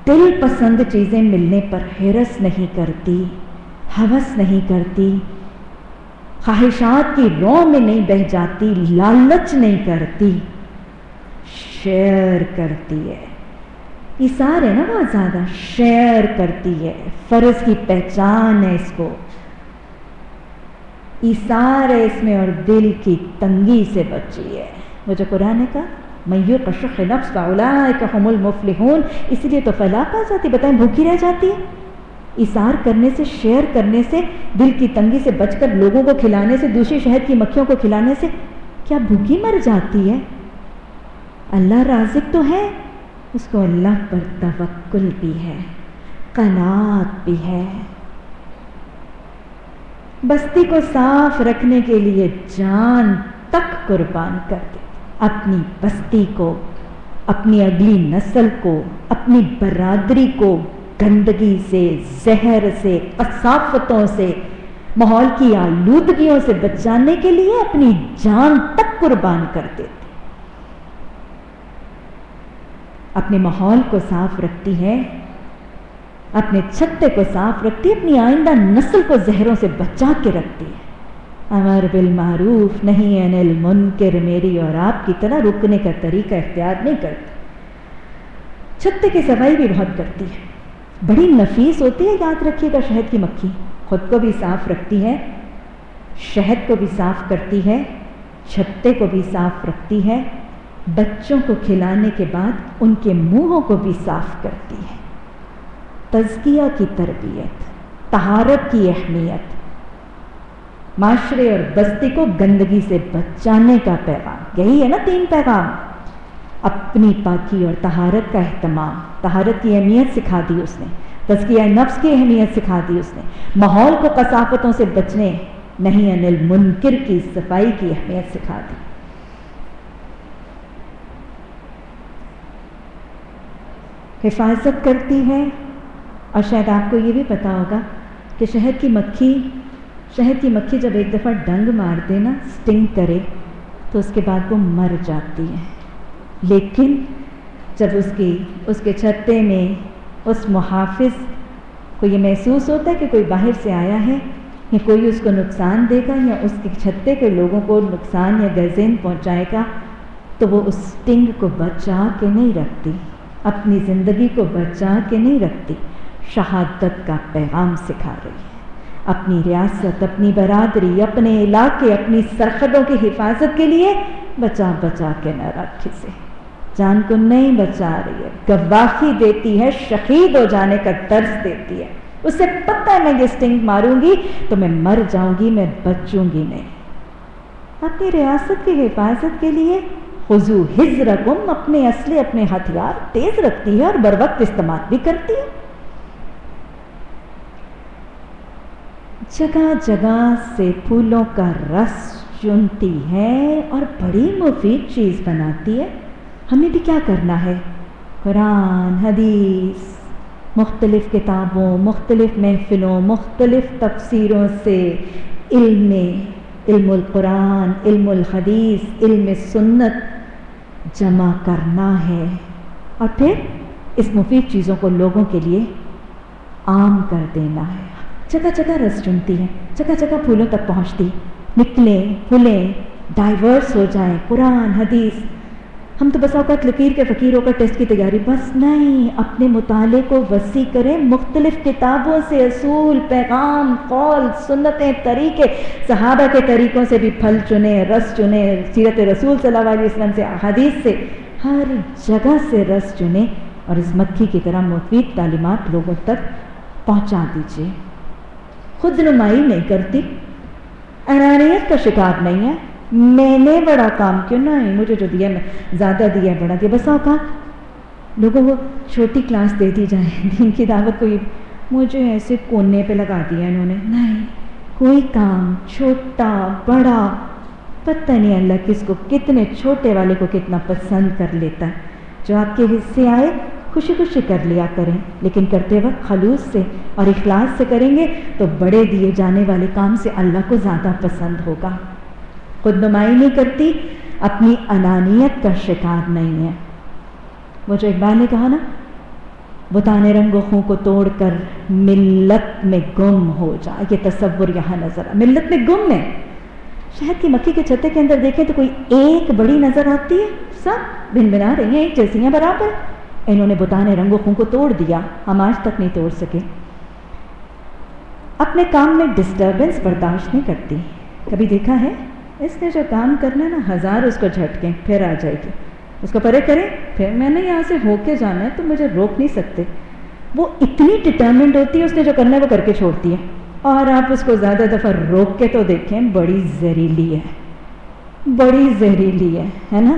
دل پسند چیزیں ملنے پر حرص نہیں کرتی، ہوس نہیں کرتی، خواہشات کی رو میں نہیں بہہ جاتی، لالچ نہیں کرتی، شیئر کرتی ہے، ایثار ہے نا بہت زیادہ، شیئر کرتی ہے، فرض کی پہچان ہے اس کو، ایثار ہے اس میں، اور دل کی تنگی سے بچی ہے، وہ جو قرآن نے کہا مَن یوق شح نفسہ فاولئک ھم المفلحون، اس لیے تو فلاح پا جاتی، بتائیں بھوکی رہ جاتی ہے، ایثار کرنے سے، شیئر کرنے سے، دل کی تنگی سے بچ کر لوگوں کو کھلانے سے، دوسری شہد کی مکھیوں کو کھلانے سے کیا بھوکی مر جاتی ہے؟ اللہ رازق تو ہے، اس کو اللہ پر توکل بھی ہے، قناعت بھی ہے، بستی کو صاف رکھنے کے لیے جان تک قربان کر دے، اپنی بستی کو، اپنی اگلی نسل کو، اپنی برادری کو گندگی سے، زہر سے، کثافتوں سے، ماحول کی آلودگیوں سے بچانے کے لیے اپنی جان تک قربان کر دیتی، اپنے ماحول کو صاف رکھتی ہے، اپنے چھتے کو صاف رکھتی ہے، اپنی آئندہ نسل کو زہروں سے بچا کے رکھتی ہے، امر بالمعروف نہی عن المنکر، میری اور آپ کی طرح رکنے کا طریقہ اختیار نہیں کرتی، چھتے کی صفائی بھی بہت کرتی ہے، بڑی نفیس ہوتی ہے، یاد رکھیے گا، شہد کی مکھی خود کو بھی صاف رکھتی ہے، شہد کو بھی صاف کرتی ہے، چھتے کو بھی صاف رکھتی ہے، بچوں کو کھلانے کے بعد ان کے منہوں کو بھی صاف کرتی ہے، تزکیہ کی تربیت، طہارت کی اہمیت، معاشرے اور بستی کو گندگی سے بچانے کا پیغام، یہی ہے نا 3 پیغام، اپنی پاکی اور طہارت کا اہتمام، طہارت کی اہمیت سکھا دی اس نے، تزکیہ نفس کی اہمیت سکھا دی اس نے، ماحول کو کثافتوں سے بچنے، نہیں عن المنکر کی صفائی کی اہمیت سکھا دی۔ حفاظت کرتی ہے، اور شاید آپ کو یہ بھی پتا ہوگا کہ شہد کی مکھی جب ایک دفعہ ڈنگ مار دے نا، سٹنگ کرے، تو اس کے بعد وہ مر جاتی ہے، لیکن جب اس کے چھتے میں اس محافظ کو یہ محسوس ہوتا ہے کہ کوئی باہر سے آیا ہے، یا کوئی اس کو نقصان دے گا، یا اس کے چھتے کے لوگوں کو نقصان یا گزین پہنچائے گا، تو وہ اس سٹنگ کو بچا کے نہیں رکھتی، اپنی زندگی کو بچا کے نہیں رکھتی، شہادت کا پیغام سکھا رہی ہے۔ اپنی ریاست، اپنی برادری، اپنے علاقے، اپنی سرحدوں کی حفاظت کے لیے بچا بچا کے نہ رکھ اسے، جان کو نہیں بچا رہی ہے، گواہی دیتی ہے، شہید ہو جانے کا درس دیتی ہے۔ اسے پتہ ہے میں یہ سٹنگ ماروں گی تو میں مر جاؤں گی، میں بچوں گی نہیں۔ اپنی ریاست کی حفاظت کے لیے خذو حذرکم، اپنے اسلحے، اپنے ہتھیار تیز رکھتی ہے اور بر وقت استعمال بھی کرتی ہے۔ جگہ جگہ سے پھولوں کا رس چنتی ہے اور بڑی مفید چیز بناتی ہے۔ ہمیں بھی کیا کرنا ہے؟ قرآن، حدیث، مختلف کتابوں، مختلف محفلوں، مختلف تفسیروں سے علم القرآن، علم الحدیث، علم سنت جمع کرنا ہے اور پھر اس مفید چیزوں کو لوگوں کے لیے عام کر دینا ہے۔ جگہ جگہ رس چنتی ہے، جگہ جگہ پھولوں تک پہنچتی، نکلیں پھولیں، ڈائیورس ہو جائیں، قرآن حدیث۔ ہم تو بس اوقات لکیر کے فقیر ہو کر ٹیسٹ کی تیاری، بس نہیں، اپنے مطالعے کو وسیع کریں، مختلف کتابوں سے اصول، پیغام، قول، سنتیں، طریقے، صحابہ کے طریقوں سے بھی پھل چنیں، رس چنیں، سیرت رسول صلی اللہ علیہ وسلم سے، احادیث سے، ہر جگہ سے رس چنیں اور اس مکھی کی طرح مفید تعلیمات لوگوں تک پہنچا دیجیے۔ خود نمائی نہیں کرتی، انانیت کا شکار نہیں ہے، میں نے بڑا کام کیوں نہیں، مجھے جو دیا میں زیادہ دیا بڑا دیا، بس اوقات لوگوں کو چھوٹی کلاس دے دی جائے، دین کی دعوت کو مجھے ایسے کونے پہ لگا دیا انہوں نے، نہیں، کوئی کام چھوٹا بڑا پتہ نہیں اللہ کس کو، کتنے چھوٹے والے کو کتنا پسند کر لیتا ہے۔ جو آپ کے حصے آئے خوشی خوشی کر لیا کریں، لیکن کرتے وقت خلوص سے اور اخلاص سے کریں گے تو بڑے دیے جانے والے کام سے اللہ کو زیادہ پسند ہوگا۔ خود نمائی نہیں کرتی، اپنی انانیت کا شکار نہیں ہے۔ وہ جو اقبال نے کہا نا، بتانے رنگ و خوں کو توڑ کر ملت میں گم ہو جا، یہ تصور یہاں نظر ملت میں گم ہے۔ شہد کی مکھی کے چھتے کے اندر دیکھیں تو کوئی ایک بڑی نظر آتی ہے، سب بن بنا رہی ہیں، ایک جیسی ہیں برابر۔ انہوں نے بتانے رنگ و خوں کو توڑ دیا، ہم آج تک نہیں توڑ سکے۔ اپنے کام میں ڈسٹربنس برداشت نہیں کرتی۔ کبھی دیکھا ہے اس نے جو کام کرنا ہے نا، ہزار اس کو جھٹکیں پھر آ جائے گی، اس کو پرے کریں، پھر میں نے یہاں سے ہو کے جانا ہے تو مجھے روک نہیں سکتے۔ وہ اتنی ڈٹرمنڈ ہوتی ہے، اس نے جو کرنا ہے وہ کر کے چھوڑتی ہے، اور آپ اس کو زیادہ دفعہ روک کے تو دیکھیں، بڑی زہریلی ہے، بڑی زہریلی ہے نا،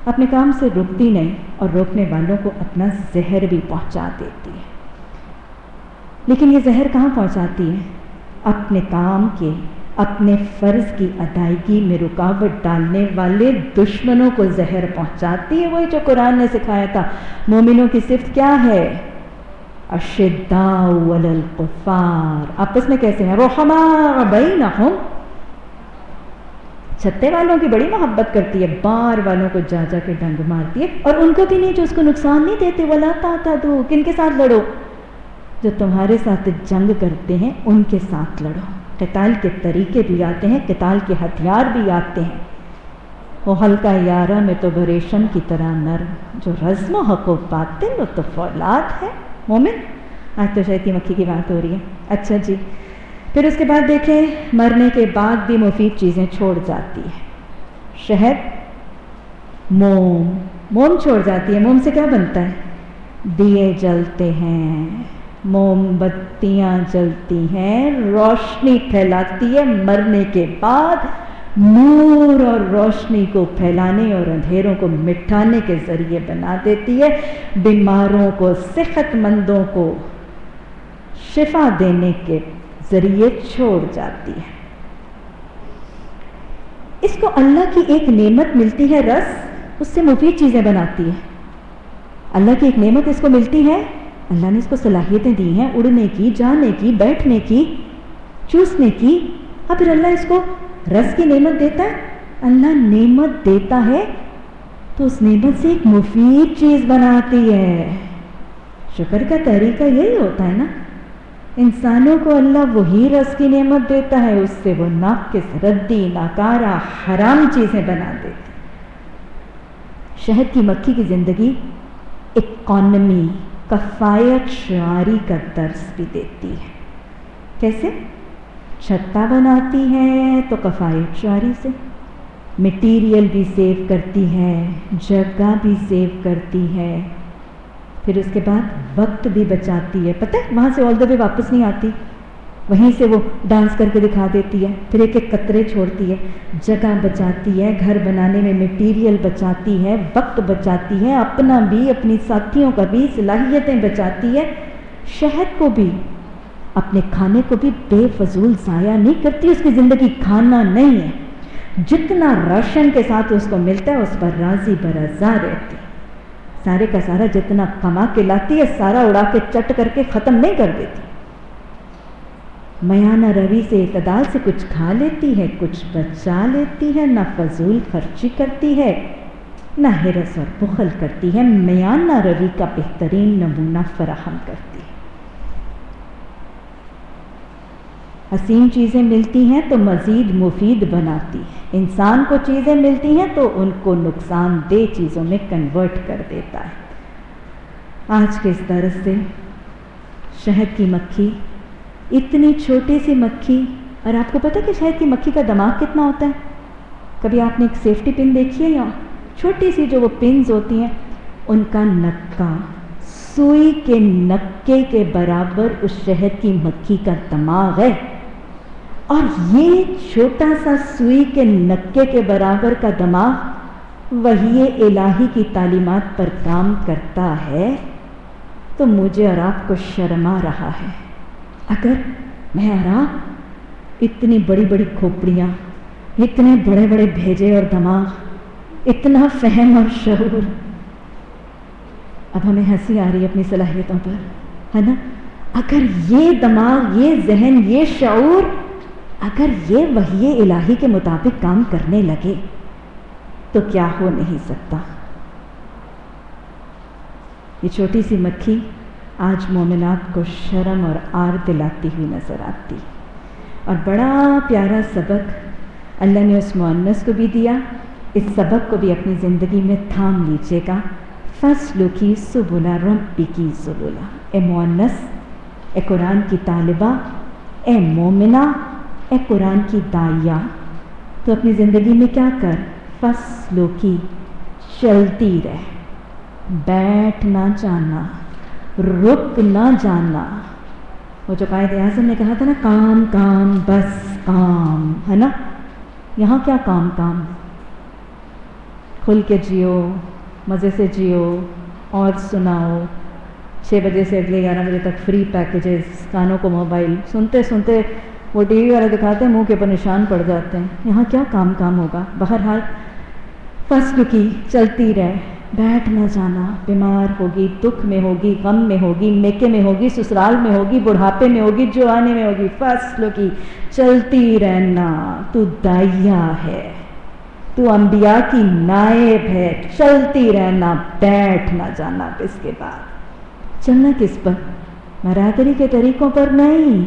اپنے کام سے رکتی نہیں اور روکنے والوں کو اپنا زہر بھی پہنچا دیتی ہے۔ لیکن یہ زہر کہاں پہنچاتی ہے؟ اپنے کام کے، اپنے فرض کی ادائیگی میں رکاوٹ ڈالنے والے دشمنوں کو زہر پہنچاتی ہے۔ وہی جو قرآن نے سکھایا تھا، مومنوں کی صفت کیا ہے؟ اشداء علی الکفار، آپس میں کیسے ہیں؟ رحماء بینہم، چھتے والوں کی بڑی محبت کرتی ہے، بار والوں کو جا جا کے ڈنگ مارتی ہے، اور ان کو بھی نہیں جو اس کو نقصان نہیں دیتے۔ ولا تعتدوا، کن کے ساتھ لڑو؟ جو تمہارے ساتھ جنگ کرتے ہیں ان کے ساتھ لڑو۔ قتال کے طریقے بھی آتے ہیں، قتال کے ہتھیار بھی آتے ہیں۔ وہ ہلکا یارہ میں تو بریشم کی طرح نرم، جو رزم و حق و باطل وہ تو فولاد ہے مومن۔ آج تو شہد کی مکھی کی بات ہو رہی ہے۔ اچھا جی، پھر اس کے بعد دیکھیں، مرنے کے بعد بھی مفید چیزیں چھوڑ جاتی ہے۔ شہد، موم چھوڑ جاتی ہے۔ موم سے کیا بنتا ہے؟ دیے جلتے ہیں، موم بتیاں جلتی ہیں، روشنی پھیلاتی ہے۔ مرنے کے بعد نور اور روشنی کو پھیلانے اور اندھیروں کو مٹھانے کے ذریعے بنا دیتی ہے۔ بیماروں کو، صحت مندوں کو شفا دینے کے ذریعے چھوڑ جاتی ہے۔ اس کو اللہ کی ایک نعمت ملتی ہے، رس، اس سے مفید چیزیں بناتی ہے۔ اللہ کی ایک نعمت اس کو ملتی ہے، اللہ نے اس کو صلاحیتیں دی ہیں، اڑنے کی، جانے کی، بیٹھنے کی، چوسنے کی، اور پھر اللہ اس کو رس کی نعمت دیتا ہے۔ اللہ نعمت دیتا ہے تو اس نعمت سے ایک مفید چیز بناتی ہے۔ شکر کا طریقہ یہی ہوتا ہے نا، انسانوں کو اللہ وہی رس کی نعمت دیتا ہے، اس سے وہ ناقص، ردی، ناکارہ، حرام چیزیں بنا دیتے۔ شہد کی مکھی کی زندگی اکانومی، کفایت شعاری کا درس بھی دیتی ہے۔ کیسے؟ چھتا بناتی ہے تو کفایت شعاری سے، مٹیریل بھی سیو کرتی ہے، جگہ بھی سیو کرتی ہے، پھر اس کے بعد وقت بھی بچاتی ہے۔ پتہ ہے وہاں سے آل دا وے واپس نہیں آتی، وہیں سے وہ ڈانس کر کے دکھا دیتی ہے، پھر ایک ایک قطرے چھوڑتی ہے، جگہ بچاتی ہے، گھر بنانے میں مٹیریل بچاتی ہے، وقت بچاتی ہے، اپنا بھی اپنی ساتھیوں کا بھی صلاحیتیں بچاتی ہے، شہد کو بھی، اپنے کھانے کو بھی بے فضول ضائع نہیں کرتی۔ اس کی زندگی کھانا نہیں ہے، جتنا راشن کے ساتھ اس کو ملتا ہے اس پر راضی برضا رہتی، سارے کا سارا جتنا کما کے لاتی ہے سارا اڑا کے چٹ کر کے ختم نہیں کر دیتی۔ میانہ روی سے اعتدال سے کچھ کھا لیتی ہے، کچھ بچا لیتی ہے، نہ فضول خرچی کرتی ہے نہ ہرس اور بخل کرتی ہے، میانہ روی کا بہترین نمونہ فراہم کرتی ہے۔ حسین چیزیں ملتی ہیں تو مزید مفید بناتی ہے، انسان کو چیزیں ملتی ہیں تو ان کو نقصان دہ چیزوں میں کنورٹ کر دیتا ہے۔ آج کے اس درس سے شہد کی مکھی، اتنی چھوٹی سی مکھی، اور آپ کو پتہ ہے کہ شہد کی مکھی کا دماغ کتنا ہوتا ہے؟ کبھی آپ نے ایک سیفٹی پن دیکھی ہے؟ یا چھوٹی سی جو وہ پنز ہوتی ہیں ان کا نکا سوئی کے نکے کے برابر اس شہد کی مکھی کا دماغ ہے، اور یہ چھوٹا سا سوئی کے نکے کے برابر کا دماغ وحی الہی کی تعلیمات پر کام کرتا ہے، تو مجھے اور آپ کو شرم آ رہا ہے اگر میں اور آپ اتنی بڑی بڑی کھوپڑیاں، اتنے بڑے بڑے بھیجے اور دماغ، اتنا فہم اور شعور، اب ہمیں ہنسی آ رہی ہے اپنی صلاحیتوں پر، ہے نا؟ اگر یہ دماغ، یہ ذہن، یہ شعور، اگر یہ وحی الہی کے مطابق کام کرنے لگے تو کیا ہو نہیں سکتا۔ یہ چھوٹی سی مکھی آج مومنات کو شرم اور عار دلاتی ہوئی نظر آتی، اور بڑا پیارا سبق اللہ نے اس مؤنث کو بھی دیا، اس سبق کو بھی اپنی زندگی میں تھام لیجیے گا۔ فَاسْلُكِي سُبُلَ رَبِّكِ ذُلُلًا، اے مؤنث، اے قرآن کی طالبہ، اے مومنہ، اے قرآن کی داعیہ، تو اپنی زندگی میں کیا کر؟ فَاسْلُكِي، چلتی رہ، بیٹھ نہ جانا، رک نہ جانا۔ وہ جو قائد اعظم نے کہا تھا نا، کام کام بس کام، ہے نا؟ یہاں کیا کام کام؟ کھل کے جیو، مزے سے جیو، اور سناؤ۔ 6 بجے سے اگلے 11 بجے تک فری پیکیجز، کانوں کو موبائل، سنتے سنتے وہ ٹی وی والا دکھاتے ہیں، منہ کے اوپر نشان پڑ جاتے ہیں۔ یہاں کیا کام کام ہوگا؟ بہرحال فَاسْلُكِي، چلتی رہ، بیٹھ نہ جانا۔ بیمار ہوگی، دکھ میں ہوگی، غم میں ہوگی، میکے میں ہوگی، سسرال میں ہوگی، بڑھاپے میں ہوگی، جوانی میں ہوگی، فَاسْلُكِي، چلتی رہنا۔ تو داعیہ ہے، تو انبیاء کی نائب ہے، چلتی رہنا، بیٹھ نہ جانا۔ اس کے بعد چلنا کس پر؟ برادری کے طریقوں پر نہیں،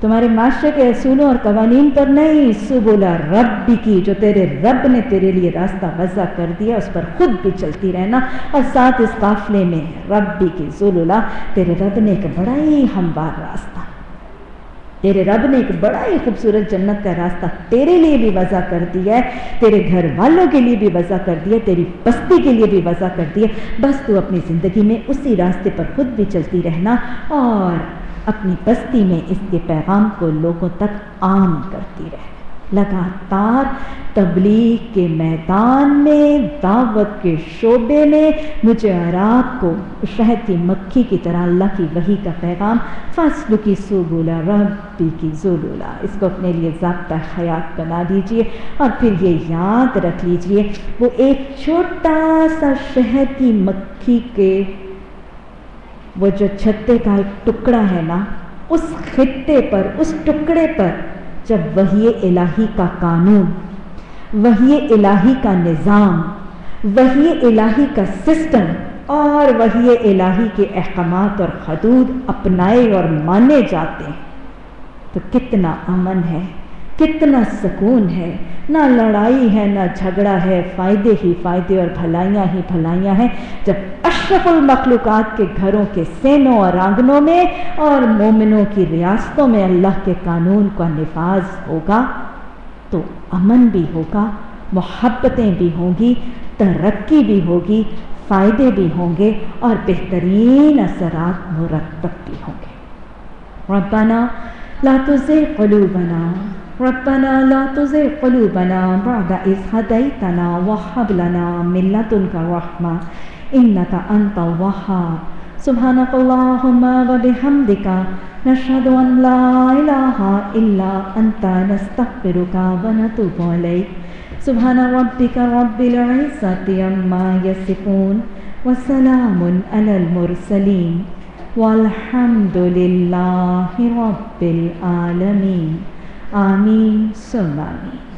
تمہارے معاشرے کے اصولوں اور قوانین پر نہیں، سبل ربک، جو تیرے رب نے تیرے لیے راستہ وضع کر دیا اس پر خود بھی چلتی رہنا۔ اور ساتھ اس قافلے میں ربک ذللا، تیرے رب نے ایک بڑا ہی ہموار راستہ، تیرے رب نے ایک بڑا ہی خوبصورت جنت کا راستہ تیرے لیے بھی وضع کر دیا ہے، تیرے گھر والوں کے لیے بھی وضع کر دیا، تیری بستی کے لیے بھی وضع کر دیا۔ بس تو اپنی زندگی میں اسی راستے پر خود بھی چلتی رہنا، اور اپنی بستی میں اس کے پیغام کو لوگوں تک عام کرتی رہنا۔ لگاتار تبلیغ کے میدان میں، دعوت کے شعبے میں مجھے اور آپ کو شہد کی مکھی کی طرح اللہ کی وحی کا پیغام، فَاسْلُكِي سُبُلَ رَبِّكِ ذُلُلًا، اس کو اپنے لیے ضابطہ حیات بنا لیجئے، اور پھر یہ یاد رکھ لیجئے، وہ ایک چھوٹا سا شہد کی مکھی کے وہ جو چھتے کا ایک ٹکڑا ہے نا، اس خطے پر، اس ٹکڑے پر جب وحی الہی کا قانون، وحی الہی کا نظام، وحی الہی کا سسٹم اور وحی الہی کے احکامات اور حدود اپنائے اور مانے جاتے ہیں تو کتنا امن ہے، کتنا سکون ہے، نہ لڑائی ہے نہ جھگڑا ہے، فائدے ہی فائدے اور بھلائیاں ہی بھلائیاں ہیں۔ جب اشرف المخلوقات کے گھروں کے سینوں اور آنگنوں میں اور مومنوں کی ریاستوں میں اللہ کے قانون کا نفاذ ہوگا تو امن بھی ہوگا، محبتیں بھی ہوں گی، ترقی بھی ہوگی، فائدے بھی ہوں گے اور بہترین اثرات مرتب بھی ہوں گے۔ ربنا لا تزغ قلوبنا ربنا لا تزغ قلوبنا بعد إذ هديتنا وهب لنا من لدنك رحمة إنك أنت الوهاب سبحانك اللهم وبحمدك نشهد أن لا إله إلا أنت نستغفرك ونتوب إليك سبحان ربك رب العزة عما يصفون وسلام على المرسلين والحمد لله رب العالمين آمین ثم آمین۔